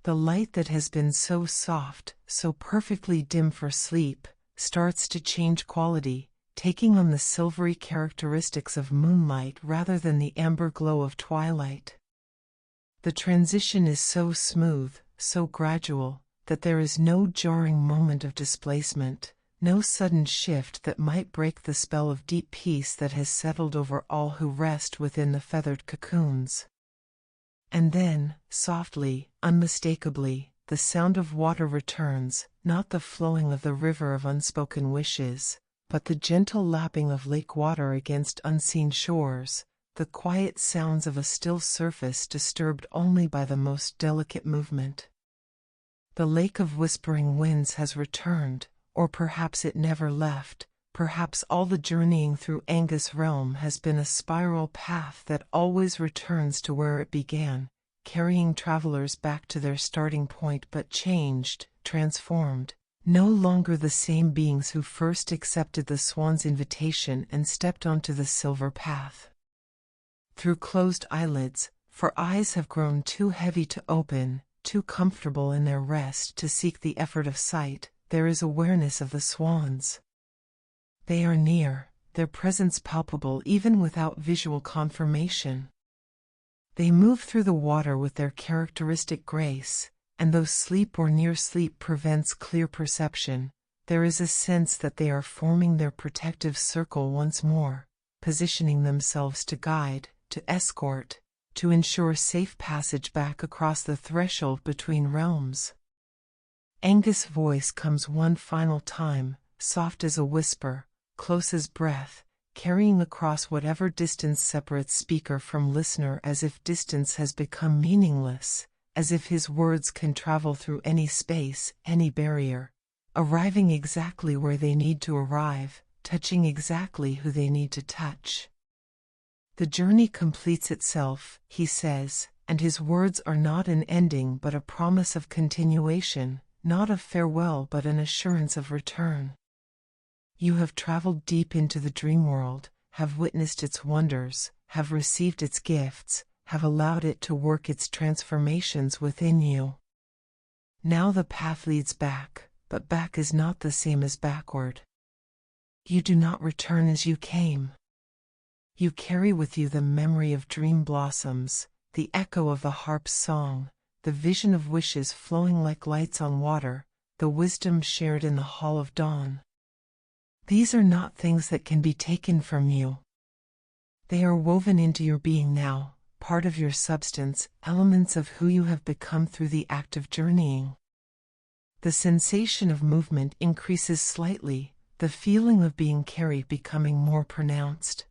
The light that has been so soft, so perfectly dim for sleep, starts to change quality, taking on the silvery characteristics of moonlight rather than the amber glow of twilight. The transition is so smooth, so gradual, that there is no jarring moment of displacement, no sudden shift that might break the spell of deep peace that has settled over all who rest within the feathered cocoons. And then, softly, unmistakably, the sound of water returns, not the flowing of the river of unspoken wishes, but the gentle lapping of lake water against unseen shores, the quiet sounds of a still surface disturbed only by the most delicate movement. The lake of whispering winds has returned, or perhaps it never left, perhaps all the journeying through Aengus realm has been a spiral path that always returns to where it began, carrying travelers back to their starting point but changed, transformed, no longer the same beings who first accepted the swan's invitation and stepped onto the silver path. Through closed eyelids, for eyes have grown too heavy to open, too comfortable in their rest to seek the effort of sight, there is awareness of the swans. They are near, their presence palpable even without visual confirmation. They move through the water with their characteristic grace, and though sleep or near sleep prevents clear perception, there is a sense that they are forming their protective circle once more, positioning themselves to guide, to escort, to ensure safe passage back across the threshold between realms. Aengus' voice comes one final time, soft as a whisper, close as breath, carrying across whatever distance separates speaker from listener, as if distance has become meaningless, as if his words can travel through any space, any barrier, arriving exactly where they need to arrive, touching exactly who they need to touch. The journey completes itself, he says, and his words are not an ending but a promise of continuation, not of farewell but an assurance of return. You have traveled deep into the dream world, have witnessed its wonders, have received its gifts, have allowed it to work its transformations within you. Now the path leads back, but back is not the same as backward. You do not return as you came. You carry with you the memory of dream blossoms, the echo of the harp's song, the vision of wishes flowing like lights on water, the wisdom shared in the hall of dawn. These are not things that can be taken from you. They are woven into your being now, part of your substance, elements of who you have become through the act of journeying. The sensation of movement increases slightly, the feeling of being carried becoming more pronounced.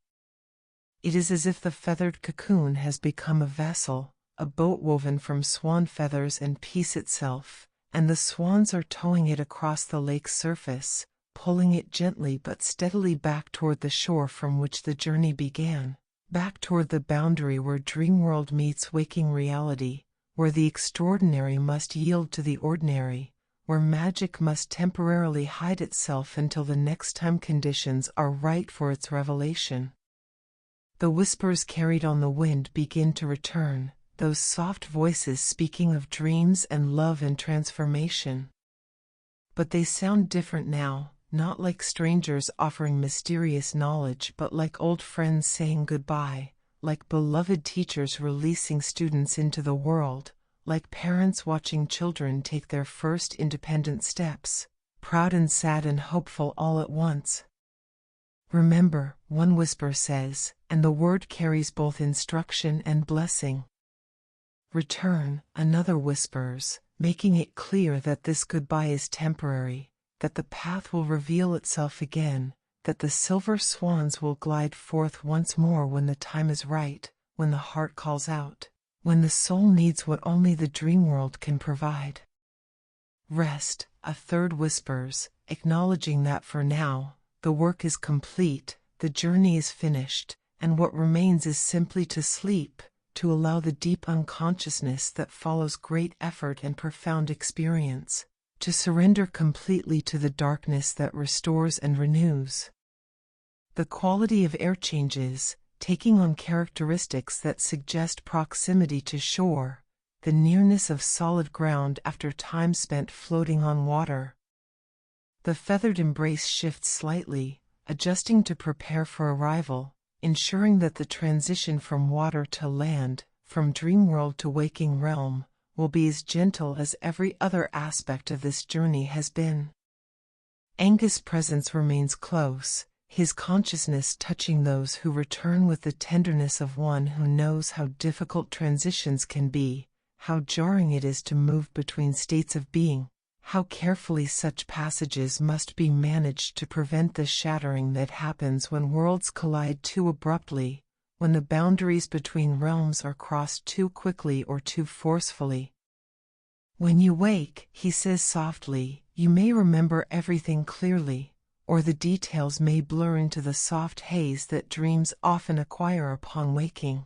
It is as if the feathered cocoon has become a vessel, a boat woven from swan feathers and peace itself, and the swans are towing it across the lake's surface, pulling it gently but steadily back toward the shore from which the journey began, back toward the boundary where Dreamworld meets waking reality, where the extraordinary must yield to the ordinary, where magic must temporarily hide itself until the next time conditions are right for its revelation. The whispers carried on the wind begin to return, those soft voices speaking of dreams and love and transformation. But they sound different now, not like strangers offering mysterious knowledge but like old friends saying goodbye, like beloved teachers releasing students into the world, like parents watching children take their first independent steps, proud and sad and hopeful all at once. Remember, one whisper says, and the word carries both instruction and blessing. Return, another whispers, making it clear that this goodbye is temporary, that the path will reveal itself again, that the silver swans will glide forth once more when the time is right, when the heart calls out, when the soul needs what only the dream world can provide. Rest, a third whispers, acknowledging that for now, the work is complete, the journey is finished, and what remains is simply to sleep, to allow the deep unconsciousness that follows great effort and profound experience, to surrender completely to the darkness that restores and renews. The quality of air changes, taking on characteristics that suggest proximity to shore, the nearness of solid ground after time spent floating on water. The feathered embrace shifts slightly, adjusting to prepare for arrival, ensuring that the transition from water to land, from dream world to waking realm, will be as gentle as every other aspect of this journey has been. Aengus' presence remains close, his consciousness touching those who return with the tenderness of one who knows how difficult transitions can be, how jarring it is to move between states of being, how carefully such passages must be managed to prevent the shattering that happens when worlds collide too abruptly, when the boundaries between realms are crossed too quickly or too forcefully. When you wake, he says softly, you may remember everything clearly, or the details may blur into the soft haze that dreams often acquire upon waking.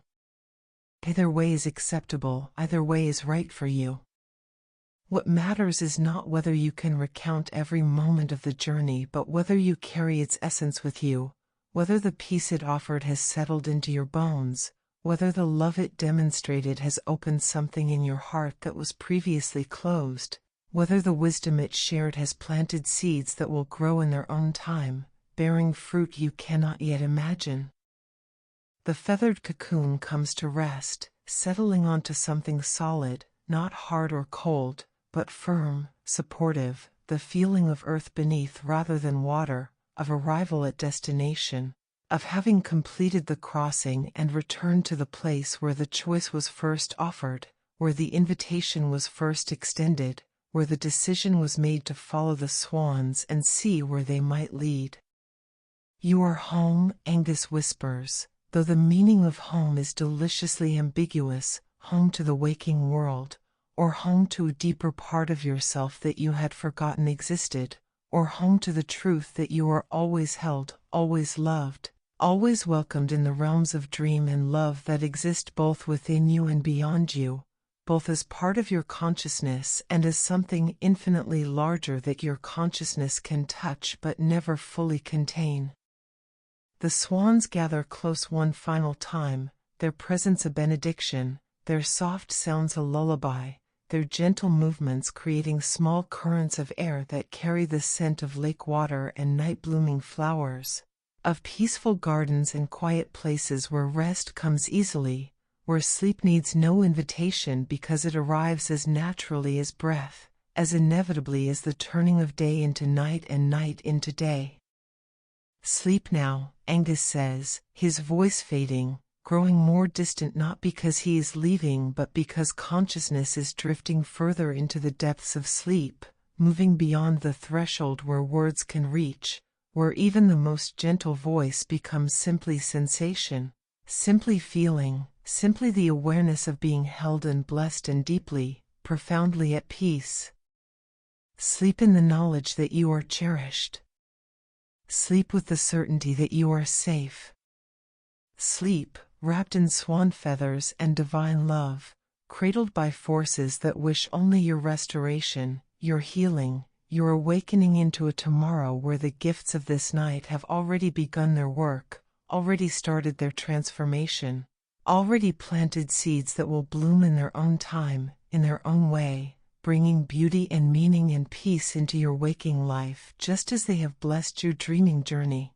Either way is acceptable, either way is right for you. What matters is not whether you can recount every moment of the journey but whether you carry its essence with you, whether the peace it offered has settled into your bones, whether the love it demonstrated has opened something in your heart that was previously closed, whether the wisdom it shared has planted seeds that will grow in their own time, bearing fruit you cannot yet imagine. The feathered cocoon comes to rest, settling onto something solid, not hard or cold, but firm, supportive, the feeling of earth beneath rather than water, of arrival at destination, of having completed the crossing and returned to the place where the choice was first offered, where the invitation was first extended, where the decision was made to follow the swans and see where they might lead. You are home, Aengus whispers, though the meaning of home is deliciously ambiguous, home to the waking world, or home to a deeper part of yourself that you had forgotten existed, or home to the truth that you are always held, always loved, always welcomed in the realms of dream and love that exist both within you and beyond you, both as part of your consciousness and as something infinitely larger that your consciousness can touch but never fully contain. The swans gather close one final time, their presence a benediction, their soft sounds a lullaby, their gentle movements creating small currents of air that carry the scent of lake water and night-blooming flowers, of peaceful gardens and quiet places where rest comes easily, where sleep needs no invitation because it arrives as naturally as breath, as inevitably as the turning of day into night and night into day. Sleep now, Aengus says, his voice fading, growing more distant not because he is leaving but because consciousness is drifting further into the depths of sleep, moving beyond the threshold where words can reach, where even the most gentle voice becomes simply sensation, simply feeling, simply the awareness of being held and blessed and deeply, profoundly at peace. Sleep in the knowledge that you are cherished. Sleep with the certainty that you are safe. Sleep, wrapped in swan feathers and divine love, cradled by forces that wish only your restoration, your healing, your awakening into a tomorrow where the gifts of this night have already begun their work, already started their transformation, already planted seeds that will bloom in their own time, in their own way, bringing beauty and meaning and peace into your waking life just as they have blessed your dreaming journey.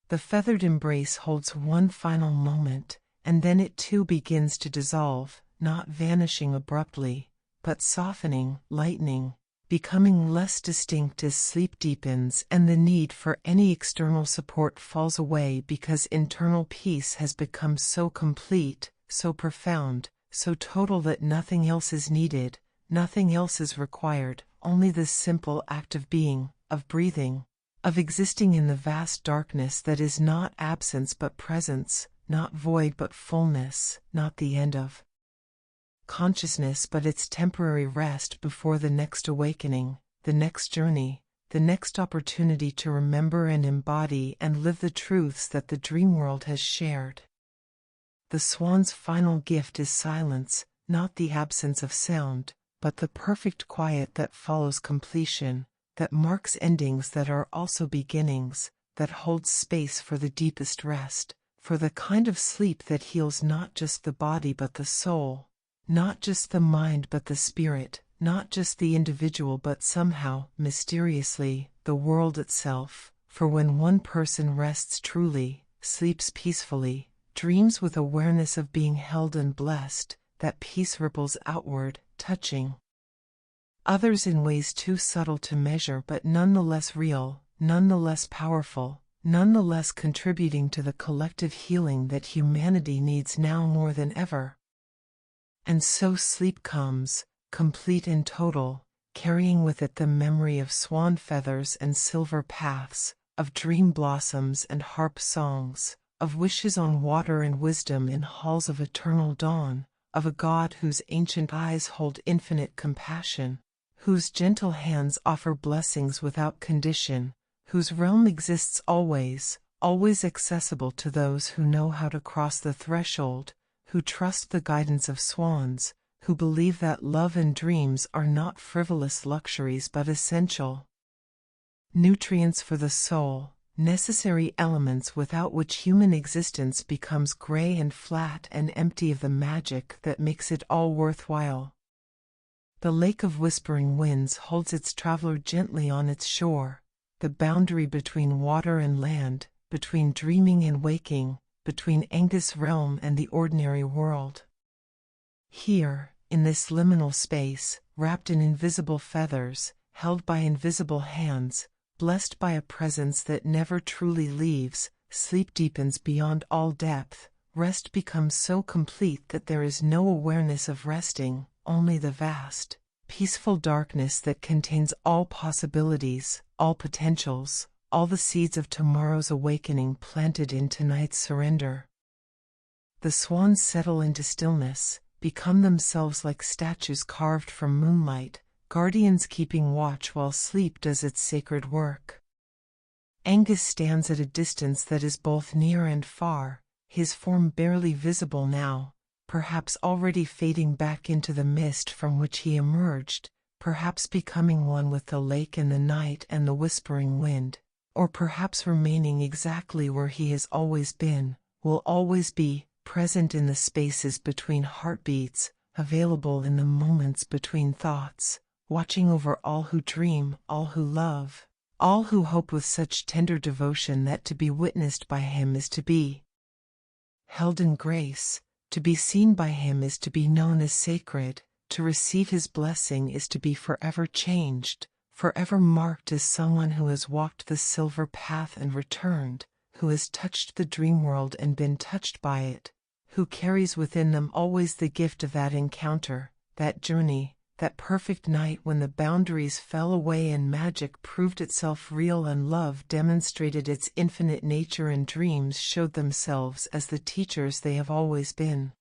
The feathered embrace holds one final moment, and then it too begins to dissolve, not vanishing abruptly, but softening, lightening, becoming less distinct as sleep deepens and the need for any external support falls away because internal peace has become so complete, so profound, so total that nothing else is needed, nothing else is required, only this simple act of being, of breathing, of existing in the vast darkness that is not absence but presence, not void but fullness, not the end of consciousness but its temporary rest before the next awakening, the next journey, the next opportunity to remember and embody and live the truths that the dream world has shared. The swan's final gift is silence, not the absence of sound, but the perfect quiet that follows completion, that marks endings that are also beginnings, that holds space for the deepest rest, for the kind of sleep that heals not just the body but the soul, not just the mind but the spirit, not just the individual but somehow, mysteriously, the world itself. For when one person rests truly, sleeps peacefully, dreams with awareness of being held and blessed, that peace ripples outward, touching others in ways too subtle to measure but none the less real, none the less powerful, none the less contributing to the collective healing that humanity needs now more than ever. And so sleep comes, complete and total, carrying with it the memory of swan feathers and silver paths, of dream blossoms and harp songs, of wishes on water and wisdom in halls of eternal dawn, of a God whose ancient eyes hold infinite compassion, whose gentle hands offer blessings without condition, whose realm exists always, always accessible to those who know how to cross the threshold, who trust the guidance of swans, who believe that love and dreams are not frivolous luxuries but essential nutrients for the soul, necessary elements without which human existence becomes gray and flat and empty of the magic that makes it all worthwhile. The lake of whispering winds holds its traveler gently on its shore, the boundary between water and land, between dreaming and waking, between Aengus' realm and the ordinary world. Here, in this liminal space, wrapped in invisible feathers, held by invisible hands, blessed by a presence that never truly leaves, sleep deepens beyond all depth, rest becomes so complete that there is no awareness of resting, only the vast, peaceful darkness that contains all possibilities, all potentials, all the seeds of tomorrow's awakening planted in tonight's surrender. The swans settle into stillness, become themselves like statues carved from moonlight, guardians keeping watch while sleep does its sacred work. Aengus stands at a distance that is both near and far, his form barely visible now, perhaps already fading back into the mist from which he emerged, perhaps becoming one with the lake and the night and the whispering wind, or perhaps remaining exactly where he has always been, will always be, present in the spaces between heartbeats, available in the moments between thoughts, watching over all who dream, all who love, all who hope with such tender devotion that to be witnessed by him is to be held in grace, to be seen by him is to be known as sacred, to receive his blessing is to be forever changed, forever marked as someone who has walked the silver path and returned, who has touched the dream world and been touched by it, who carries within them always the gift of that encounter, that journey, that perfect night when the boundaries fell away and magic proved itself real and love demonstrated its infinite nature and dreams showed themselves as the teachers they have always been.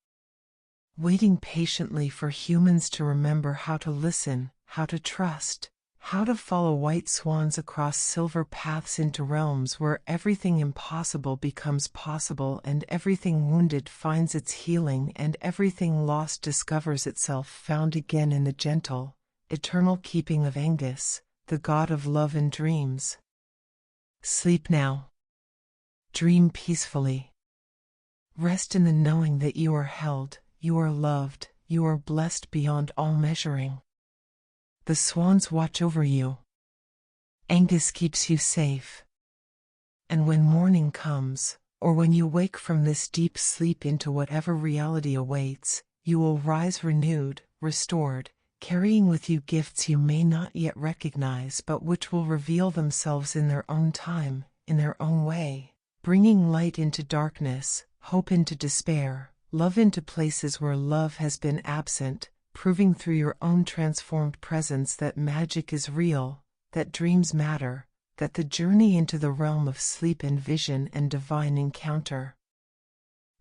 Waiting patiently for humans to remember how to listen, how to trust, how to follow white swans across silver paths into realms where everything impossible becomes possible and everything wounded finds its healing and everything lost discovers itself found again in the gentle, eternal keeping of Aengus, the god of love and dreams. Sleep now. Dream peacefully. Rest in the knowing that you are held, you are loved, you are blessed beyond all measuring. The swans watch over you. Aengus keeps you safe. And when morning comes, or when you wake from this deep sleep into whatever reality awaits, you will rise renewed, restored, carrying with you gifts you may not yet recognize but which will reveal themselves in their own time, in their own way, bringing light into darkness, hope into despair, love into places where love has been absent, proving through your own transformed presence that magic is real, that dreams matter, that the journey into the realm of sleep and vision and divine encounter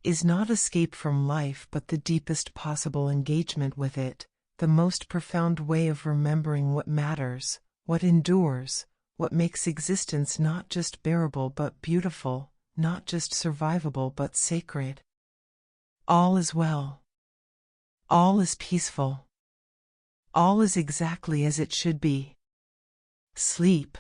is not escape from life but the deepest possible engagement with it, the most profound way of remembering what matters, what endures, what makes existence not just bearable but beautiful, not just survivable but sacred. All is well. All is peaceful. All is exactly as it should be. Sleep,